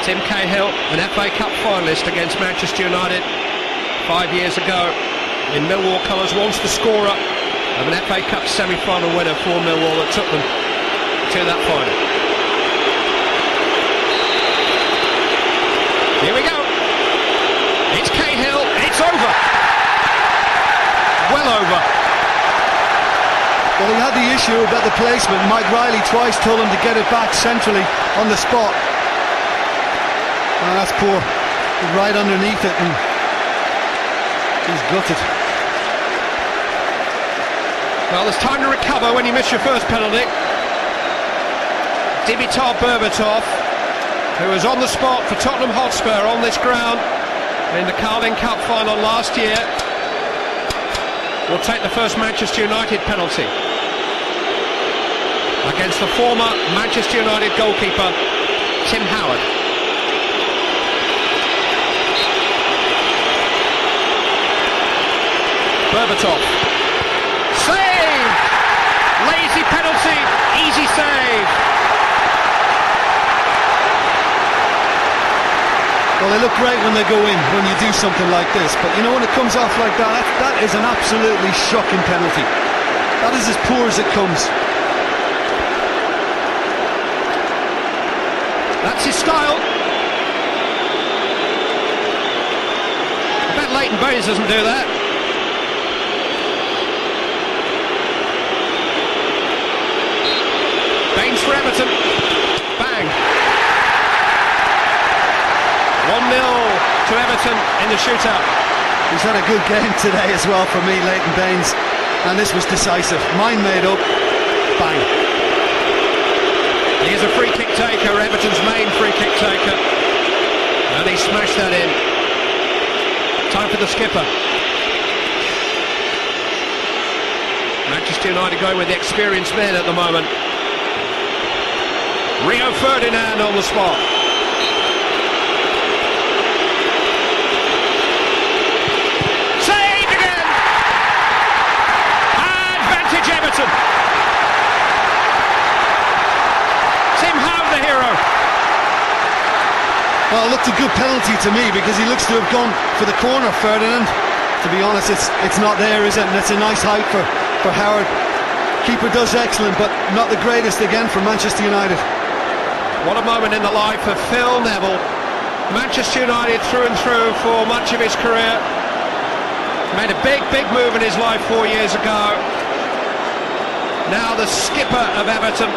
[SPEAKER 6] Tim Cahill, an FA Cup finalist against Manchester United 5 years ago in Millwall colours, once the scorer of an FA Cup semi-final winner for Millwall that took them to that final. Here we go. It's Cahill. It's over. Well over.
[SPEAKER 2] Well, he had the issue about the placement. Mike Riley twice told him to get it back centrally on the spot. And that's poor. Right underneath it, and he's gutted.
[SPEAKER 6] Well, there's time to recover when you miss your first penalty. Dimitar Berbatov, who was on the spot for Tottenham Hotspur on this ground in the Carling Cup final last year, will take the first Manchester United penalty against the former Manchester United goalkeeper Tim Howard. Berbatov, save! Lazy penalty, easy save.
[SPEAKER 2] Well, they look great when they go in, when you do something like this, but you know, when it comes off like that, that is an absolutely shocking penalty. That is as poor as it comes.
[SPEAKER 6] That's his style. I bet Leighton Baines doesn't do that. Baines for Everton. Bang. 1-0 to Everton in the shootout.
[SPEAKER 2] He's had a good game today as well for me, Leighton Baines, and this was decisive. Mind made up. Bang.
[SPEAKER 6] He is a free kick taker, Everton's main free kick taker, and he smashed that in. Time for the skipper. Manchester United going with the experienced men at the moment. Rio Ferdinand on the spot. Saved again! Advantage Everton. Tim Howard the hero.
[SPEAKER 2] Well, it looked a good penalty to me because he looks to have gone for the corner, Ferdinand. To be honest, it's not there, is it? And it's a nice height for Howard. Keeper does excellent, but not the greatest again for Manchester United.
[SPEAKER 6] What a moment in the life of Phil Neville. Manchester United through and through for much of his career. Made a big move in his life 4 years ago. Now the skipper of Everton.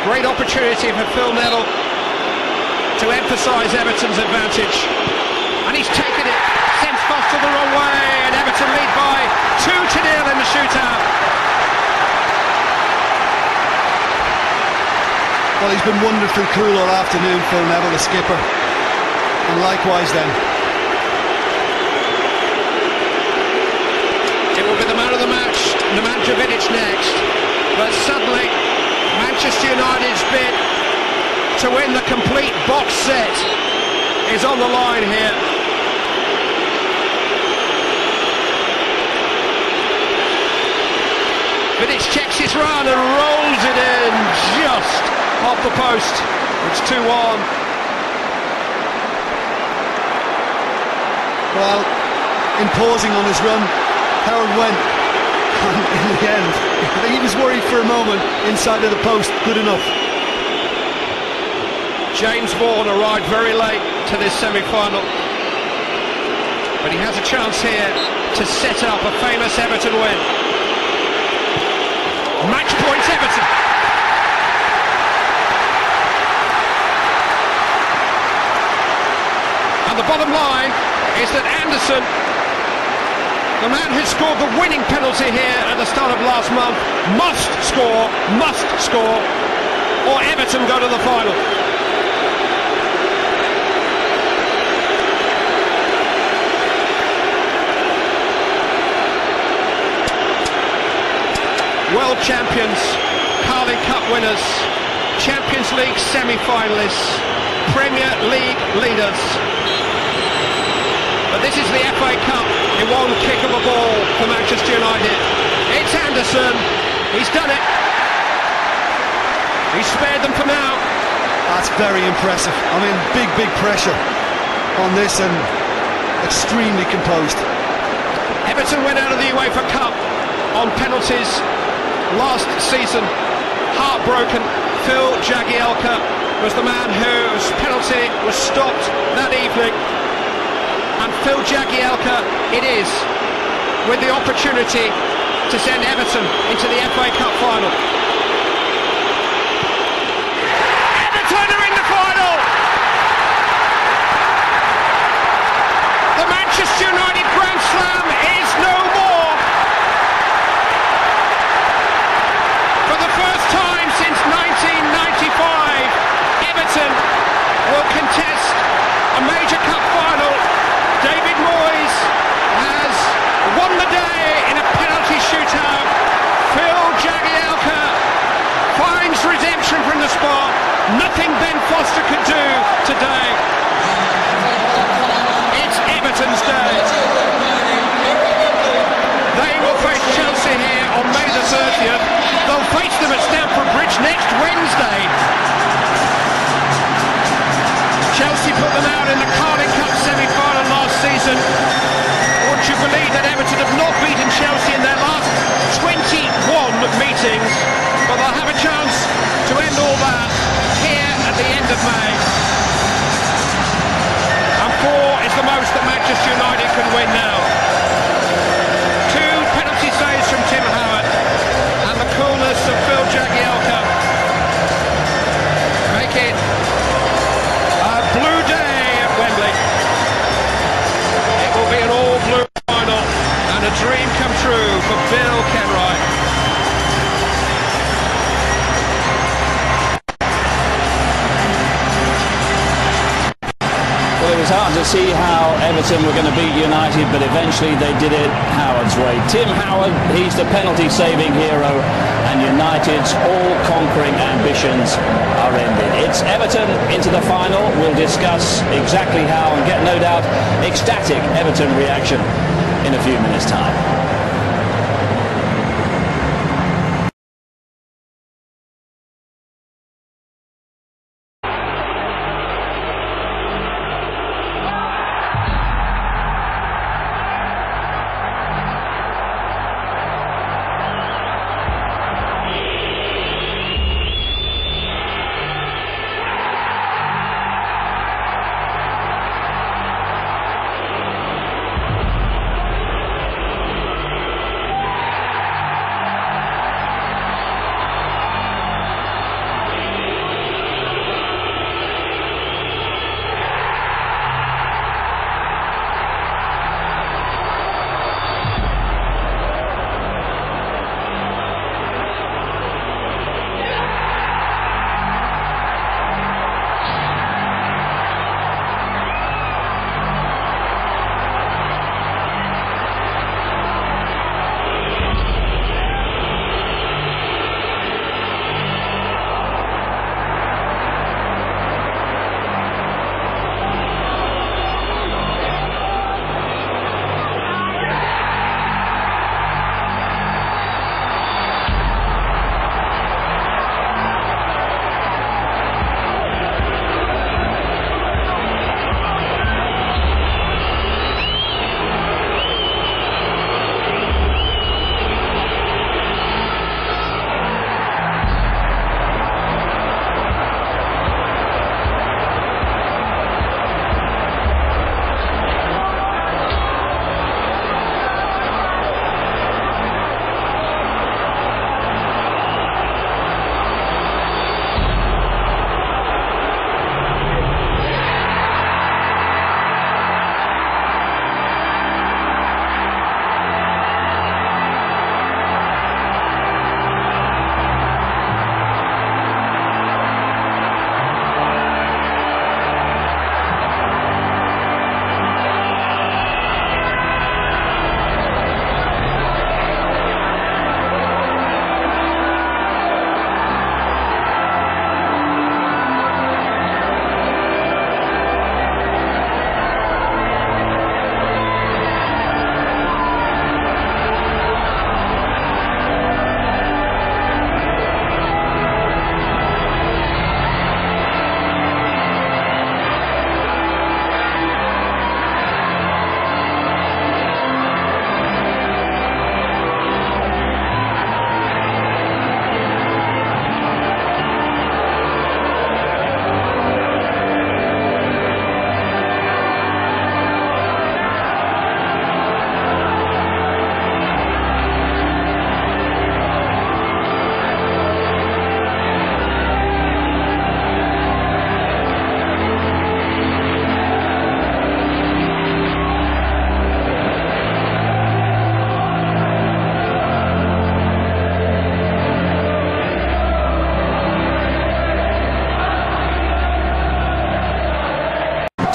[SPEAKER 6] Great opportunity for Phil Neville to emphasise Everton's advantage. And he's taken it. Sends Foster the wrong way, and Everton lead by 2-0 in the shootout.
[SPEAKER 2] Well, he's been wonderfully cool all afternoon, Phil Neville, the skipper, and likewise then.
[SPEAKER 6] It will be the man of the match, Nemanja Vidic next, but suddenly Manchester United's bid to win the complete box set is on the line here. Vidic checks his run and rolls it in just off the post. It's 2-1.
[SPEAKER 2] Well, in pausing on his run, Howard went, and in the end, I think he was worried for a moment inside of the post. Good enough.
[SPEAKER 6] James Vaughan arrived very late to this semi-final, but he has a chance here to set up a famous Everton win. Match points Everton. And the bottom line is that Anderson, the man who scored the winning penalty here at the start of last month, must score, or Everton go to the final. World champions, Carling Cup winners, Champions League semi-finalists, Premier League leaders. But this is the FA Cup in one kick of a ball for Manchester United. It's Anderson, he's done it. He's spared them for now.
[SPEAKER 2] That's very impressive. I mean, big pressure on this and extremely composed.
[SPEAKER 6] Everton went out of the UEFA Cup on penalties last season, heartbroken. Phil Jagielka was the man whose penalty was stopped that evening, and Phil Jagielka it is, with the opportunity to send Everton into the FA Cup final. Everton are in the final! The Manchester United Grand Slam is no more! For the first time since 1995, Everton will contest a major cup final. David Moyes has won the day in a penalty shootout. Phil Jagielka finds redemption from the spot. Nothing Ben Foster could do today. It's Everton's day. They will face Chelsea here on May the 30th. They'll face them at Stamford Bridge next Wednesday. Chelsea put them out in the Carling Cup semi-final last season. Would you believe that Everton have not beaten Chelsea in their last 21 meetings? But they'll have a chance to end all that here at the end of May. And 4 is the most that Manchester United can win now. 2 penalty saves from Tim Howard and the coolness of Phil Jagielka make it a blue day at Wembley. It will be an all-blue final and a dream come true for Bill Kenwright.
[SPEAKER 3] Well, it was hard to see how Everton were going to beat United, but eventually they did it Howard's way. Tim Howard, he's the penalty-saving hero, and United's all-conquering ambitions are ended. It's Everton into the final. We'll discuss exactly how and get, no doubt, ecstatic Everton reaction in a few minutes' time.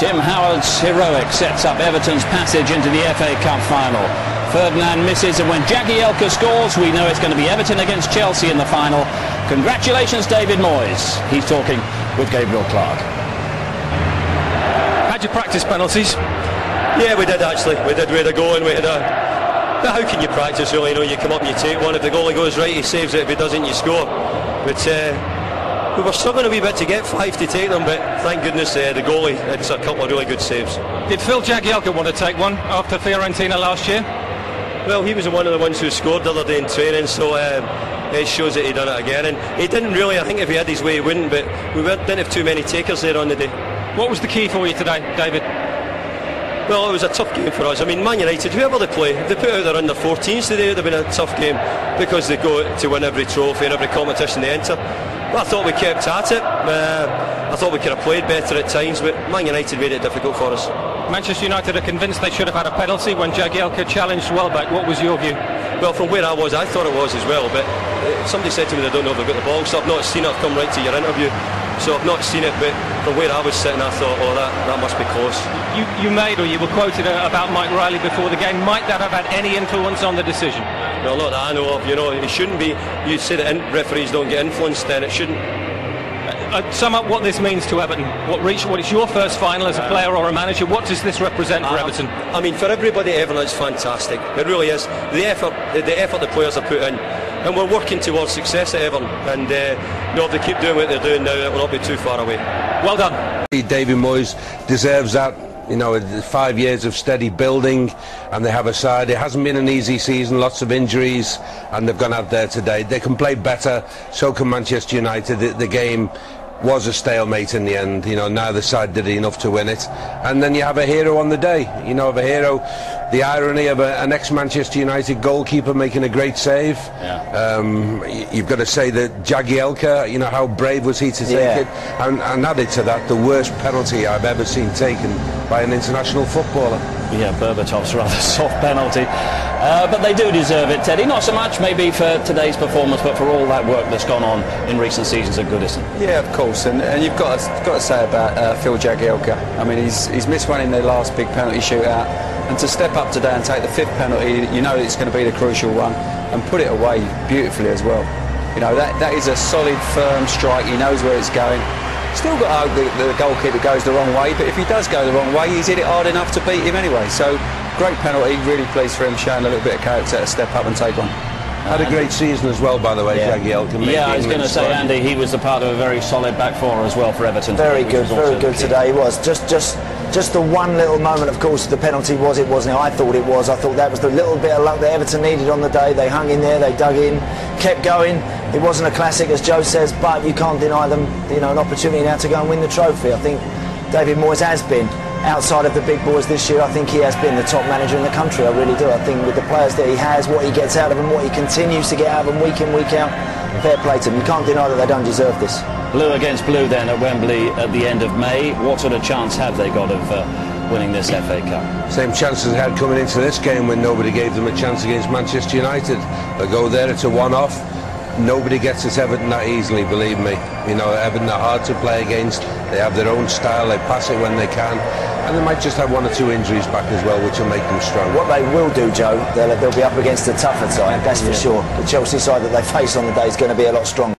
[SPEAKER 3] Tim Howard's heroic sets up Everton's passage into the FA Cup final. Ferdinand misses, and when Jagielka scores, we know it's going to be Everton against Chelsea in the final. Congratulations, David Moyes. He's talking with Gabriel Clark.
[SPEAKER 8] How'd you practice penalties?
[SPEAKER 9] Yeah, we did actually. We did. We had a go and we had a... But how can you practice really? You know, you come up and you take one. If the goalie goes right, he saves it. If he doesn't, you score. But we were struggling a wee bit to get 5 to take them, but thank goodness the goalie had a couple of really good saves.
[SPEAKER 8] Did Phil Jagielka want to take one after Fiorentina last year?
[SPEAKER 9] Well, he was one of the ones who scored the other day in training, so it shows that he done it again. And he didn't really, I think if he had his way he wouldn't, but we didn't have too many takers there on the day.
[SPEAKER 8] What was the key for you today, David?
[SPEAKER 9] Well, it was a tough game for us. I mean, Man United, whoever they play, if they put out their under 14s today, it would have been a tough game because they go to win every trophy and every competition they enter. But I thought we kept at it. I thought we could have played better at times, but Man United made it difficult for us.
[SPEAKER 8] Manchester United are convinced they should have had a penalty when Jagielka challenged Welbeck. What was your view?
[SPEAKER 9] Well, from where I was, I thought it was as well, but somebody said to me they don't know if they've got the ball, so I've not seen it. I've come right to your interview, so I've not seen it, but from where I was sitting I thought, oh, that must be close.
[SPEAKER 8] You were quoted about Mike Riley before the game. Might that have had any influence on the decision?
[SPEAKER 9] No, not that I know of. You know, it shouldn't be. You say that referees don't get influenced, then it shouldn't.
[SPEAKER 8] Sum up what this means to Everton. What is your first final as a player or a manager? What does this represent for Everton?
[SPEAKER 9] I mean, for everybody at Everton, it's fantastic. It really is. The effort the players have put in, and we're working towards success at Everton. And if they keep doing what they're doing now, it will not be too far away.
[SPEAKER 8] Well done.
[SPEAKER 5] David Moyes deserves that. You know, 5 years of steady building, and they have a side. It hasn't been an easy season, lots of injuries, and they've gone out there today. They can play better, so can Manchester United. The game was a stalemate in the end. You know, neither side did enough to win it. And then you have a hero on the day. You know, of a hero, the irony of an ex-Manchester United goalkeeper making a great save. Yeah. You've got to say that Jagielka, you know, how brave was he to take it? And added to that, the worst penalty I've ever seen taken by an international footballer.
[SPEAKER 3] Yeah, Berbatov's rather soft penalty. But they do deserve it, Teddy. Not so much maybe for today's performance, but for all that work that's gone on in recent seasons at Goodison.
[SPEAKER 4] Yeah, of course. And you've got to say about Phil Jagielka. I mean, he's missed one in their last big penalty shootout, and to step up today and take the 5th penalty, you know it's going to be the crucial one, and put it away beautifully as well. You know, that is a solid, firm strike. He knows where it's going. Still got to hope the goalkeeper goes the wrong way, but if he does go the wrong way, he's hit it hard enough to beat him anyway. So, great penalty, really pleased for him, showing a little bit of character to step up and take one.
[SPEAKER 5] Had a great season as well, by the way, Jagielka.
[SPEAKER 3] Yeah, I was going to say, Andy, he was the part of a very solid back four as well for Everton.
[SPEAKER 7] Very good today. He was just the one little moment. Of course, the penalty was it wasn't. I thought it was. I thought that was the little bit of luck that Everton needed on the day. They hung in there, they dug in, kept going. It wasn't a classic, as Joe says, but you can't deny them, you know, an opportunity now to go and win the trophy. I think David Moyes has been, outside of the big boys this year, I think he has been the top manager in the country. I really do. I think with the players that he has, what he gets out of them, what he continues to get out of them week in, week out, fair play to them. You can't deny that they don't deserve this.
[SPEAKER 3] Blue against blue then at Wembley at the end of May. What sort of chance have they got of winning this FA Cup?
[SPEAKER 5] Same chances they had coming into this game when nobody gave them a chance against Manchester United. They go there, it's a one-off. Nobody gets at Everton that easily, believe me. You know, Everton are hard to play against. They have their own style, they pass it when they can, and they might just have 1 or 2 injuries back as well, which will make them strong.
[SPEAKER 7] What they will do, Joe, they'll be up against a tougher side, that's for sure. The Chelsea side that they face on the day is going to be a lot stronger.